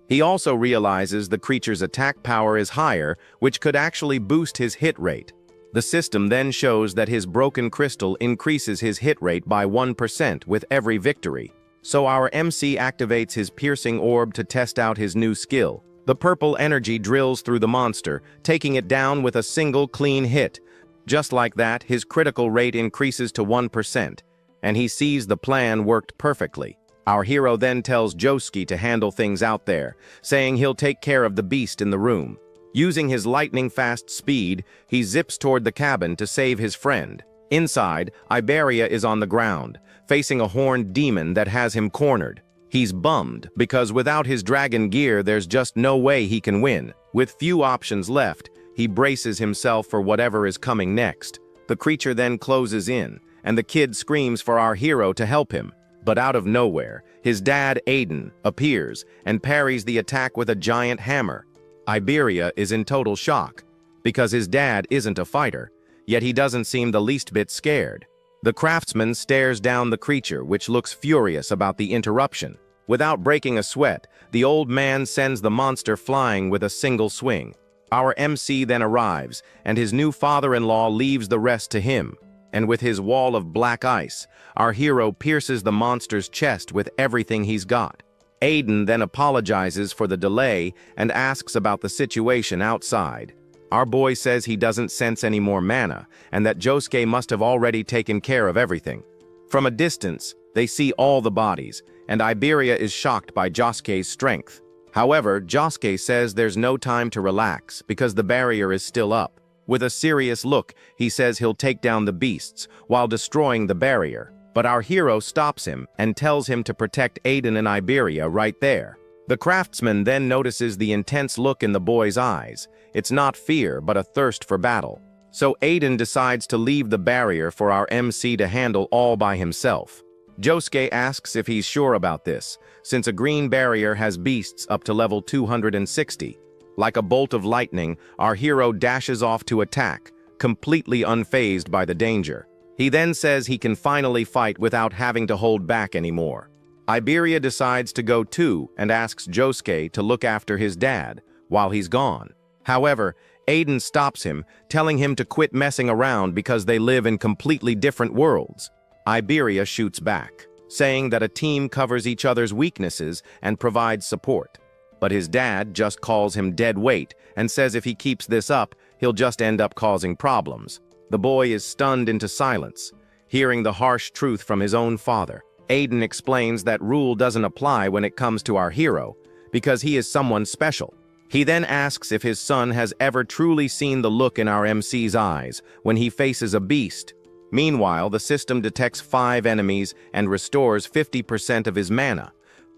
He also realizes the creature's attack power is higher, which could actually boost his hit rate. The system then shows that his broken crystal increases his hit rate by 1% with every victory. So our MC activates his piercing orb to test out his new skill. The purple energy drills through the monster, taking it down with a single clean hit. Just like that, his critical rate increases to 1%, and he sees the plan worked perfectly. Our hero then tells Josuke to handle things out there, saying he'll take care of the beast in the room. Using his lightning-fast speed, he zips toward the cabin to save his friend. Inside, Iberia is on the ground, facing a horned demon that has him cornered. He's bummed, because without his dragon gear, there's just no way he can win. With few options left, he braces himself for whatever is coming next. The creature then closes in, and the kid screams for our hero to help him. But out of nowhere, his dad, Aiden, appears and parries the attack with a giant hammer. Iberia is in total shock, because his dad isn't a fighter, yet he doesn't seem the least bit scared. The craftsman stares down the creature, which looks furious about the interruption. Without breaking a sweat, the old man sends the monster flying with a single swing. Our MC then arrives, and his new father-in-law leaves the rest to him. And with his wall of black ice, our hero pierces the monster's chest with everything he's got. Aiden then apologizes for the delay and asks about the situation outside. Our boy says he doesn't sense any more mana, and that Josuke must have already taken care of everything. From a distance, they see all the bodies, and Iberia is shocked by Josuke's strength. However, Josuke says there's no time to relax because the barrier is still up. With a serious look, he says he'll take down the beasts while destroying the barrier. But our hero stops him and tells him to protect Aiden and Iberia right there. The craftsman then notices the intense look in the boy's eyes. It's not fear, but a thirst for battle. So Aiden decides to leave the barrier for our MC to handle all by himself. Josuke asks if he's sure about this, since a green barrier has beasts up to level 260. Like a bolt of lightning, our hero dashes off to attack, completely unfazed by the danger. He then says he can finally fight without having to hold back anymore. Iberia decides to go too and asks Josuke to look after his dad while he's gone. However, Aiden stops him, telling him to quit messing around because they live in completely different worlds. Iberia shoots back, saying that a team covers each other's weaknesses and provides support. but his dad just calls him dead weight and says if he keeps this up, he'll just end up causing problems. The boy is stunned into silence, hearing the harsh truth from his own father. Aiden explains that rule doesn't apply when it comes to our hero, because he is someone special. He then asks if his son has ever truly seen the look in our MC's eyes when he faces a beast. Meanwhile, the system detects 5 enemies and restores 50% of his mana.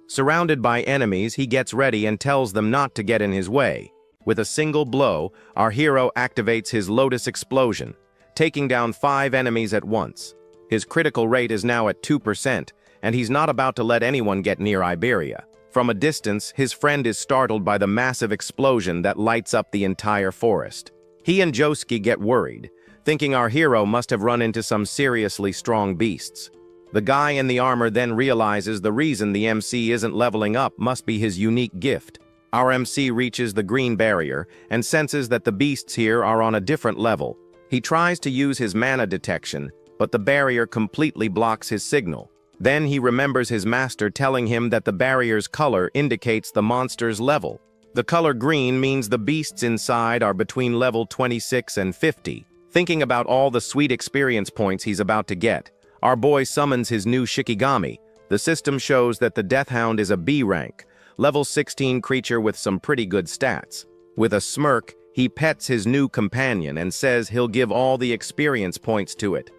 Surrounded by enemies, he gets ready and tells them not to get in his way. With a single blow, our hero activates his Lotus Explosion, taking down 5 enemies at once. His critical rate is now at 2%, and he's not about to let anyone get near Iberia. From a distance, his friend is startled by the massive explosion that lights up the entire forest. He and Josuke get worried, thinking our hero must have run into some seriously strong beasts. The guy in the armor then realizes the reason the MC isn't leveling up must be his unique gift. Our MC reaches the green barrier and senses that the beasts here are on a different level. He tries to use his mana detection, but the barrier completely blocks his signal. Then he remembers his master telling him that the barrier's color indicates the monster's level. The color green means the beasts inside are between level 26 and 50. Thinking about all the sweet experience points he's about to get, our boy summons his new Shikigami. The system shows that the Death Hound is a B rank, level 16 creature with some pretty good stats. With a smirk, he pets his new companion and says he'll give all the experience points to it.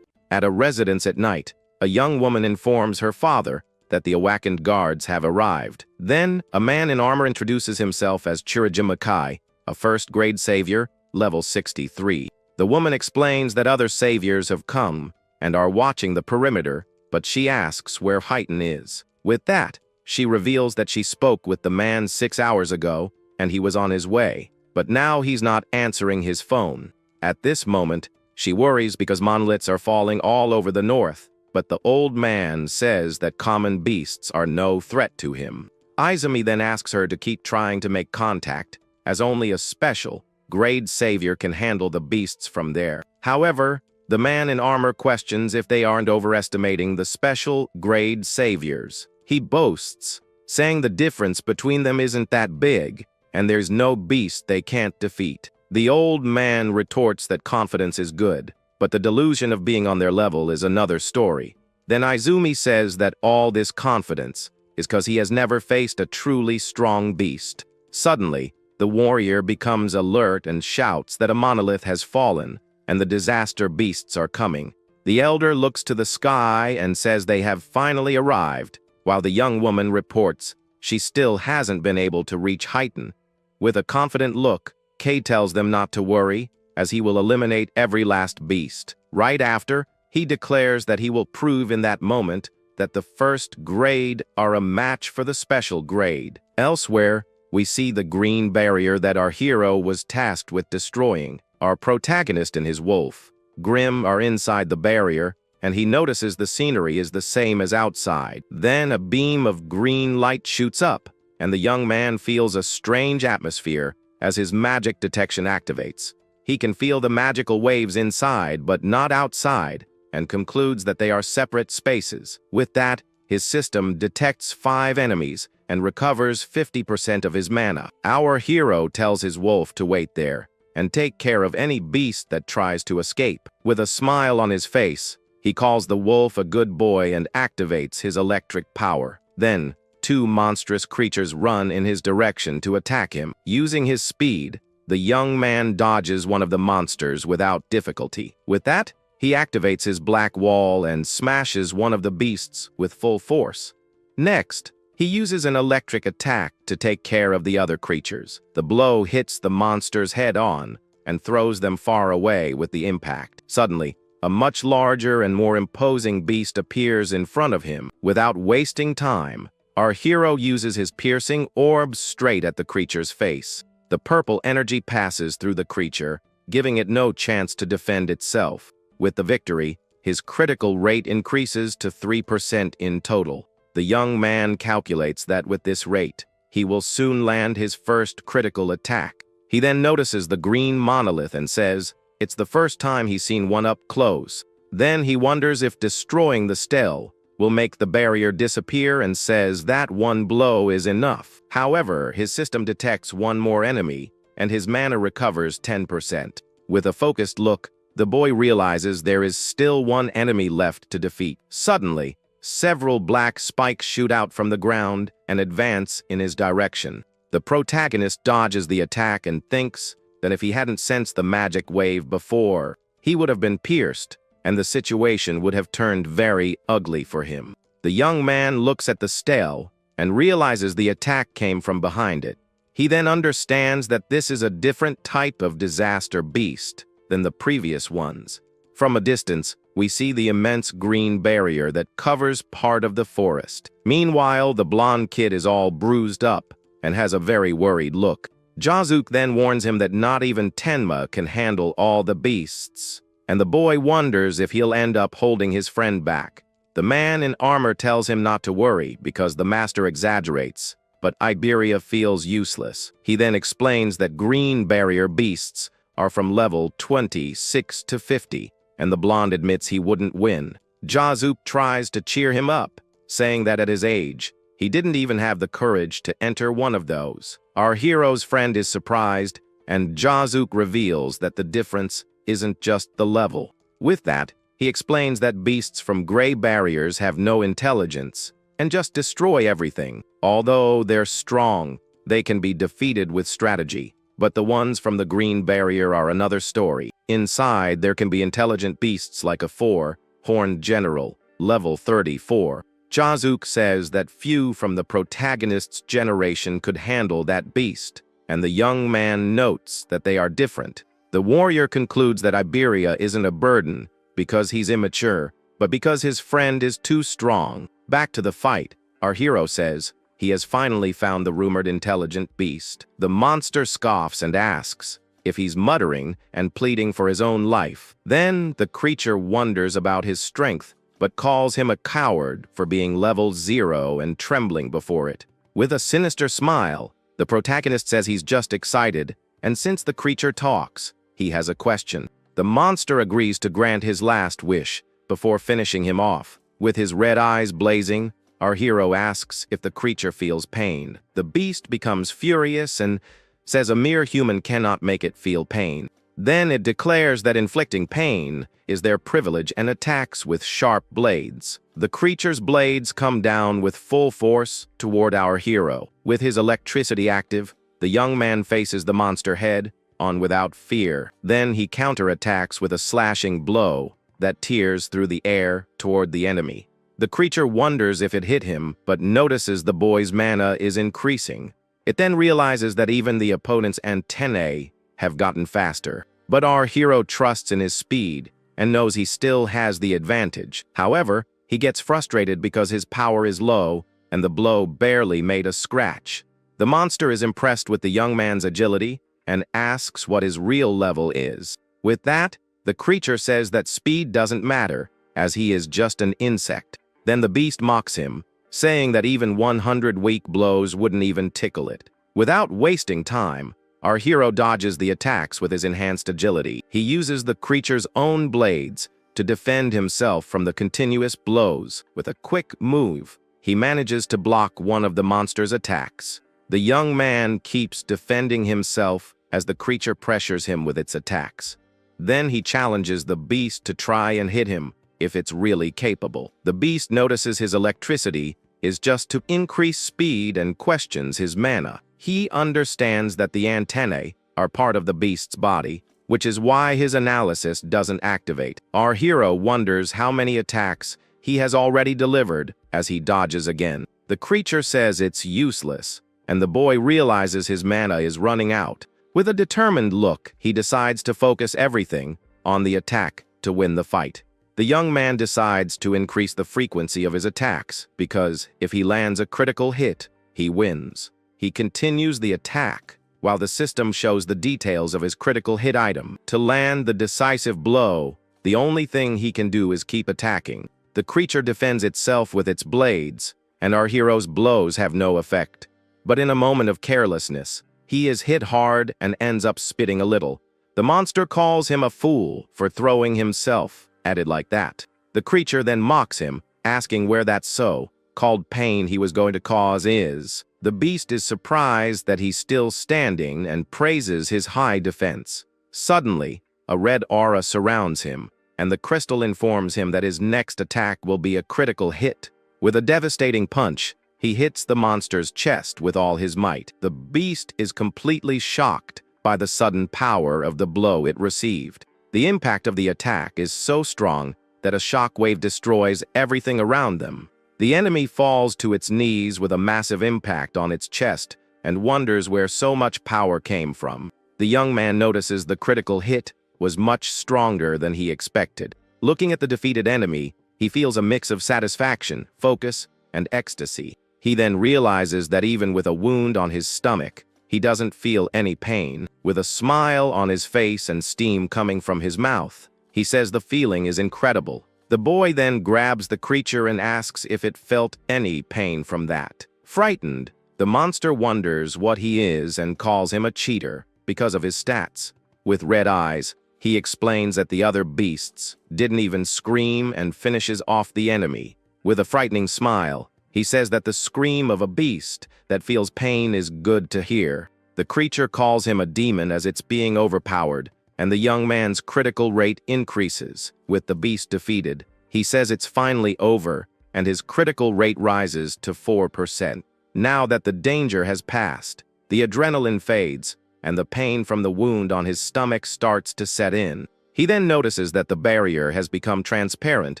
At a residence at night, a young woman informs her father that the awakened guards have arrived. Then, a man in armor introduces himself as Chirajima Kai, a first-grade savior, level 63. The woman explains that other saviors have come and are watching the perimeter, but she asks where Heighten is. With that, she reveals that she spoke with the man 6 hours ago and he was on his way, but now he's not answering his phone. At this moment, she worries because monoliths are falling all over the north, but the old man says that common beasts are no threat to him. Izumi then asks her to keep trying to make contact, as only a special, grade savior can handle the beasts from there. However, the man in armor questions if they aren't overestimating the special, grade saviors. He boasts, saying the difference between them isn't that big, and there's no beast they can't defeat. The old man retorts that confidence is good, but the delusion of being on their level is another story. Then Izumi says that all this confidence is because he has never faced a truly strong beast. Suddenly, the warrior becomes alert and shouts that a monolith has fallen, and the disaster beasts are coming. The elder looks to the sky and says they have finally arrived, while the young woman reports she still hasn't been able to reach Heighten. With a confident look, Kay tells them not to worry, as he will eliminate every last beast. Right after, he declares that he will prove in that moment that the first grade are a match for the special grade. Elsewhere, we see the green barrier that our hero was tasked with destroying. Our protagonist and his wolf, Grim, are inside the barrier, and he notices the scenery is the same as outside. Then a beam of green light shoots up, and the young man feels a strange atmosphere as his magic detection activates. He can feel the magical waves inside but not outside, and concludes that they are separate spaces. With that, his system detects 5 enemies and recovers 50% of his mana. Our hero tells his wolf to wait there and take care of any beast that tries to escape. With a smile on his face, he calls the wolf a good boy and activates his electric power. Then, 2 monstrous creatures run in his direction to attack him. Using his speed, the young man dodges one of the monsters without difficulty. With that, he activates his black wall and smashes one of the beasts with full force. Next, he uses an electric attack to take care of the other creatures. The blow hits the monsters head-on and throws them far away with the impact. Suddenly, a much larger and more imposing beast appears in front of him. Without wasting time, our hero uses his piercing orb straight at the creature's face. The purple energy passes through the creature, giving it no chance to defend itself. With the victory, his critical rate increases to 3% in total. The young man calculates that with this rate, he will soon land his first critical attack. He then notices the green monolith and says it's the first time he's seen one up close. Then he wonders if destroying the stele will make the barrier disappear and says that one blow is enough. However, his system detects one more enemy, and his mana recovers 10%. With a focused look, the boy realizes there is still one enemy left to defeat. Suddenly, several black spikes shoot out from the ground and advance in his direction. The protagonist dodges the attack and thinks that if he hadn't sensed the magic wave before, he would have been pierced, and the situation would have turned very ugly for him. The young man looks at the stele and realizes the attack came from behind it. He then understands that this is a different type of disaster beast than the previous ones. From a distance, we see the immense green barrier that covers part of the forest. Meanwhile, the blonde kid is all bruised up and has a very worried look. Jazook then warns him that not even Tenma can handle all the beasts, and the boy wonders if he'll end up holding his friend back. The man in armor tells him not to worry because the master exaggerates, but Iberia feels useless. He then explains that green barrier beasts are from level 26 to 50, and the blonde admits he wouldn't win. Jazook tries to cheer him up, saying that at his age, he didn't even have the courage to enter one of those. Our hero's friend is surprised, and Jazook reveals that the difference isn't just the level. With that, he explains that beasts from gray barriers have no intelligence and just destroy everything. Although they're strong, they can be defeated with strategy. But the ones from the green barrier are another story. Inside, there can be intelligent beasts like a 4-horned general, level 34. Jazook says that few from the protagonist's generation could handle that beast, and the young man notes that they are different. The warrior concludes that Iberia isn't a burden because he's immature, but because his friend is too strong. Back to the fight, our hero says he has finally found the rumored intelligent beast. The monster scoffs and asks if he's muttering and pleading for his own life. Then the creature wonders about his strength, but calls him a coward for being level 0 and trembling before it. With a sinister smile, the protagonist says he's just excited, and since the creature talks, he has a question. The monster agrees to grant his last wish before finishing him off. With his red eyes blazing, our hero asks if the creature feels pain. The beast becomes furious and says a mere human cannot make it feel pain. Then it declares that inflicting pain is their privilege and attacks with sharp blades. The creature's blades come down with full force toward our hero. With his electricity active, the young man faces the monster head on without fear. Then he counterattacks with a slashing blow that tears through the air toward the enemy. The creature wonders if it hit him, but notices the boy's mana is increasing. It then realizes that even the opponent's antennae have gotten faster. But our hero trusts in his speed and knows he still has the advantage. However, he gets frustrated because his power is low and the blow barely made a scratch. The monster is impressed with the young man's agility and asks what his real level is. With that, the creature says that speed doesn't matter, as he is just an insect. Then the beast mocks him, saying that even 100 weak blows wouldn't even tickle it. Without wasting time, our hero dodges the attacks with his enhanced agility. He uses the creature's own blades to defend himself from the continuous blows. With a quick move, he manages to block one of the monster's attacks. The young man keeps defending himself as the creature pressures him with its attacks. Then he challenges the beast to try and hit him if it's really capable. The beast notices his electricity is just to increase speed and questions his mana. He understands that the antennae are part of the beast's body, which is why his analysis doesn't activate. Our hero wonders how many attacks he has already delivered as he dodges again. The creature says it's useless, and the boy realizes his mana is running out. With a determined look, he decides to focus everything on the attack to win the fight. The young man decides to increase the frequency of his attacks, because if he lands a critical hit, he wins. He continues the attack, while the system shows the details of his critical hit item. To land the decisive blow, the only thing he can do is keep attacking. The creature defends itself with its blades, and our hero's blows have no effect. But in a moment of carelessness, he is hit hard and ends up spitting a little. The monster calls him a fool for throwing himself at it like that. The creature then mocks him, asking where that so-called pain he was going to cause is. The beast is surprised that he's still standing and praises his high defense. Suddenly, a red aura surrounds him, and the crystal informs him that his next attack will be a critical hit. With a devastating punch, he hits the monster's chest with all his might. The beast is completely shocked by the sudden power of the blow it received. The impact of the attack is so strong that a shockwave destroys everything around them. The enemy falls to its knees with a massive impact on its chest and wonders where so much power came from. The young man notices the critical hit was much stronger than he expected. Looking at the defeated enemy, he feels a mix of satisfaction, focus, and ecstasy. He then realizes that even with a wound on his stomach, he doesn't feel any pain. With a smile on his face and steam coming from his mouth, he says the feeling is incredible. The boy then grabs the creature and asks if it felt any pain from that. Frightened, the monster wonders what he is and calls him a cheater because of his stats. With red eyes, he explains that the other beasts didn't even scream and finishes off the enemy. With a frightening smile, he says that the scream of a beast that feels pain is good to hear. The creature calls him a demon as it's being overpowered, and the young man's critical rate increases. With the beast defeated, he says it's finally over, and his critical rate rises to 4%. Now that the danger has passed, the adrenaline fades, and the pain from the wound on his stomach starts to set in. He then notices that the barrier has become transparent,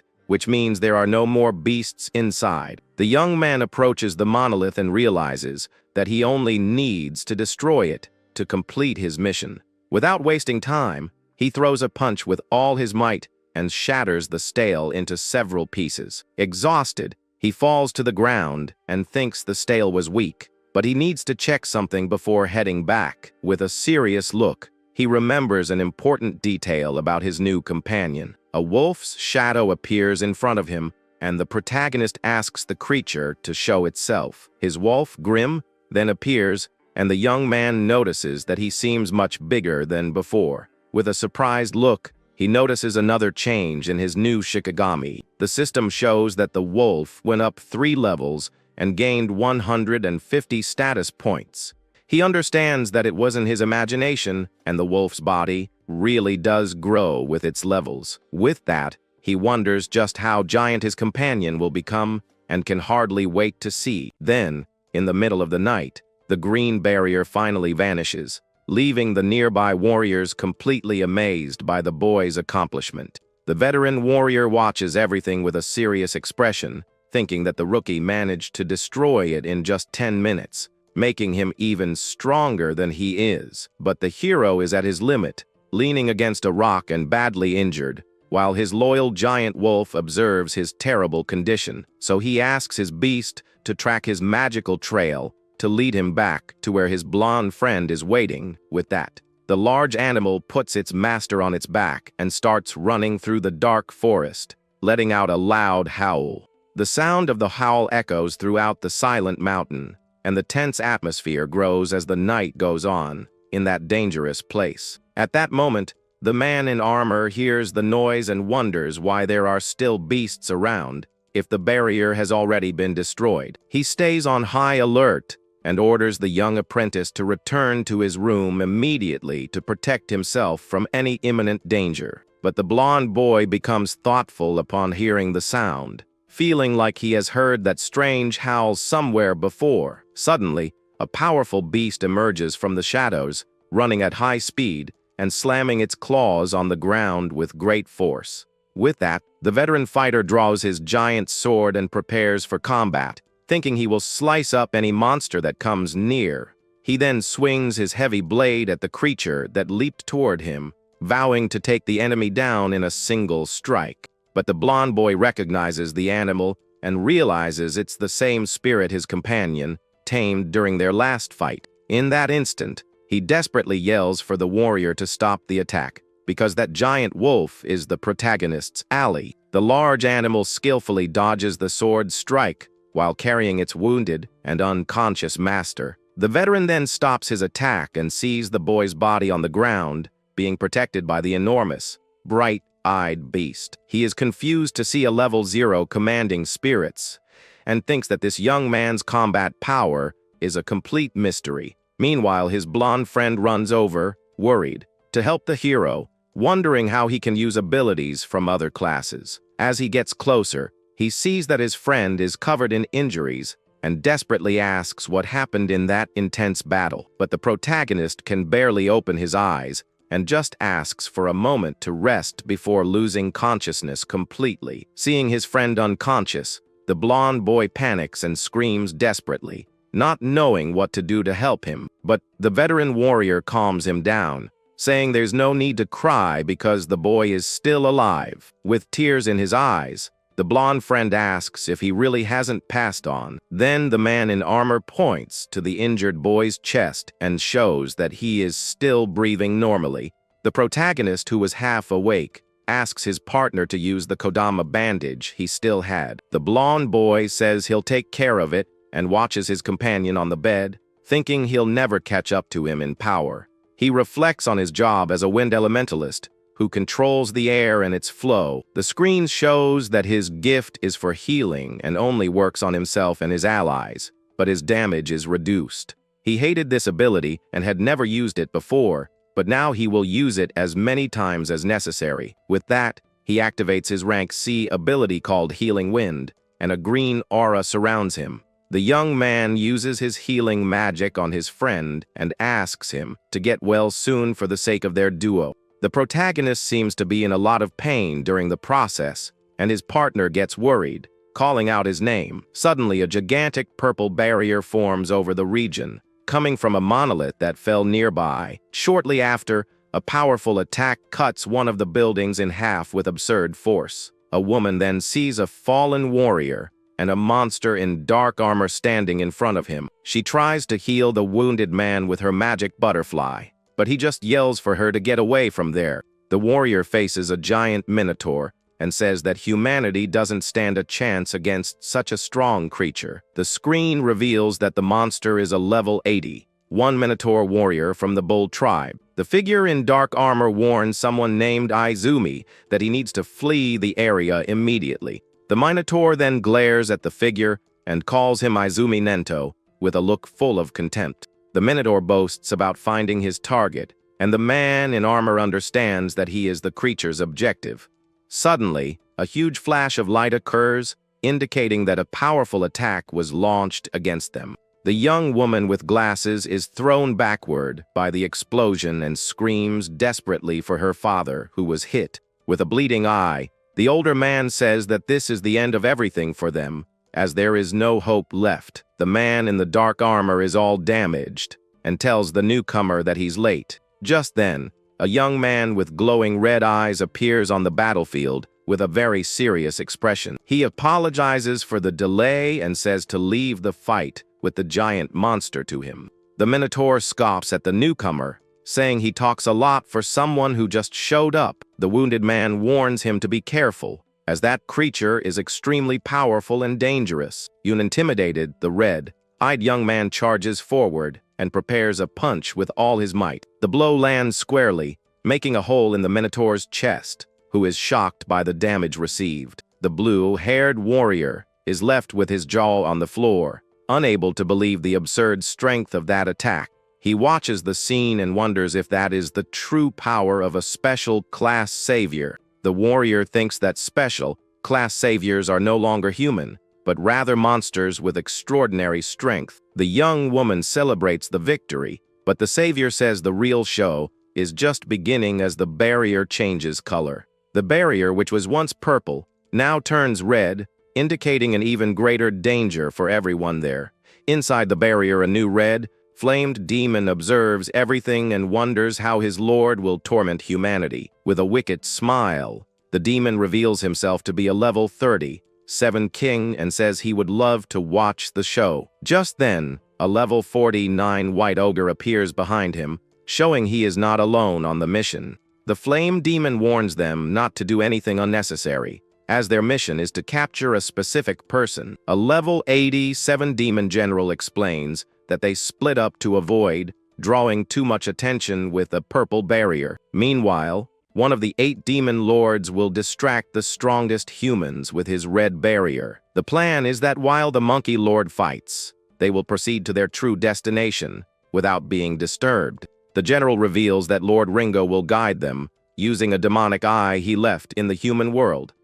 which means there are no more beasts inside. The young man approaches the monolith and realizes that he only needs to destroy it to complete his mission. Without wasting time, he throws a punch with all his might and shatters the stele into several pieces. Exhausted, he falls to the ground and thinks the stele was weak, but he needs to check something before heading back. With a serious look, he remembers an important detail about his new companion. A wolf's shadow appears in front of him, and the protagonist asks the creature to show itself. His wolf, Grim, then appears, and the young man notices that he seems much bigger than before. With a surprised look, he notices another change in his new Shikigami. The system shows that the wolf went up 3 levels and gained 150 status points. He understands that it wasn't his imagination, and the wolf's body really does grow with its levels. With that, he wonders just how giant his companion will become and can hardly wait to see. Then, in the middle of the night, the green barrier finally vanishes, leaving the nearby warriors completely amazed by the boy's accomplishment. The veteran warrior watches everything with a serious expression, thinking that the rookie managed to destroy it in just 10 minutes, making him even stronger than he is. But the hero is at his limit, leaning against a rock and badly injured, while his loyal giant wolf observes his terrible condition. So he asks his beast to track his magical trail to lead him back to where his blonde friend is waiting. With that, the large animal puts its master on its back and starts running through the dark forest, letting out a loud howl. The sound of the howl echoes throughout the silent mountain, and the tense atmosphere grows as the night goes on in that dangerous place. At that moment, the man in armor hears the noise and wonders why there are still beasts around if the barrier has already been destroyed. He stays on high alert and orders the young apprentice to return to his room immediately to protect himself from any imminent danger. But the blonde boy becomes thoughtful upon hearing the sound, feeling like he has heard that strange howl somewhere before. Suddenly, a powerful beast emerges from the shadows, running at high speed and slamming its claws on the ground with great force. With that, the veteran fighter draws his giant sword and prepares for combat, thinking he will slice up any monster that comes near. He then swings his heavy blade at the creature that leaped toward him, vowing to take the enemy down in a single strike. But the blonde boy recognizes the animal and realizes it's the same spirit his companion tamed during their last fight. In that instant, he desperately yells for the warrior to stop the attack, because that giant wolf is the protagonist's ally. The large animal skillfully dodges the sword's strike while carrying its wounded and unconscious master. The veteran then stops his attack and sees the boy's body on the ground, being protected by the enormous, bright dark-eyed beast. He is confused to see a level 0 commanding spirits, and thinks that this young man's combat power is a complete mystery. Meanwhile, his blonde friend runs over, worried, to help the hero, wondering how he can use abilities from other classes. As he gets closer, he sees that his friend is covered in injuries and desperately asks what happened in that intense battle. But the protagonist can barely open his eyes and just asks for a moment to rest before losing consciousness completely. Seeing his friend unconscious, the blonde boy panics and screams desperately, not knowing what to do to help him. But the veteran warrior calms him down, saying there's no need to cry because the boy is still alive. With tears in his eyes, the blonde friend asks if he really hasn't passed on. Then the man in armor points to the injured boy's chest and shows that he is still breathing normally. The protagonist, who was half awake, asks his partner to use the Kodama bandage he still had. The blonde boy says he'll take care of it and watches his companion on the bed, thinking he'll never catch up to him in power. He reflects on his job as a wind elementalist, who controls the air and its flow. The screen shows that his gift is for healing and only works on himself and his allies, but his damage is reduced. He hated this ability and had never used it before, but now he will use it as many times as necessary. With that, he activates his rank C ability called Healing Wind, and a green aura surrounds him. The young man uses his healing magic on his friend and asks him to get well soon for the sake of their duo. The protagonist seems to be in a lot of pain during the process, and his partner gets worried, calling out his name. Suddenly, a gigantic purple barrier forms over the region, coming from a monolith that fell nearby. Shortly after, a powerful attack cuts one of the buildings in half with absurd force. A woman then sees a fallen warrior and a monster in dark armor standing in front of him. She tries to heal the wounded man with her magic butterfly, but he just yells for her to get away from there. The warrior faces a giant minotaur and says that humanity doesn't stand a chance against such a strong creature. The screen reveals that the monster is a level 80, one minotaur warrior from the Bull tribe. The figure in dark armor warns someone named Izumi that he needs to flee the area immediately. The minotaur then glares at the figure and calls him Izumi Nento with a look full of contempt. The minotaur boasts about finding his target, and the man in armor understands that he is the creature's objective. Suddenly, a huge flash of light occurs, indicating that a powerful attack was launched against them. The young woman with glasses is thrown backward by the explosion and screams desperately for her father, who was hit. With a bleeding eye, the older man says that this is the end of everything for them, as there is no hope left. The man in the dark armor is all damaged and tells the newcomer that he's late. Just then, a young man with glowing red eyes appears on the battlefield with a very serious expression. He apologizes for the delay and says to leave the fight with the giant monster to him. The Minotaur scoffs at the newcomer, saying he talks a lot for someone who just showed up. The wounded man warns him to be careful, as that creature is extremely powerful and dangerous. Intimidated, the red-eyed young man charges forward and prepares a punch with all his might. The blow lands squarely, making a hole in the Minotaur's chest, who is shocked by the damage received. The blue-haired warrior is left with his jaw on the floor, unable to believe the absurd strength of that attack. He watches the scene and wonders if that is the true power of a special class savior. The warrior thinks that special class saviors are no longer human, but rather monsters with extraordinary strength. The young woman celebrates the victory, but the savior says the real show is just beginning as the barrier changes color. The barrier, which was once purple, now turns red, indicating an even greater danger for everyone there. Inside the barrier, a new red-flamed demon observes everything and wonders how his lord will torment humanity. With a wicked smile, the demon reveals himself to be a level 37 king and says he would love to watch the show. Just then, a level 49 white ogre appears behind him, showing he is not alone on the mission. The flame demon warns them not to do anything unnecessary, as their mission is to capture a specific person. A level 87 demon general explains that they split up to avoid drawing too much attention with a purple barrier. Meanwhile, one of the 8 demon lords will distract the strongest humans with his red barrier. The plan is that while the monkey lord fights, they will proceed to their true destination without being disturbed. The general reveals that Lord Ringo will guide them, using a demonic eye he left in the human world.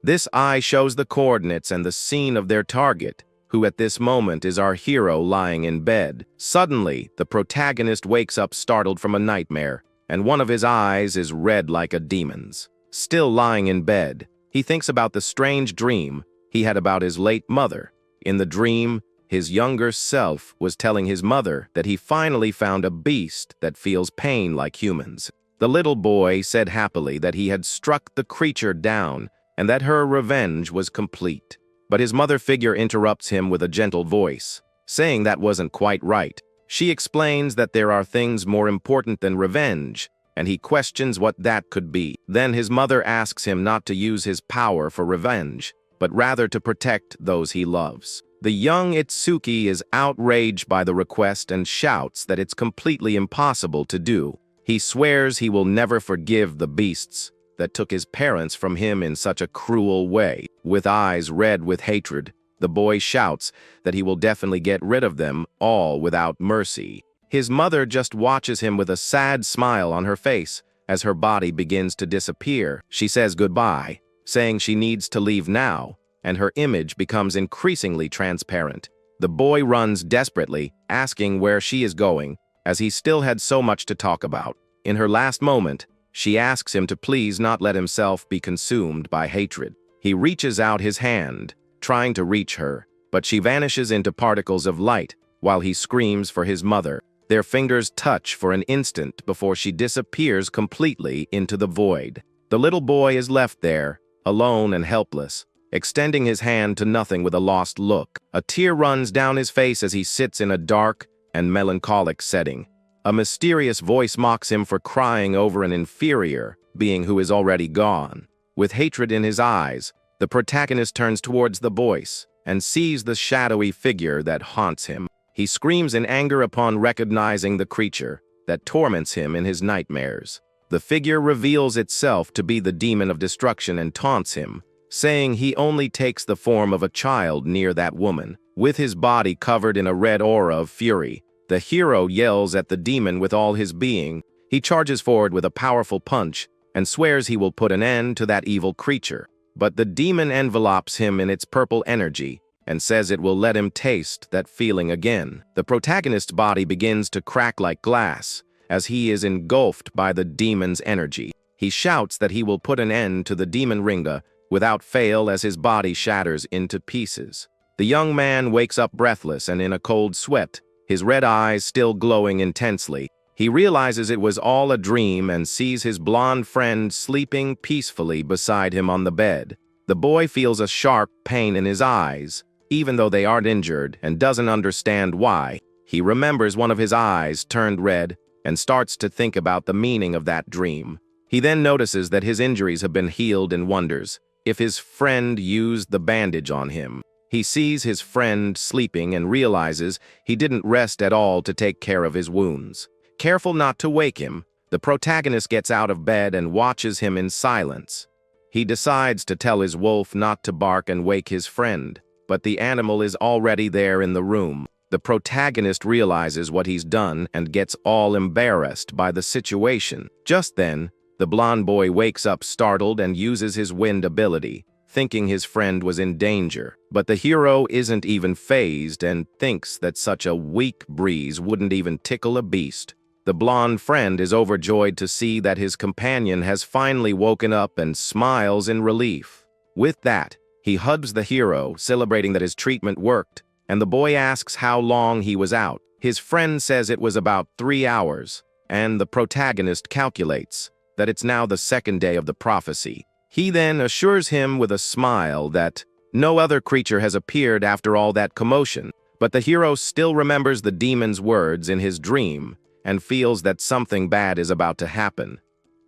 This eye shows the coordinates and the scene of their target, who at this moment is our hero lying in bed. Suddenly, the protagonist wakes up startled from a nightmare, and one of his eyes is red like a demon's. Still lying in bed, he thinks about the strange dream he had about his late mother. In the dream, his younger self was telling his mother that he finally found a beast that feels pain like humans. The little boy said happily that he had struck the creature down and that her revenge was complete. But his mother figure interrupts him with a gentle voice, saying that wasn't quite right. She explains that there are things more important than revenge, and he questions what that could be. Then his mother asks him not to use his power for revenge, but rather to protect those he loves. The young Itsuki is outraged by the request and shouts that it's completely impossible to do. He swears he will never forgive the beasts that took his parents from him in such a cruel way. With eyes red with hatred, the boy shouts that he will definitely get rid of them all without mercy. His mother just watches him with a sad smile on her face as her body begins to disappear. She says goodbye, saying she needs to leave now, and her image becomes increasingly transparent. The boy runs desperately, asking where she is going, as he still had so much to talk about. In her last moment, she asks him to please not let himself be consumed by hatred. He reaches out his hand, trying to reach her, but she vanishes into particles of light while he screams for his mother. Their fingers touch for an instant before she disappears completely into the void. The little boy is left there, alone and helpless, extending his hand to nothing with a lost look. A tear runs down his face as he sits in a dark and melancholic setting. A mysterious voice mocks him for crying over an inferior being who is already gone. With hatred in his eyes, the protagonist turns towards the voice and sees the shadowy figure that haunts him. He screams in anger upon recognizing the creature that torments him in his nightmares. The figure reveals itself to be the demon of destruction and taunts him, saying he only takes the form of a child near that woman. With his body covered in a red aura of fury, the hero yells at the demon with all his being. He charges forward with a powerful punch and swears he will put an end to that evil creature. But the demon envelopes him in its purple energy and says it will let him taste that feeling again. The protagonist's body begins to crack like glass as he is engulfed by the demon's energy. He shouts that he will put an end to the demon Ringa without fail as his body shatters into pieces. The young man wakes up breathless and in a cold sweat, his red eyes still glowing intensely. He realizes it was all a dream and sees his blonde friend sleeping peacefully beside him on the bed. The boy feels a sharp pain in his eyes, even though they aren't injured, and doesn't understand why. He remembers one of his eyes turned red and starts to think about the meaning of that dream. He then notices that his injuries have been healed and wonders if his friend used the bandage on him. He sees his friend sleeping and realizes he didn't rest at all to take care of his wounds. Careful not to wake him, the protagonist gets out of bed and watches him in silence. He decides to tell his wolf not to bark and wake his friend, but the animal is already there in the room. The protagonist realizes what he's done and gets all embarrassed by the situation. Just then, the blonde boy wakes up startled and uses his wind ability, thinking his friend was in danger. But the hero isn't even fazed and thinks that such a weak breeze wouldn't even tickle a beast. The blonde friend is overjoyed to see that his companion has finally woken up and smiles in relief. With that, he hugs the hero, celebrating that his treatment worked, and the boy asks how long he was out. His friend says it was about 3 hours, and the protagonist calculates that it's now the second day of the prophecy. He then assures him with a smile that no other creature has appeared after all that commotion, but the hero still remembers the demon's words in his dream and feels that something bad is about to happen.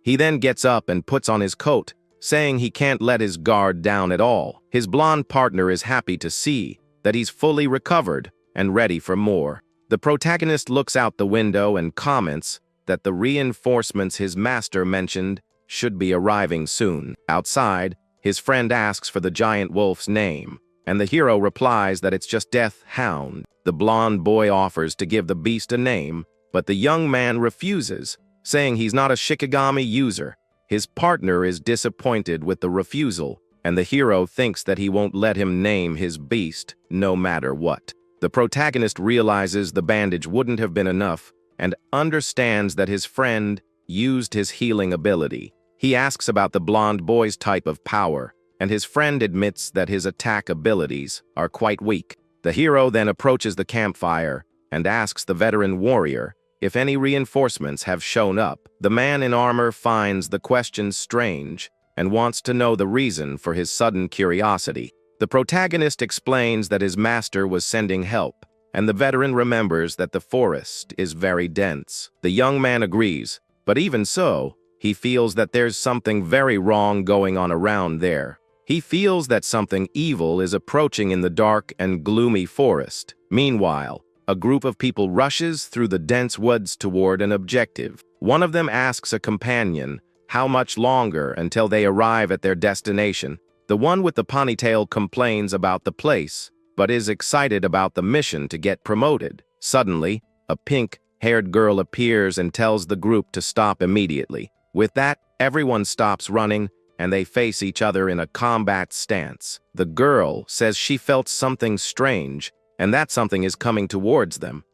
He then gets up and puts on his coat, saying he can't let his guard down at all. His blonde partner is happy to see that he's fully recovered and ready for more. The protagonist looks out the window and comments that the reinforcements his master mentioned should be arriving soon. Outside, his friend asks for the giant wolf's name, and the hero replies that it's just Death Hound. The blonde boy offers to give the beast a name, but the young man refuses, saying he's not a Shikigami user. His partner is disappointed with the refusal, and the hero thinks that he won't let him name his beast, no matter what. The protagonist realizes the bandage wouldn't have been enough, and understands that his friend used his healing ability. He asks about the blonde boy's type of power, and his friend admits that his attack abilities are quite weak. The hero then approaches the campfire and asks the veteran warrior if any reinforcements have shown up. The man in armor finds the question strange and wants to know the reason for his sudden curiosity. The protagonist explains that his master was sending help, and the veteran remembers that the forest is very dense. The young man agrees, but even so, he feels that there's something very wrong going on around there. He feels that something evil is approaching in the dark and gloomy forest. Meanwhile, a group of people rushes through the dense woods toward an objective. One of them asks a companion how much longer until they arrive at their destination. The one with the ponytail complains about the place, but is excited about the mission to get promoted. Suddenly, a pink-haired girl appears and tells the group to stop immediately. With that, everyone stops running, and they face each other in a combat stance. The girl says she felt something strange, and that something is coming towards them.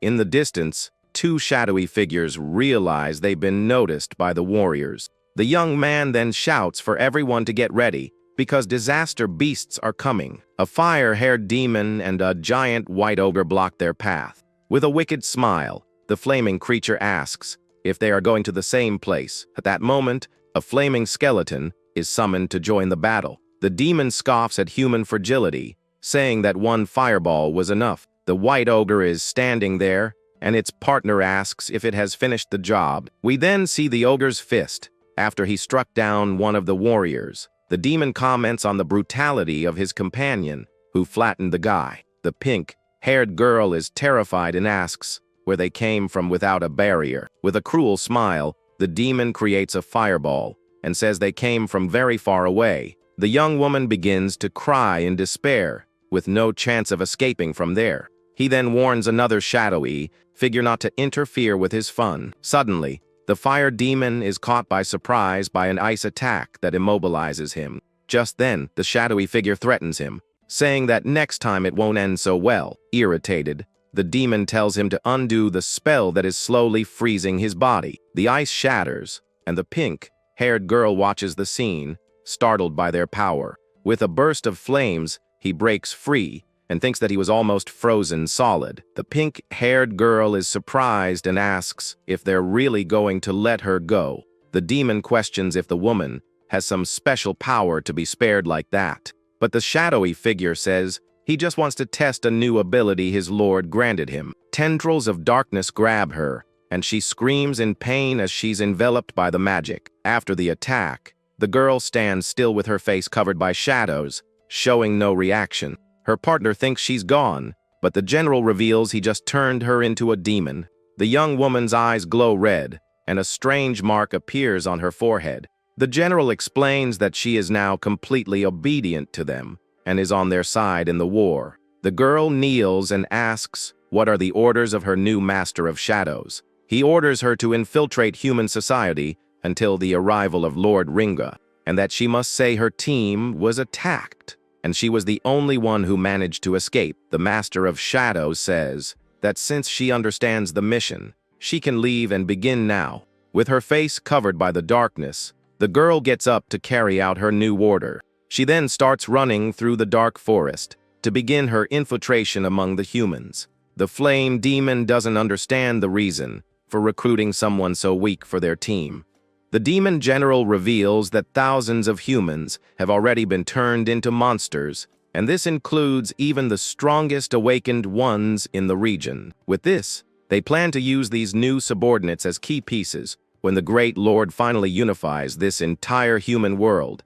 In the distance, two shadowy figures realize they've been noticed by the warriors. The young man then shouts for everyone to get ready, because disaster beasts are coming. A fire-haired demon and a giant white ogre block their path. With a wicked smile, the flaming creature asks if they are going to the same place. At that moment, a flaming skeleton is summoned to join the battle. The demon scoffs at human fragility, saying that one fireball was enough. The white ogre is standing there, and its partner asks if it has finished the job. We then see the ogre's fist, after he struck down one of the warriors. The demon comments on the brutality of his companion, who flattened the guy. The pink-haired girl is terrified and asks where they came from without a barrier. With a cruel smile, the demon creates a fireball and says they came from very far away. The young woman begins to cry in despair, with no chance of escaping from there. He then warns another shadowy figure not to interfere with his fun. Suddenly, the fire demon is caught by surprise by an ice attack that immobilizes him. Just then, the shadowy figure threatens him, saying that next time it won't end so well. Irritated, the demon tells him to undo the spell that is slowly freezing his body. The ice shatters, and the pink-haired girl watches the scene, startled by their power. With a burst of flames, he breaks free and thinks that he was almost frozen solid. The pink-haired girl is surprised and asks if they're really going to let her go. The demon questions if the woman has some special power to be spared like that. But the shadowy figure says he just wants to test a new ability his lord granted him. Tendrils of darkness grab her, and she screams in pain as she's enveloped by the magic. After the attack, the girl stands still with her face covered by shadows, showing no reaction. Her partner thinks she's gone, but the general reveals he just turned her into a demon. The young woman's eyes glow red, and a strange mark appears on her forehead. The general explains that she is now completely obedient to them, and is on their side in the war. The girl kneels and asks what are the orders of her new master of shadows. He orders her to infiltrate human society until the arrival of Lord Ringa, and that she must say her team was attacked, and she was the only one who managed to escape. The Master of Shadows says that since she understands the mission, she can leave and begin now. With her face covered by the darkness, the girl gets up to carry out her new order. She then starts running through the dark forest to begin her infiltration among the humans. The flame demon doesn't understand the reason for recruiting someone so weak for their team. The demon general reveals that thousands of humans have already been turned into monsters, and this includes even the strongest awakened ones in the region. With this, they plan to use these new subordinates as key pieces when the Great Lord finally unifies this entire human world.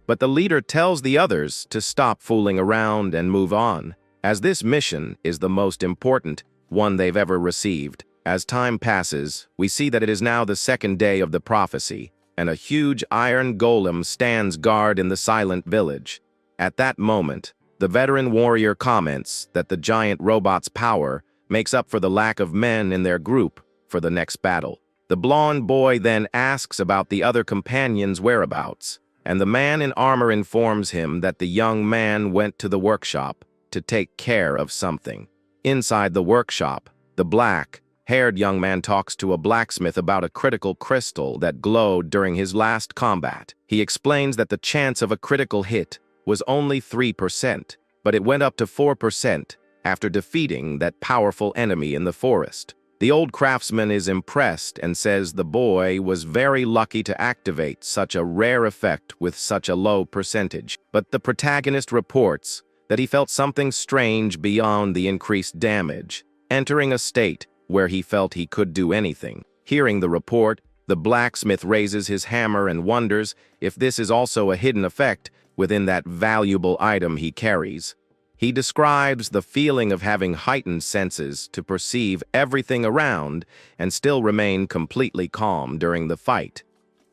But the leader tells the others to stop fooling around and move on, as this mission is the most important one they've ever received. As time passes, we see that it is now the second day of the prophecy, and a huge iron golem stands guard in the silent village. At that moment, the veteran warrior comments that the giant robot's power makes up for the lack of men in their group for the next battle. The blonde boy then asks about the other companion's whereabouts, and the man in armor informs him that the young man went to the workshop to take care of something. Inside the workshop, the black-haired young man talks to a blacksmith about a critical crystal that glowed during his last combat. He explains that the chance of a critical hit was only 3%, but it went up to 4% after defeating that powerful enemy in the forest. The old craftsman is impressed and says the boy was very lucky to activate such a rare effect with such a low percentage. But the protagonist reports that he felt something strange beyond the increased damage, entering a state where he felt he could do anything. Hearing the report, the blacksmith raises his hammer and wonders if this is also a hidden effect within that valuable item he carries. He describes the feeling of having heightened senses to perceive everything around and still remain completely calm during the fight.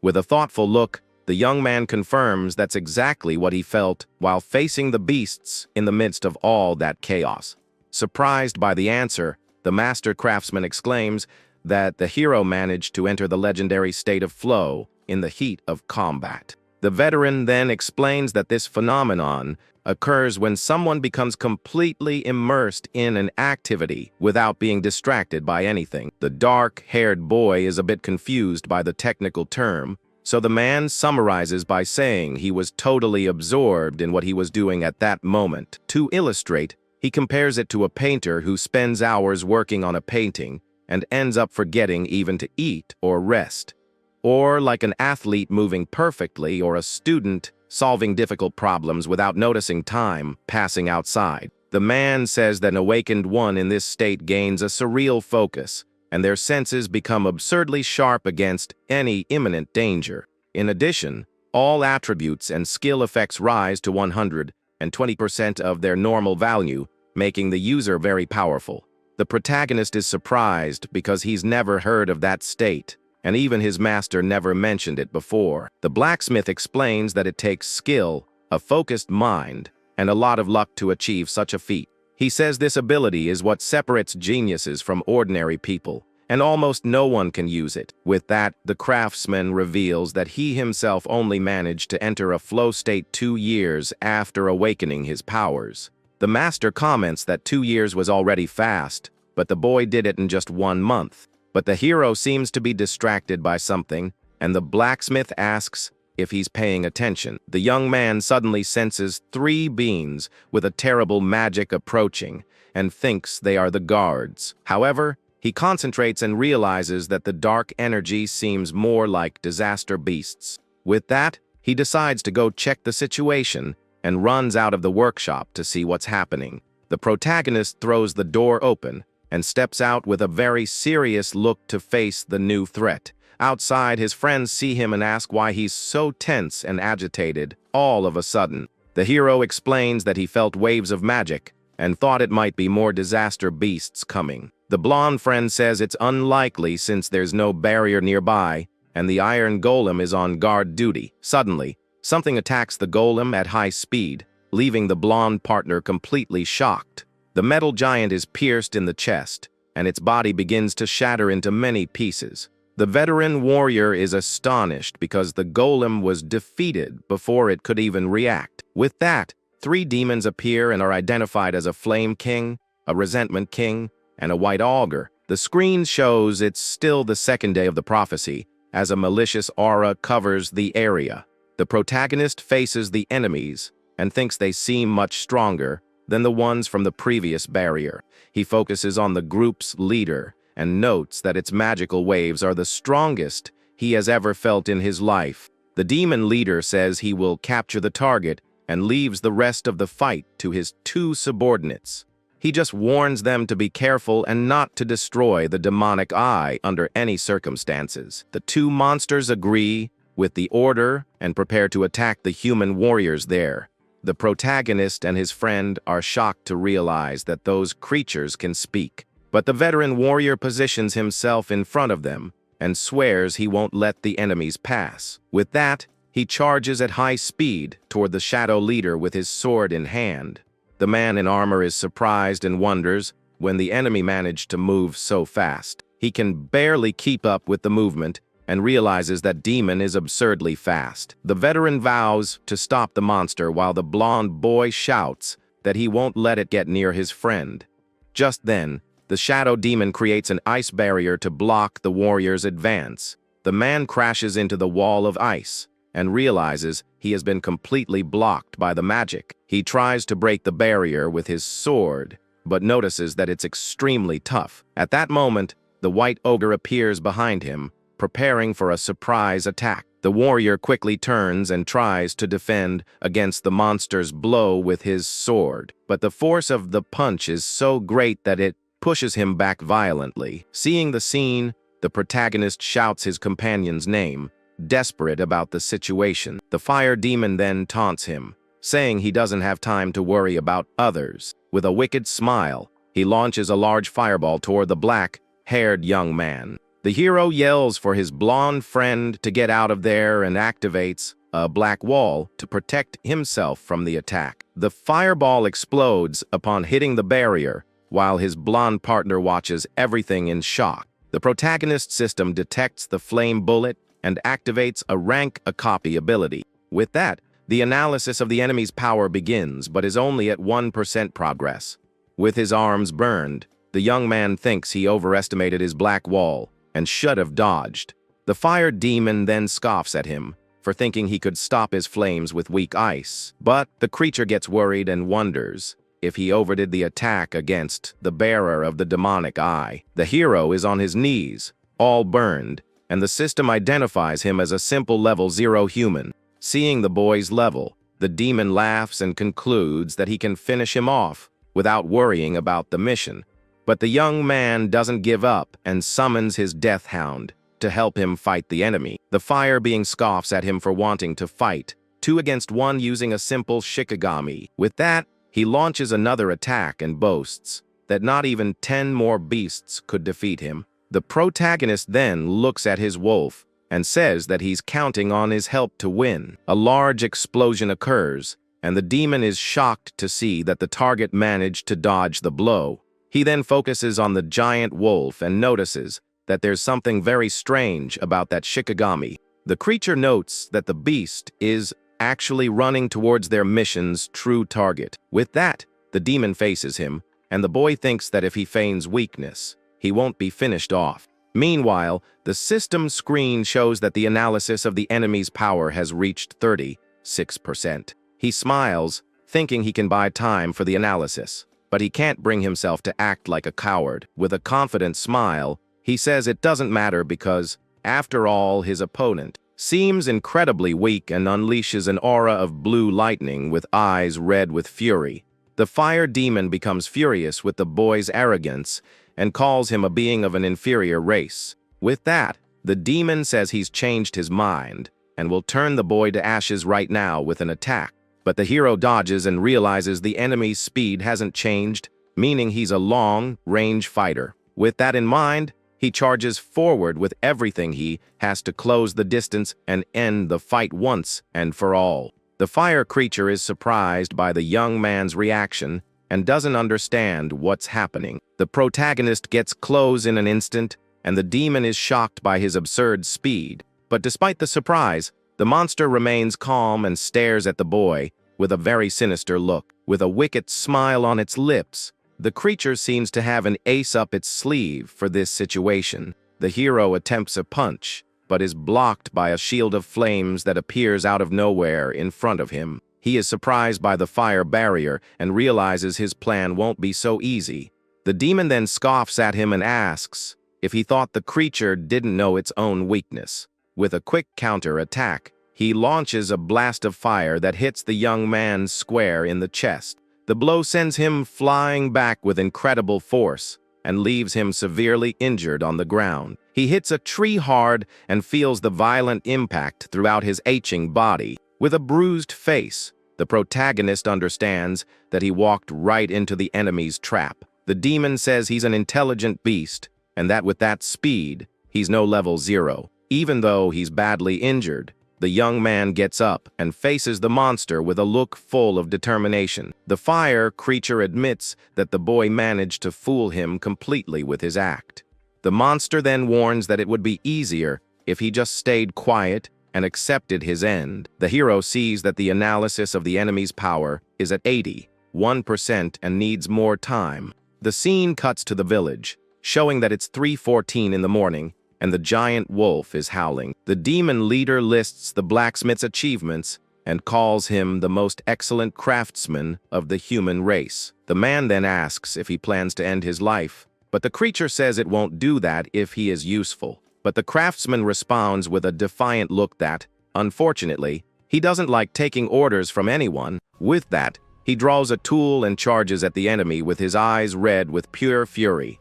With a thoughtful look, the young man confirms that's exactly what he felt while facing the beasts in the midst of all that chaos. Surprised by the answer, the master craftsman exclaims that the hero managed to enter the legendary state of flow in the heat of combat. The veteran then explains that this phenomenon occurs when someone becomes completely immersed in an activity without being distracted by anything. The dark-haired boy is a bit confused by the technical term, so the man summarizes by saying he was totally absorbed in what he was doing at that moment. To illustrate, he compares it to a painter who spends hours working on a painting and ends up forgetting even to eat or rest. Or like an athlete moving perfectly or a student solving difficult problems without noticing time passing outside. The man says that an awakened one in this state gains a surreal focus, and their senses become absurdly sharp against any imminent danger. In addition, all attributes and skill effects rise to 120% of their normal value, making the user very powerful. The protagonist is surprised because he's never heard of that state, and even his master never mentioned it before. The blacksmith explains that it takes skill, a focused mind, and a lot of luck to achieve such a feat. He says this ability is what separates geniuses from ordinary people, and almost no one can use it. With that, the craftsman reveals that he himself only managed to enter a flow state 2 years after awakening his powers. The master comments that 2 years was already fast, but the boy did it in just 1 month. But the hero seems to be distracted by something, and the blacksmith asks if he's paying attention. The young man suddenly senses 3 beings with a terrible magic approaching and thinks they are the guards. However, he concentrates and realizes that the dark energy seems more like disaster beasts. With that, he decides to go check the situation and runs out of the workshop to see what's happening. The protagonist throws the door open and steps out with a very serious look to face the new threat. Outside, his friends see him and ask why he's so tense and agitated all of a sudden. The hero explains that he felt waves of magic and thought it might be more disaster beasts coming. The blonde friend says it's unlikely since there's no barrier nearby and the iron golem is on guard duty. Suddenly, something attacks the golem at high speed, leaving the blonde partner completely shocked. The metal giant is pierced in the chest, and its body begins to shatter into many pieces. The veteran warrior is astonished because the golem was defeated before it could even react. With that, 3 demons appear and are identified as a flame king, a resentment king, and a white augur. The screen shows it's still the 2nd day of the prophecy, as a malicious aura covers the area. The protagonist faces the enemies and thinks they seem much stronger than the ones from the previous barrier. He focuses on the group's leader and notes that its magical waves are the strongest he has ever felt in his life. The demon leader says he will capture the target and leaves the rest of the fight to his 2 subordinates. He just warns them to be careful and not to destroy the demonic eye under any circumstances. The 2 monsters agree with the order and prepare to attack the human warriors there. The protagonist and his friend are shocked to realize that those creatures can speak. But the veteran warrior positions himself in front of them and swears he won't let the enemies pass. With that, he charges at high speed toward the shadow leader with his sword in hand. The man in armor is surprised and wonders when the enemy managed to move so fast. He can barely keep up with the movement and realizes that demon is absurdly fast. The veteran vows to stop the monster while the blonde boy shouts that he won't let it get near his friend. Just then, the shadow demon creates an ice barrier to block the warrior's advance. The man crashes into the wall of ice and realizes he has been completely blocked by the magic. He tries to break the barrier with his sword, but notices that it's extremely tough. At that moment, the white ogre appears behind him, preparing for a surprise attack. The warrior quickly turns and tries to defend against the monster's blow with his sword, but the force of the punch is so great that it pushes him back violently. Seeing the scene, the protagonist shouts his companion's name, desperate about the situation. The fire demon then taunts him, saying he doesn't have time to worry about others. With a wicked smile, he launches a large fireball toward the black-haired young man. The hero yells for his blonde friend to get out of there and activates a black wall to protect himself from the attack. The fireball explodes upon hitting the barrier, while his blonde partner watches everything in shock. The protagonist system detects the flame bullet and activates a rank a copy ability. With that, the analysis of the enemy's power begins, but is only at 1% progress. With his arms burned, the young man thinks he overestimated his black wall and should have dodged. The fire demon then scoffs at him for thinking he could stop his flames with weak ice. But the creature gets worried and wonders if he overdid the attack against the bearer of the demonic eye. The hero is on his knees, all burned, and the system identifies him as a simple level 0 human. Seeing the boy's level, the demon laughs and concludes that he can finish him off without worrying about the mission. But the young man doesn't give up and summons his death hound to help him fight the enemy. The fire being scoffs at him for wanting to fight 2 against 1 using a simple shikigami. With that, he launches another attack and boasts that not even 10 more beasts could defeat him. The protagonist then looks at his wolf and says that he's counting on his help to win. A large explosion occurs, and the demon is shocked to see that the target managed to dodge the blow. He then focuses on the giant wolf and notices that there's something very strange about that shikigami. The creature notes that the beast is actually running towards their mission's true target. With that, the demon faces him, and the boy thinks that if he feigns weakness, he won't be finished off. Meanwhile, the system screen shows that the analysis of the enemy's power has reached 36%. He smiles, thinking he can buy time for the analysis, but he can't bring himself to act like a coward. With a confident smile, he says it doesn't matter because, after all, his opponent seems incredibly weak and unleashes an aura of blue lightning with eyes red with fury. The fire demon becomes furious with the boy's arrogance and calls him a being of an inferior race. With that, the demon says he's changed his mind and will turn the boy to ashes right now with an attack. But the hero dodges and realizes the enemy's speed hasn't changed, meaning he's a long-range fighter. With that in mind, he charges forward with everything he has to close the distance and end the fight once and for all. The fire creature is surprised by the young man's reaction and doesn't understand what's happening. The protagonist gets close in an instant, and the demon is shocked by his absurd speed. But despite the surprise, the monster remains calm and stares at the boy with a very sinister look. With a wicked smile on its lips, the creature seems to have an ace up its sleeve for this situation. The hero attempts a punch, but is blocked by a shield of flames that appears out of nowhere in front of him. He is surprised by the fire barrier and realizes his plan won't be so easy. The demon then scoffs at him and asks if he thought the creature didn't know its own weakness. With a quick counter-attack, he launches a blast of fire that hits the young man square in the chest. The blow sends him flying back with incredible force and leaves him severely injured on the ground. He hits a tree hard and feels the violent impact throughout his aching body. With a bruised face, the protagonist understands that he walked right into the enemy's trap. The demon says he's an intelligent beast and that with that speed, He's no level 0. Even though he's badly injured, the young man gets up and faces the monster with a look full of determination. The fire creature admits that the boy managed to fool him completely with his act. The monster then warns that it would be easier if he just stayed quiet and accepted his end. The hero sees that the analysis of the enemy's power is at 81% and needs more time. The scene cuts to the village, showing that it's 3:14 in the morning and the giant wolf is howling. The demon leader lists the blacksmith's achievements and calls him the most excellent craftsman of the human race. The man then asks if he plans to end his life, but the creature says it won't do that if he is useful. But the craftsman responds with a defiant look that, unfortunately, he doesn't like taking orders from anyone. With that, he draws a tool and charges at the enemy with his eyes red with pure fury.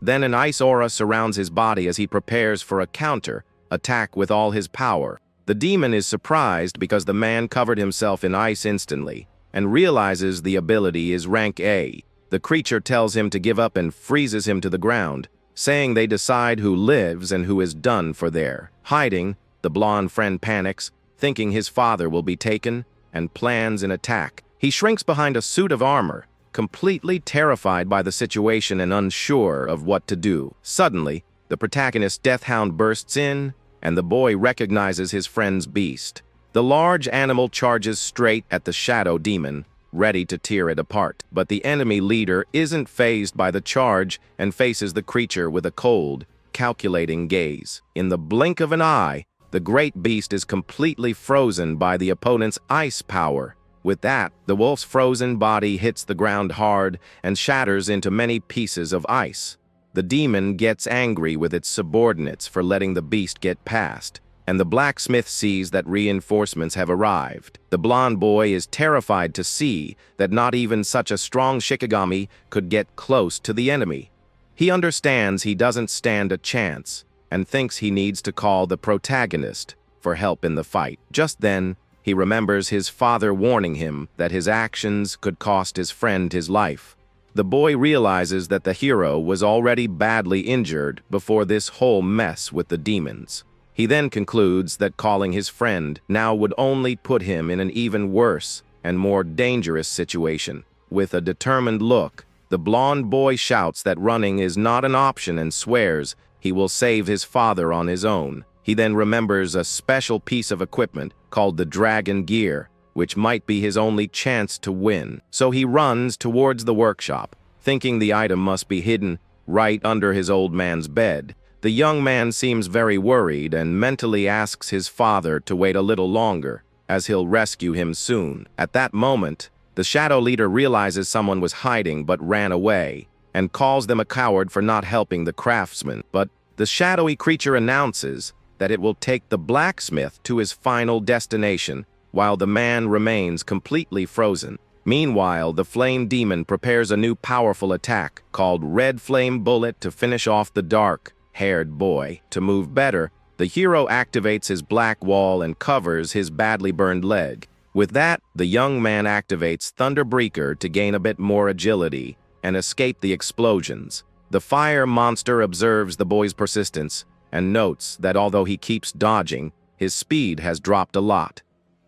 Then an ice aura surrounds his body as he prepares for a counter-attack with all his power. The demon is surprised because the man covered himself in ice instantly and realizes the ability is rank A. The creature tells him to give up and freezes him to the ground, saying they decide who lives and who is done for there. Hiding, the blonde friend panics, thinking his father will be taken, and plans an attack. He shrinks behind a suit of armor, completely terrified by the situation and unsure of what to do. Suddenly, the protagonist's death hound bursts in, and the boy recognizes his friend's beast. The large animal charges straight at the shadow demon, ready to tear it apart. But the enemy leader isn't fazed by the charge and faces the creature with a cold, calculating gaze. In the blink of an eye, the great beast is completely frozen by the opponent's ice power. With that, the wolf's frozen body hits the ground hard and shatters into many pieces of ice. The demon gets angry with its subordinates for letting the beast get past, and the blacksmith sees that reinforcements have arrived. The blonde boy is terrified to see that not even such a strong Shikigami could get close to the enemy. He understands he doesn't stand a chance and thinks he needs to call the protagonist for help in the fight. Just then, he remembers his father warning him that his actions could cost his friend his life. The boy realizes that the hero was already badly injured before this whole mess with the demons. He then concludes that calling his friend now would only put him in an even worse and more dangerous situation. With a determined look, the blonde boy shouts that running is not an option and swears he will save his father on his own. He then remembers a special piece of equipment called the Dragon Gear, which might be his only chance to win. So he runs towards the workshop, thinking the item must be hidden right under his old man's bed. The young man seems very worried and mentally asks his father to wait a little longer, as he'll rescue him soon. At that moment, the shadow leader realizes someone was hiding but ran away, and calls them a coward for not helping the craftsman. But the shadowy creature announces that it will take the blacksmith to his final destination, while the man remains completely frozen. Meanwhile, the flame demon prepares a new powerful attack called Red Flame Bullet to finish off the dark-haired boy. To move better, the hero activates his black wall and covers his badly burned leg. With that, the young man activates Thunderbreaker to gain a bit more agility and escape the explosions. The fire monster observes the boy's persistence and notes that although he keeps dodging, his speed has dropped a lot.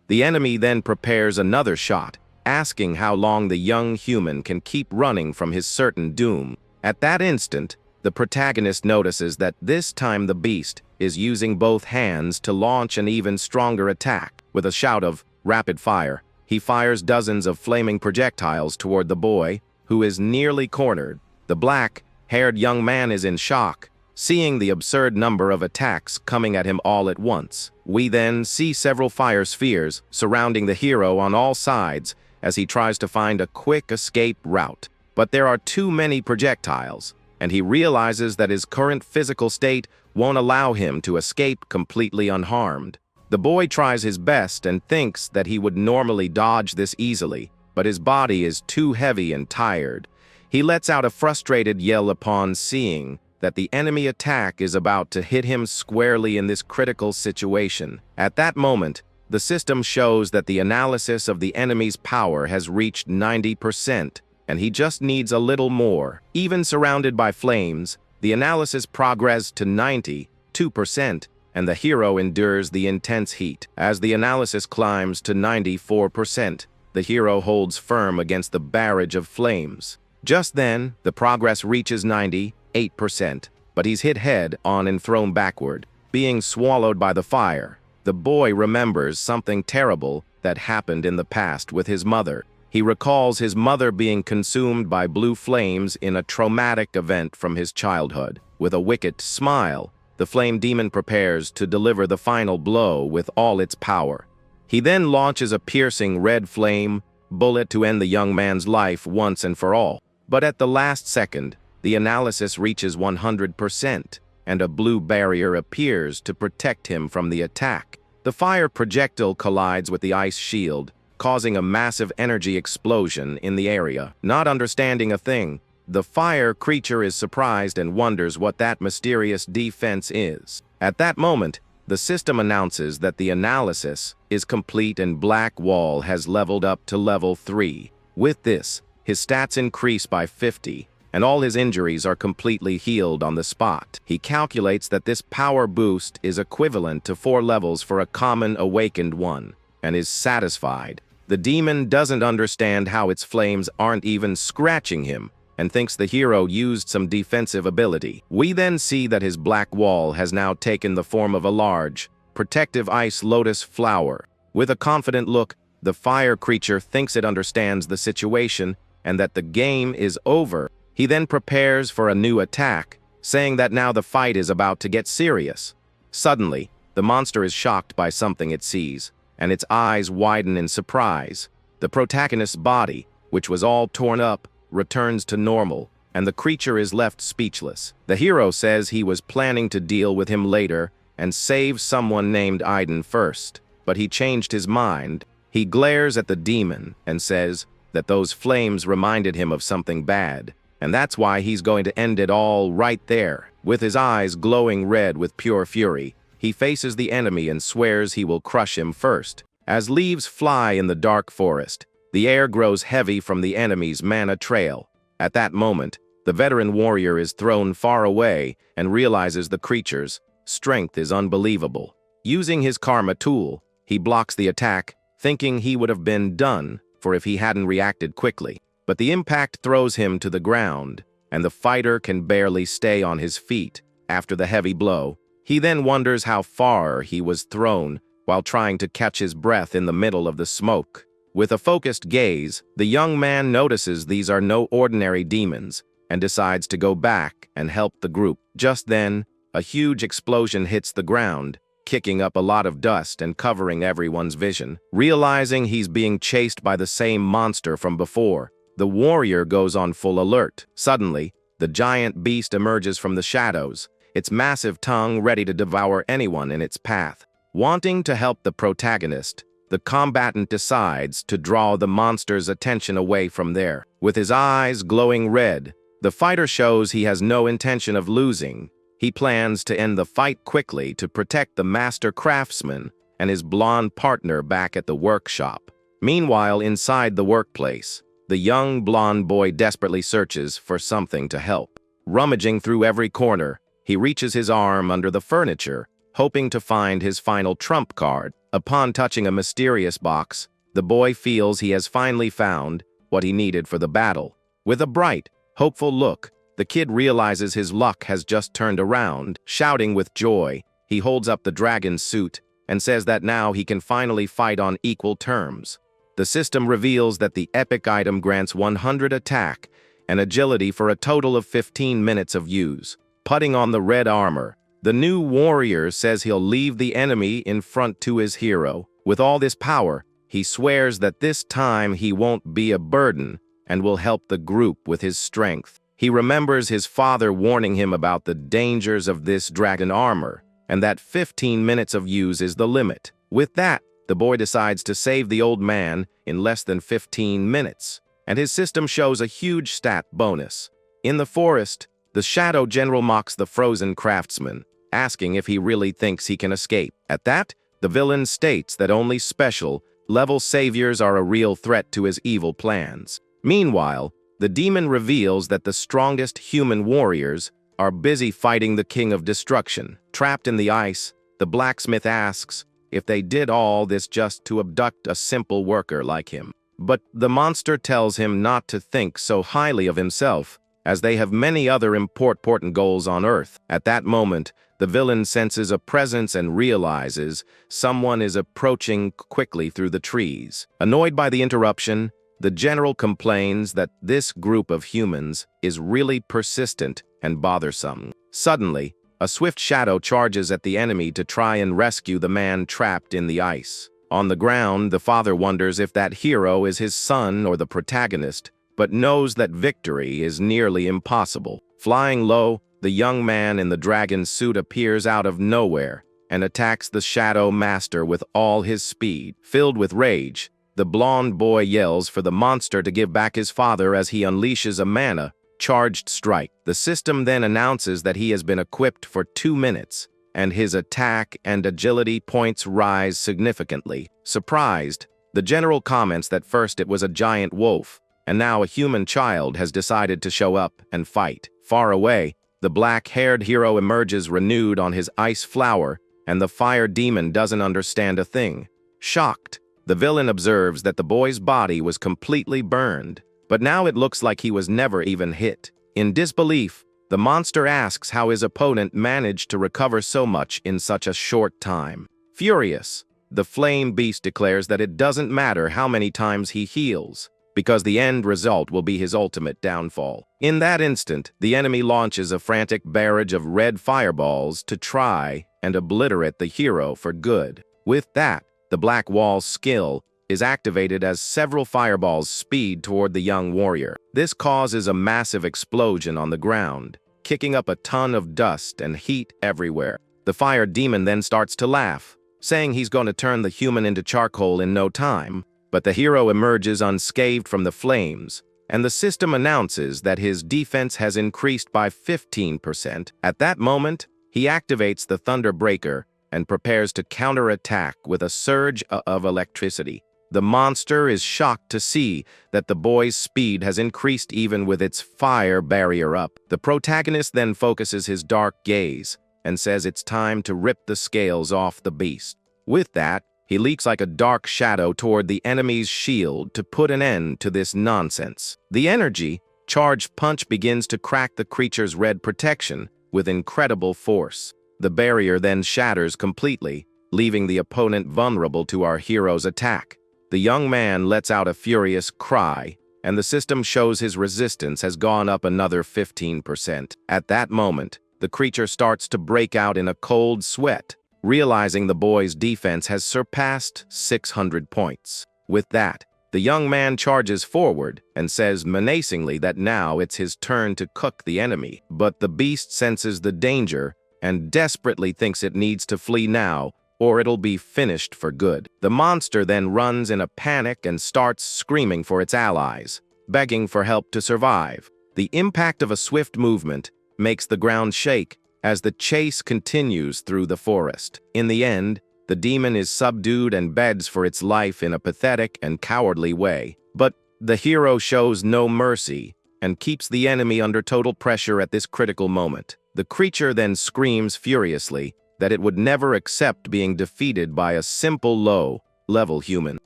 The enemy then prepares another shot, asking how long the young human can keep running from his certain doom. At that instant, the protagonist notices that this time the beast is using both hands to launch an even stronger attack. With a shout of rapid fire, he fires dozens of flaming projectiles toward the boy, who is nearly cornered. The black-haired young man is in shock, seeing the absurd number of attacks coming at him all at once. We then see several fire spheres surrounding the hero on all sides as he tries to find a quick escape route. But there are too many projectiles, and he realizes that his current physical state won't allow him to escape completely unharmed. The boy tries his best and thinks that he would normally dodge this easily, but his body is too heavy and tired. He lets out a frustrated yell upon seeing that the enemy attack is about to hit him squarely in this critical situation. At that moment, the system shows that the analysis of the enemy's power has reached 90%, and he just needs a little more. Even surrounded by flames, the analysis progressed to 90, 2%, and the hero endures the intense heat. As the analysis climbs to 94%, the hero holds firm against the barrage of flames. Just then, the progress reaches 98%, but he's hit head-on and thrown backward, being swallowed by the fire. The boy remembers something terrible that happened in the past with his mother. He recalls his mother being consumed by blue flames in a traumatic event from his childhood. With a wicked smile, the flame demon prepares to deliver the final blow with all its power. He then launches a piercing red flame bullet to end the young man's life once and for all. But at the last second, the analysis reaches 100%, and a blue barrier appears to protect him from the attack. The fire projectile collides with the ice shield, causing a massive energy explosion in the area. Not understanding a thing, the fire creature is surprised and wonders what that mysterious defense is. At that moment, the system announces that the analysis is complete and Black Wall has leveled up to level 3. With this, his stats increase by 50, and all his injuries are completely healed on the spot. He calculates that this power boost is equivalent to 4 levels for a common awakened one, and is satisfied. The demon doesn't understand how its flames aren't even scratching him, and thinks the hero used some defensive ability. We then see that his black wall has now taken the form of a large, protective ice lotus flower. With a confident look, the fire creature thinks it understands the situation and that the game is over. He then prepares for a new attack, saying that now the fight is about to get serious. Suddenly, the monster is shocked by something it sees, and its eyes widen in surprise. The protagonist's body, which was all torn up, returns to normal, and the creature is left speechless. The hero says he was planning to deal with him later and save someone named Aiden first, but he changed his mind. He glares at the demon and says that those flames reminded him of something bad, and that's why he's going to end it all right there. With his eyes glowing red with pure fury, he faces the enemy and swears he will crush him first. As leaves fly in the dark forest, the air grows heavy from the enemy's mana trail. At that moment, the veteran warrior is thrown far away and realizes the creature's strength is unbelievable. Using his karma tool, he blocks the attack, thinking he would have been done for if he hadn't reacted quickly. But the impact throws him to the ground, and the fighter can barely stay on his feet after the heavy blow. He then wonders how far he was thrown while trying to catch his breath in the middle of the smoke. With a focused gaze, the young man notices these are no ordinary demons and decides to go back and help the group. Just then, a huge explosion hits the ground, kicking up a lot of dust and covering everyone's vision. Realizing he's being chased by the same monster from before, the warrior goes on full alert. Suddenly, the giant beast emerges from the shadows, its massive tongue ready to devour anyone in its path. Wanting to help the protagonist, the combatant decides to draw the monster's attention away from there. With his eyes glowing red, the fighter shows he has no intention of losing. He plans to end the fight quickly to protect the master craftsman and his blonde partner back at the workshop. Meanwhile, inside the workplace, the young blonde boy desperately searches for something to help. Rummaging through every corner, he reaches his arm under the furniture, hoping to find his final trump card. Upon touching a mysterious box, the boy feels he has finally found what he needed for the battle. With a bright, hopeful look, the kid realizes his luck has just turned around. Shouting with joy, he holds up the dragon's suit and says that now he can finally fight on equal terms. The system reveals that the epic item grants 100 attack and agility for a total of 15 minutes of use. Putting on the red armor, the new warrior says he'll leave the enemy in front to his hero. With all this power, he swears that this time he won't be a burden and will help the group with his strength. He remembers his father warning him about the dangers of this dragon armor, and that 15 minutes of use is the limit. With that, the boy decides to save the old man in less than 15 minutes, and his system shows a huge stat bonus. In the forest, the Shadow General mocks the frozen craftsman, asking if he really thinks he can escape. At that, the villain states that only special-level saviors are a real threat to his evil plans. Meanwhile, the demon reveals that the strongest human warriors are busy fighting the King of Destruction. Trapped in the ice, the blacksmith asks if they did all this just to abduct a simple worker like him. But the monster tells him not to think so highly of himself, as they have many other important goals on Earth. At that moment, the villain senses a presence and realizes someone is approaching quickly through the trees. Annoyed by the interruption, the general complains that this group of humans is really persistent and bothersome. Suddenly, a swift shadow charges at the enemy to try and rescue the man trapped in the ice. On the ground, the father wonders if that hero is his son or the protagonist, but knows that victory is nearly impossible. Flying low, the young man in the dragon suit appears out of nowhere and attacks the Shadow Master with all his speed. Filled with rage, the blonde boy yells for the monster to give back his father as he unleashes a mana-charged strike. The system then announces that he has been equipped for 2 minutes, and his attack and agility points rise significantly. Surprised, the general comments that first it was a giant wolf, and now a human child has decided to show up and fight. Far away, the black-haired hero emerges renewed on his ice flower, and the fire demon doesn't understand a thing. Shocked, the villain observes that the boy's body was completely burned, but now it looks like he was never even hit. In disbelief, the monster asks how his opponent managed to recover so much in such a short time. Furious, the flame beast declares that it doesn't matter how many times he heals, because the end result will be his ultimate downfall. In that instant, the enemy launches a frantic barrage of red fireballs to try and obliterate the hero for good. With that, the Black Wall's skill is activated as several fireballs speed toward the young warrior. This causes a massive explosion on the ground, kicking up a ton of dust and heat everywhere. The fire demon then starts to laugh, saying he's going to turn the human into charcoal in no time, but the hero emerges unscathed from the flames, and the system announces that his defense has increased by 15%. At that moment, he activates the Thunder Breaker and prepares to counterattack with a surge of electricity. The monster is shocked to see that the boy's speed has increased even with its fire barrier up. The protagonist then focuses his dark gaze and says it's time to rip the scales off the beast. With that, he leaps like a dark shadow toward the enemy's shield to put an end to this nonsense. The energy-charged punch begins to crack the creature's red protection with incredible force. The barrier then shatters completely, leaving the opponent vulnerable to our hero's attack. The young man lets out a furious cry, and the system shows his resistance has gone up another 15%. At that moment, the creature starts to break out in a cold sweat, realizing the boy's defense has surpassed 600 points. With that, the young man charges forward and says menacingly that now it's his turn to cook the enemy. But the beast senses the danger and desperately thinks it needs to flee now, or it'll be finished for good. The monster then runs in a panic and starts screaming for its allies, begging for help to survive. The impact of a swift movement makes the ground shake as the chase continues through the forest. In the end, the demon is subdued and begs for its life in a pathetic and cowardly way. But the hero shows no mercy and keeps the enemy under total pressure at this critical moment. The creature then screams furiously that it would never accept being defeated by a simple low-level human.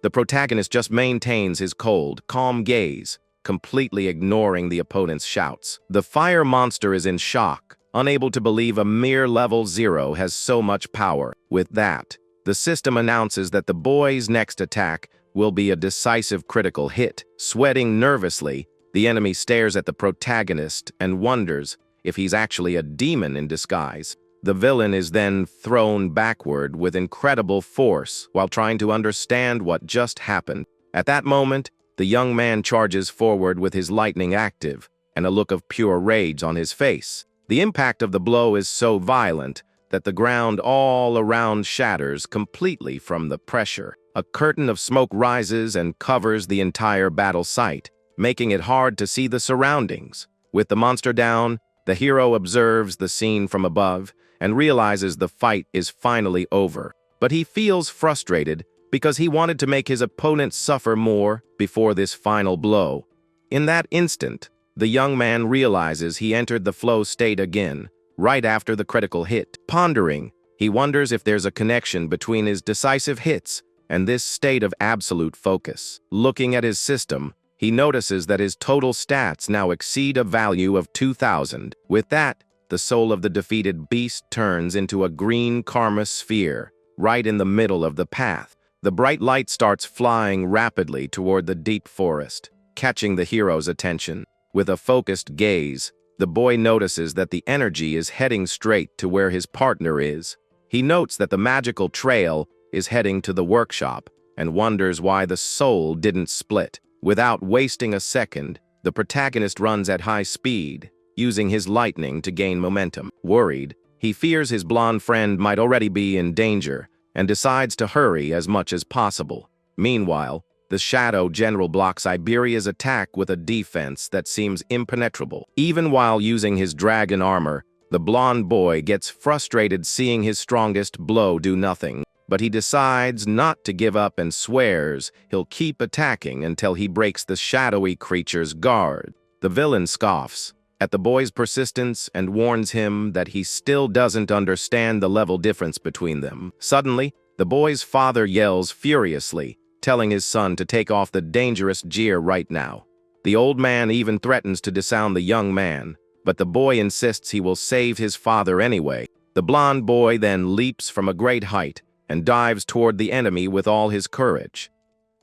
The protagonist just maintains his cold, calm gaze, completely ignoring the opponent's shouts. The fire monster is in shock, unable to believe a mere level 0 has so much power. With that, the system announces that the boy's next attack will be a decisive critical hit. Sweating nervously, the enemy stares at the protagonist and wonders if he's actually a demon in disguise. The villain is then thrown backward with incredible force while trying to understand what just happened. At that moment, the young man charges forward with his lightning active and a look of pure rage on his face. The impact of the blow is so violent that the ground all around shatters completely from the pressure. A curtain of smoke rises and covers the entire battle site, making it hard to see the surroundings. With the monster down, the hero observes the scene from above and realizes the fight is finally over. But he feels frustrated because he wanted to make his opponent suffer more before this final blow. In that instant, the young man realizes he entered the flow state again, right after the critical hit. Pondering, he wonders if there's a connection between his decisive hits and this state of absolute focus. Looking at his system, he notices that his total stats now exceed a value of 2,000. With that, the soul of the defeated beast turns into a green karma sphere, right in the middle of the path. The bright light starts flying rapidly toward the deep forest, catching the hero's attention. With a focused gaze, the boy notices that the energy is heading straight to where his partner is. He notes that the magical trail is heading to the workshop and wonders why the soul didn't split. Without wasting a second, the protagonist runs at high speed, using his lightning to gain momentum. Worried, he fears his blonde friend might already be in danger and decides to hurry as much as possible. Meanwhile, the Shadow General blocks Iberia's attack with a defense that seems impenetrable. Even while using his dragon armor, the blonde boy gets frustrated seeing his strongest blow do nothing, but he decides not to give up and swears he'll keep attacking until he breaks the shadowy creature's guard. The villain scoffs at the boy's persistence and warns him that he still doesn't understand the level difference between them. Suddenly, the boy's father yells furiously, telling his son to take off the dangerous gear right now. The old man even threatens to disarm the young man, but the boy insists he will save his father anyway. The blonde boy then leaps from a great height and dives toward the enemy with all his courage.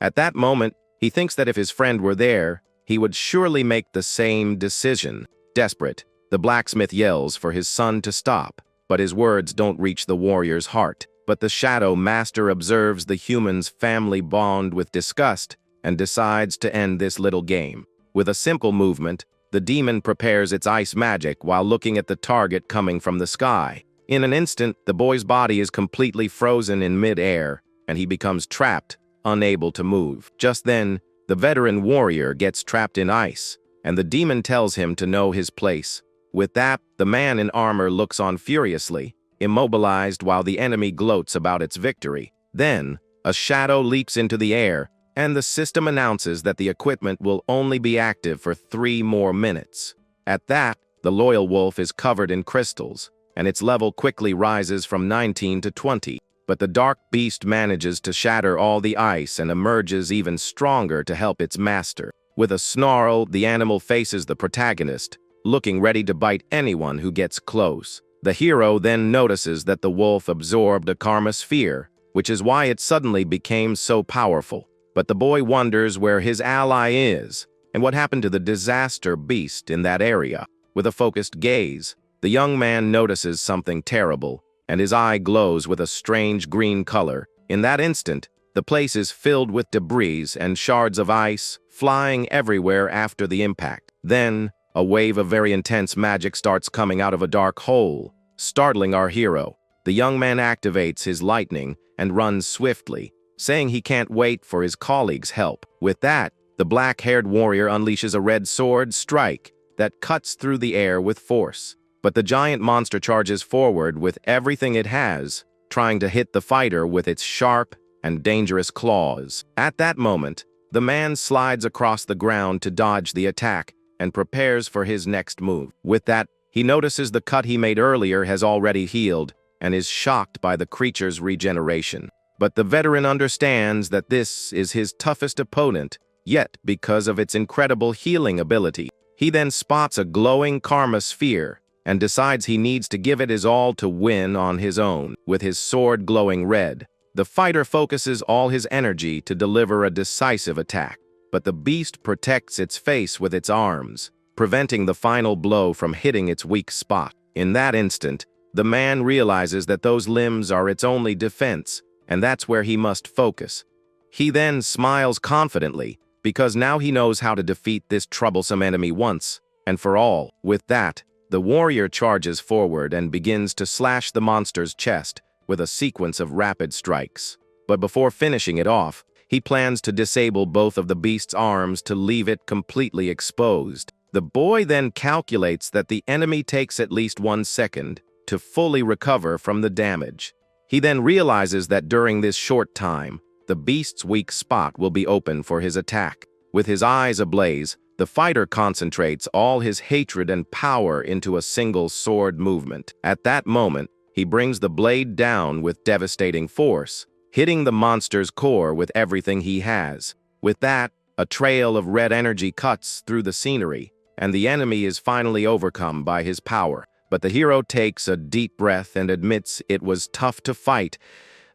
At that moment, he thinks that if his friend were there, he would surely make the same decision. Desperate, the blacksmith yells for his son to stop, but his words don't reach the warrior's heart. But the Shadow Master observes the human's family bond with disgust and decides to end this little game. With a simple movement, the demon prepares its ice magic while looking at the target coming from the sky. In an instant, the boy's body is completely frozen in mid-air, and he becomes trapped, unable to move. Just then, the veteran warrior gets trapped in ice, and the demon tells him to know his place. With that, the man in armor looks on furiously, immobilized while the enemy gloats about its victory. Then, a shadow leaps into the air, and the system announces that the equipment will only be active for 3 more minutes. At that, the loyal wolf is covered in crystals, and its level quickly rises from 19 to 20. But the dark beast manages to shatter all the ice and emerges even stronger to help its master. With a snarl, the animal faces the protagonist, looking ready to bite anyone who gets close. The hero then notices that the wolf absorbed a karma sphere, which is why it suddenly became so powerful. But the boy wonders where his ally is, and what happened to the disaster beast in that area. With a focused gaze, the young man notices something terrible, and his eye glows with a strange green color. In that instant, the place is filled with debris and shards of ice, flying everywhere after the impact. Then, a wave of very intense magic starts coming out of a dark hole, startling our hero. The young man activates his lightning and runs swiftly, saying he can't wait for his colleagues' help. With that, the black-haired warrior unleashes a red sword strike that cuts through the air with force. But the giant monster charges forward with everything it has, trying to hit the fighter with its sharp and dangerous claws. At that moment, the man slides across the ground to dodge the attack and prepares for his next move. With that, he notices the cut he made earlier has already healed and is shocked by the creature's regeneration. But the veteran understands that this is his toughest opponent yet because of its incredible healing ability. He then spots a glowing karma sphere and decides he needs to give it his all to win on his own. With his sword glowing red, the fighter focuses all his energy to deliver a decisive attack. But the beast protects its face with its arms, preventing the final blow from hitting its weak spot. In that instant, the man realizes that those limbs are its only defense, and that's where he must focus. He then smiles confidently, because now he knows how to defeat this troublesome enemy once and for all. With that, the warrior charges forward and begins to slash the monster's chest with a sequence of rapid strikes. But before finishing it off, he plans to disable both of the beast's arms to leave it completely exposed. The boy then calculates that the enemy takes at least 1 second to fully recover from the damage. He then realizes that during this short time, the beast's weak spot will be open for his attack. With his eyes ablaze, The fighter concentrates all his hatred and power into a single sword movement. At that moment, he brings the blade down with devastating force, hitting the monster's core with everything he has. With that, a trail of red energy cuts through the scenery, and the enemy is finally overcome by his power. But the hero takes a deep breath and admits it was tough to fight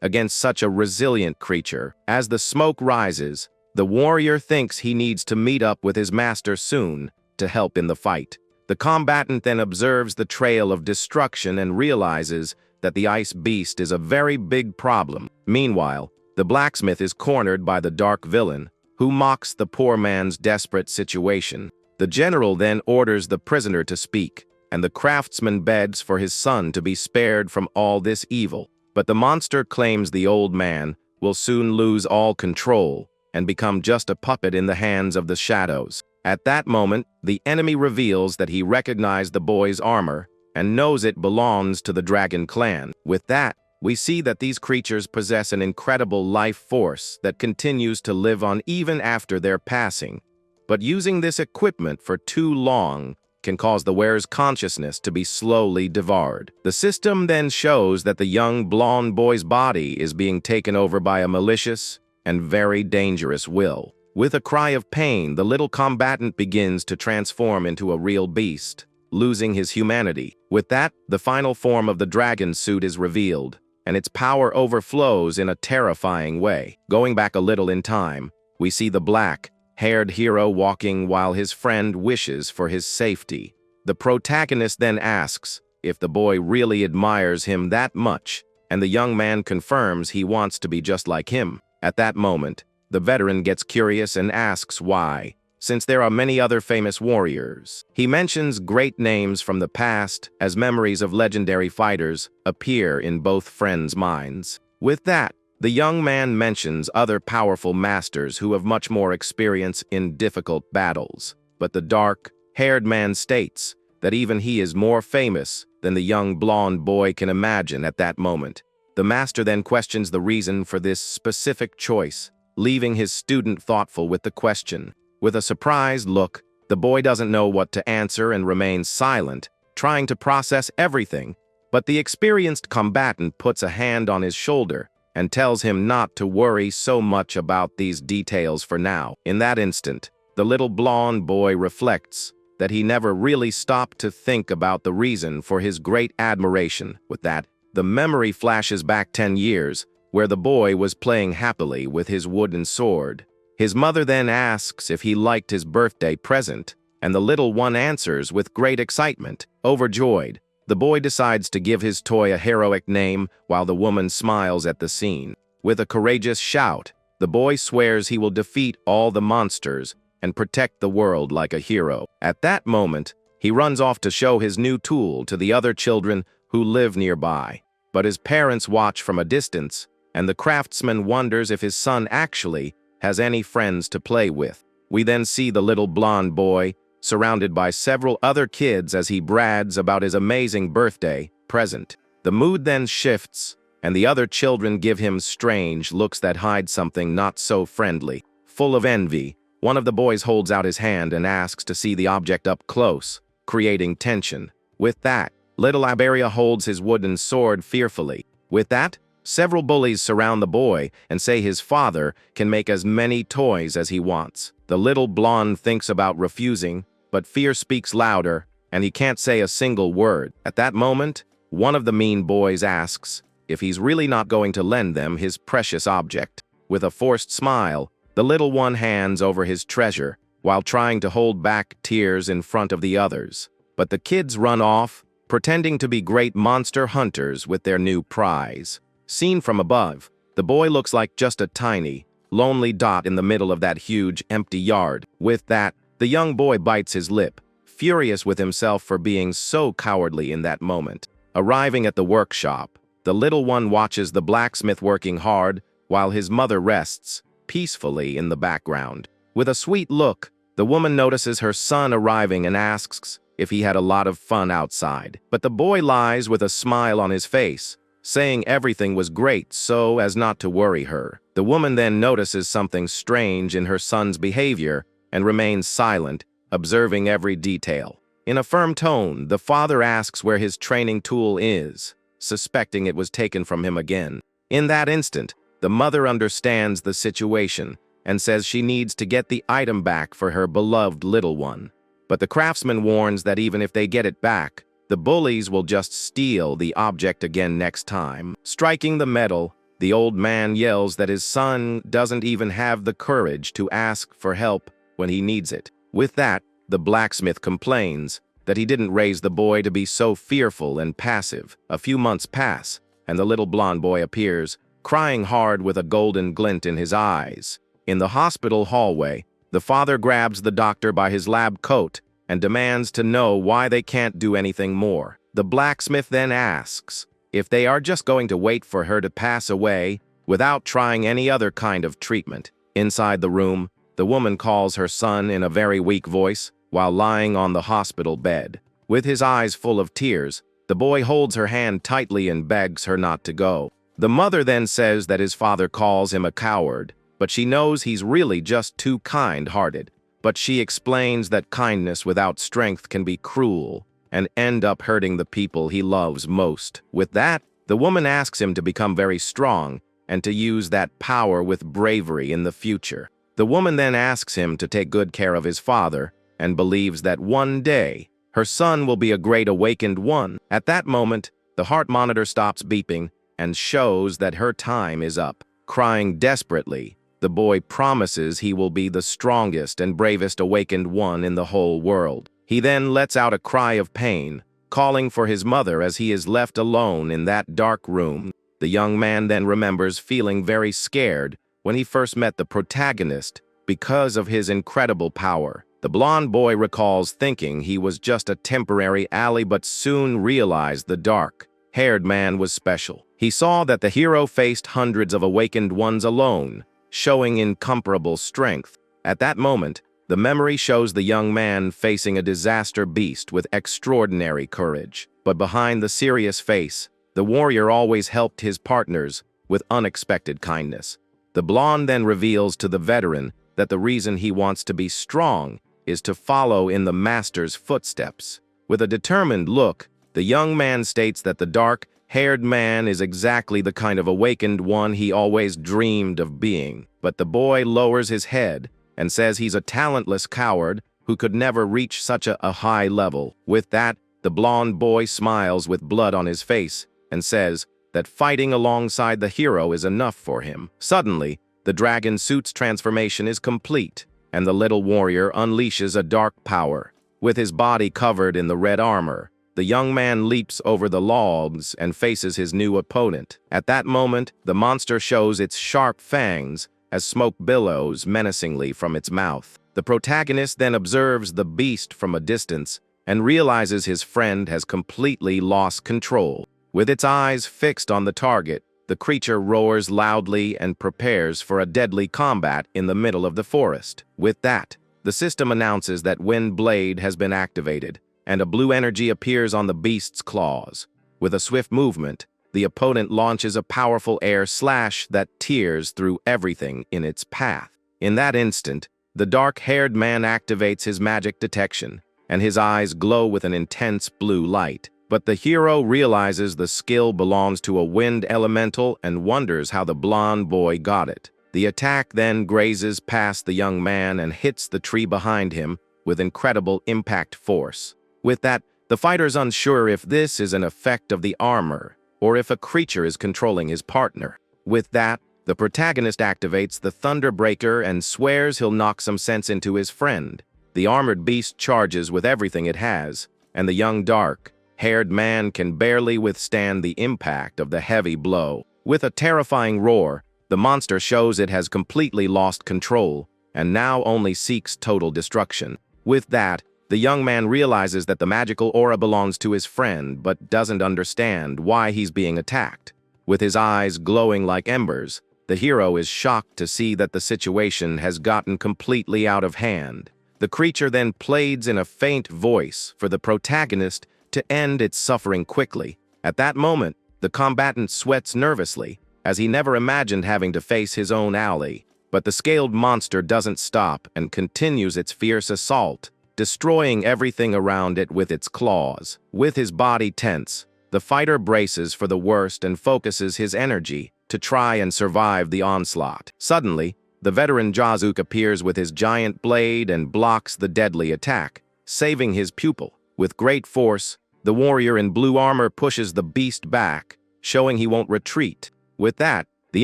against such a resilient creature. As the smoke rises, the warrior thinks he needs to meet up with his master soon to help in the fight. The combatant then observes the trail of destruction and realizes that the ice beast is a very big problem. Meanwhile, the blacksmith is cornered by the dark villain, who mocks the poor man's desperate situation. The general then orders the prisoner to speak, and the craftsman begs for his son to be spared from all this evil. But the monster claims the old man will soon lose all control and become just a puppet in the hands of the shadows. At that moment, the enemy reveals that he recognized the boy's armor and knows it belongs to the dragon clan. With that, we see that these creatures possess an incredible life force that continues to live on even after their passing. But using this equipment for too long can cause the wearer's consciousness to be slowly devoured. The system then shows that the young blonde boy's body is being taken over by a malicious and very dangerous will. With a cry of pain, the little combatant begins to transform into a real beast, losing his humanity. With that, the final form of the dragon suit is revealed, and its power overflows in a terrifying way. Going back a little in time, we see the black-haired hero walking while his friend wishes for his safety. The protagonist then asks if the boy really admires him that much, and the young man confirms he wants to be just like him. At that moment, the veteran gets curious and asks why, since there are many other famous warriors. He mentions great names from the past as memories of legendary fighters appear in both friends' minds. With that, the young man mentions other powerful masters who have much more experience in difficult battles. But the dark-haired man states that even he is more famous than the young blonde boy can imagine at that moment. The master then questions the reason for this specific choice, leaving his student thoughtful with the question. With a surprised look, the boy doesn't know what to answer and remains silent, trying to process everything. But the experienced combatant puts a hand on his shoulder and tells him not to worry so much about these details for now. In that instant, the little blonde boy reflects that he never really stopped to think about the reason for his great admiration. With that, the memory flashes back 10 years, where the boy was playing happily with his wooden sword. His mother then asks if he liked his birthday present, and the little one answers with great excitement. Overjoyed, the boy decides to give his toy a heroic name while the woman smiles at the scene. With a courageous shout, the boy swears he will defeat all the monsters and protect the world like a hero. At that moment, he runs off to show his new tool to the other children who live nearby. But his parents watch from a distance, and the craftsman wonders if his son actually has any friends to play with. We then see the little blonde boy surrounded by several other kids as he brags about his amazing birthday present. The mood then shifts, and the other children give him strange looks that hide something not so friendly. Full of envy, one of the boys holds out his hand and asks to see the object up close, creating tension. With that, little Abaria holds his wooden sword fearfully. With that, several bullies surround the boy and say his father can make as many toys as he wants. The little blonde thinks about refusing, but fear speaks louder, and he can't say a single word. At that moment, one of the mean boys asks if he's really not going to lend them his precious object. With a forced smile, the little one hands over his treasure, while trying to hold back tears in front of the others. But the kids run off, pretending to be great monster hunters with their new prize. Seen from above, the boy looks like just a tiny, lonely dot in the middle of that huge, empty yard. With that, the young boy bites his lip, furious with himself for being so cowardly in that moment. Arriving at the workshop, the little one watches the blacksmith working hard while his mother rests peacefully in the background. With a sweet look, the woman notices her son arriving and asks if he had a lot of fun outside. But the boy lies with a smile on his face, saying everything was great so as not to worry her. The woman then notices something strange in her son's behavior and remains silent, observing every detail. In a firm tone, the father asks where his training tool is, suspecting it was taken from him again. In that instant, the mother understands the situation and says she needs to get the item back for her beloved little one. But the craftsman warns that even if they get it back, the bullies will just steal the object again next time. Striking the metal, the old man yells that his son doesn't even have the courage to ask for help when he needs it. With that, the blacksmith complains that he didn't raise the boy to be so fearful and passive. A few months pass, and the little blonde boy appears, crying hard with a golden glint in his eyes. In the hospital hallway, the father grabs the doctor by his lab coat and demands to know why they can't do anything more. The blacksmith then asks if they are just going to wait for her to pass away without trying any other kind of treatment. Inside the room, the woman calls her son in a very weak voice while lying on the hospital bed. With his eyes full of tears, the boy holds her hand tightly and begs her not to go. The mother then says that his father calls him a coward, but she knows he's really just too kind-hearted. But she explains that kindness without strength can be cruel and end up hurting the people he loves most. With that, the woman asks him to become very strong and to use that power with bravery in the future. The woman then asks him to take good care of his father and believes that one day her son will be a great awakened one. At that moment, the heart monitor stops beeping and shows that her time is up. Crying desperately, the boy promises he will be the strongest and bravest awakened one in the whole world. He then lets out a cry of pain, calling for his mother as he is left alone in that dark room. The young man then remembers feeling very scared when he first met the protagonist because of his incredible power. The blonde boy recalls thinking he was just a temporary ally, but soon realized the dark-haired man was special. He saw that the hero faced hundreds of awakened ones alone, showing incomparable strength. At that moment, the memory shows the young man facing a disaster beast with extraordinary courage. But behind the serious face, the warrior always helped his partners with unexpected kindness. The blonde then reveals to the veteran that the reason he wants to be strong is to follow in the master's footsteps. With a determined look, the young man states that the dark-haired man is exactly the kind of awakened one he always dreamed of being. But the boy lowers his head and says he's a talentless coward who could never reach such a high level. With that, the blonde boy smiles with blood on his face and says that fighting alongside the hero is enough for him. Suddenly, the dragon suit's transformation is complete, and the little warrior unleashes a dark power. With his body covered in the red armor, the young man leaps over the logs and faces his new opponent. At that moment, the monster shows its sharp fangs as smoke billows menacingly from its mouth. The protagonist then observes the beast from a distance and realizes his friend has completely lost control. With its eyes fixed on the target, the creature roars loudly and prepares for a deadly combat in the middle of the forest. With that, the system announces that Wind Blade has been activated, and a blue energy appears on the beast's claws. With a swift movement, the opponent launches a powerful air slash that tears through everything in its path. In that instant, the dark-haired man activates his magic detection, and his eyes glow with an intense blue light. But the hero realizes the skill belongs to a wind elemental and wonders how the blonde boy got it. The attack then grazes past the young man and hits the tree behind him with incredible impact force. With that, the fighter's unsure if this is an effect of the armor or if a creature is controlling his partner. With that, the protagonist activates the Thunderbreaker and swears he'll knock some sense into his friend. The armored beast charges with everything it has, and the young dark-haired man can barely withstand the impact of the heavy blow. With a terrifying roar, the monster shows it has completely lost control and now only seeks total destruction. With that, the young man realizes that the magical aura belongs to his friend but doesn't understand why he's being attacked. With his eyes glowing like embers, the hero is shocked to see that the situation has gotten completely out of hand. The creature then pleads in a faint voice for the protagonist to end its suffering quickly. At that moment, the combatant sweats nervously, as he never imagined having to face his own ally. But the scaled monster doesn't stop and continues its fierce assault, destroying everything around it with its claws. With his body tense, the fighter braces for the worst and focuses his energy to try and survive the onslaught. Suddenly, the veteran Jazuk appears with his giant blade and blocks the deadly attack, saving his pupil. With great force, the warrior in blue armor pushes the beast back, showing he won't retreat. With that, the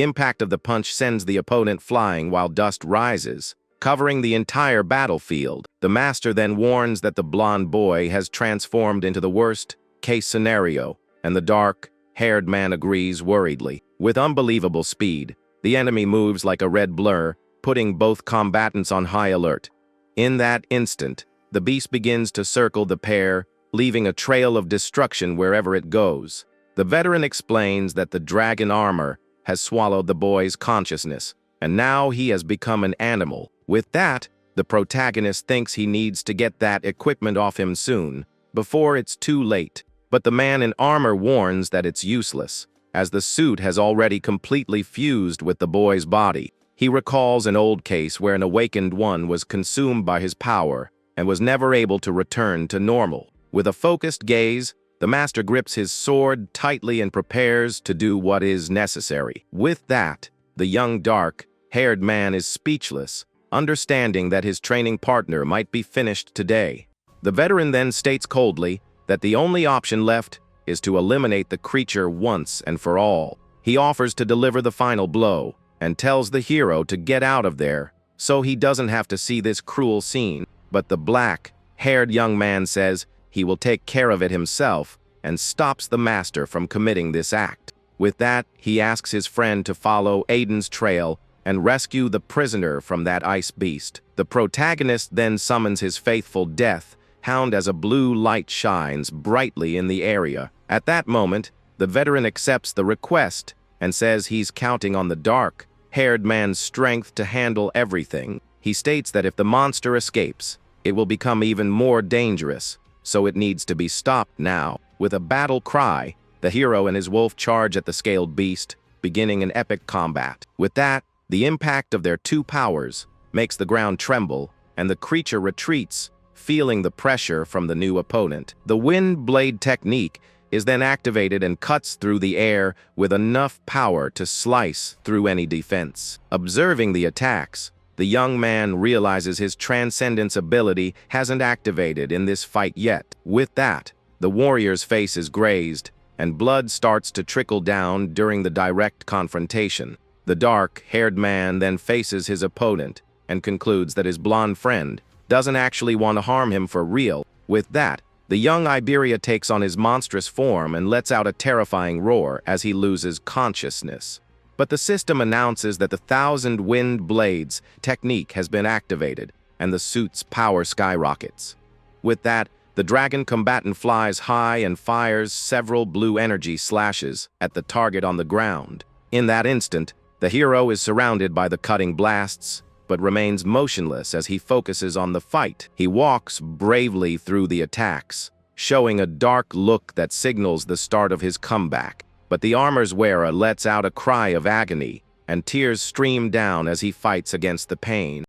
impact of the punch sends the opponent flying while dust rises, covering the entire battlefield. The master then warns that the blonde boy has transformed into the worst-case scenario, and the dark-haired man agrees worriedly. With unbelievable speed, the enemy moves like a red blur, putting both combatants on high alert. In that instant, the beast begins to circle the pair, leaving a trail of destruction wherever it goes. The veteran explains that the dragon armor has swallowed the boy's consciousness, and now he has become an animal. With that, the protagonist thinks he needs to get that equipment off him soon, before it's too late. But the man in armor warns that it's useless, as the suit has already completely fused with the boy's body. He recalls an old case where an awakened one was consumed by his power and was never able to return to normal. With a focused gaze, the master grips his sword tightly and prepares to do what is necessary. With that, the young dark-haired man is speechless, understanding that his training partner might be finished today. The veteran then states coldly that the only option left is to eliminate the creature once and for all. He offers to deliver the final blow and tells the hero to get out of there so he doesn't have to see this cruel scene. But the black-haired young man says he will take care of it himself and stops the master from committing this act. With that, he asks his friend to follow Aiden's trail and rescue the prisoner from that ice beast. The protagonist then summons his faithful death hound as a blue light shines brightly in the area. At that moment, the veteran accepts the request and says he's counting on the dark-haired man's strength to handle everything. He states that if the monster escapes, it will become even more dangerous, so it needs to be stopped now. With a battle cry, the hero and his wolf charge at the scaled beast, beginning an epic combat. With that, the impact of their two powers makes the ground tremble, and the creature retreats, feeling the pressure from the new opponent. The wind blade technique is then activated and cuts through the air with enough power to slice through any defense. Observing the attacks, the young man realizes his transcendence ability hasn't activated in this fight yet. With that, the warrior's face is grazed, and blood starts to trickle down during the direct confrontation. The dark-haired man then faces his opponent and concludes that his blonde friend doesn't actually want to harm him for real. With that, the young Iberia takes on his monstrous form and lets out a terrifying roar as he loses consciousness. But the system announces that the Thousand Wind Blades technique has been activated, and the suit's power skyrockets. With that, the dragon combatant flies high and fires several blue energy slashes at the target on the ground. In that instant, the hero is surrounded by the cutting blasts, but remains motionless as he focuses on the fight. He walks bravely through the attacks, showing a dark look that signals the start of his comeback. But the armor's wearer lets out a cry of agony, and tears stream down as he fights against the pain.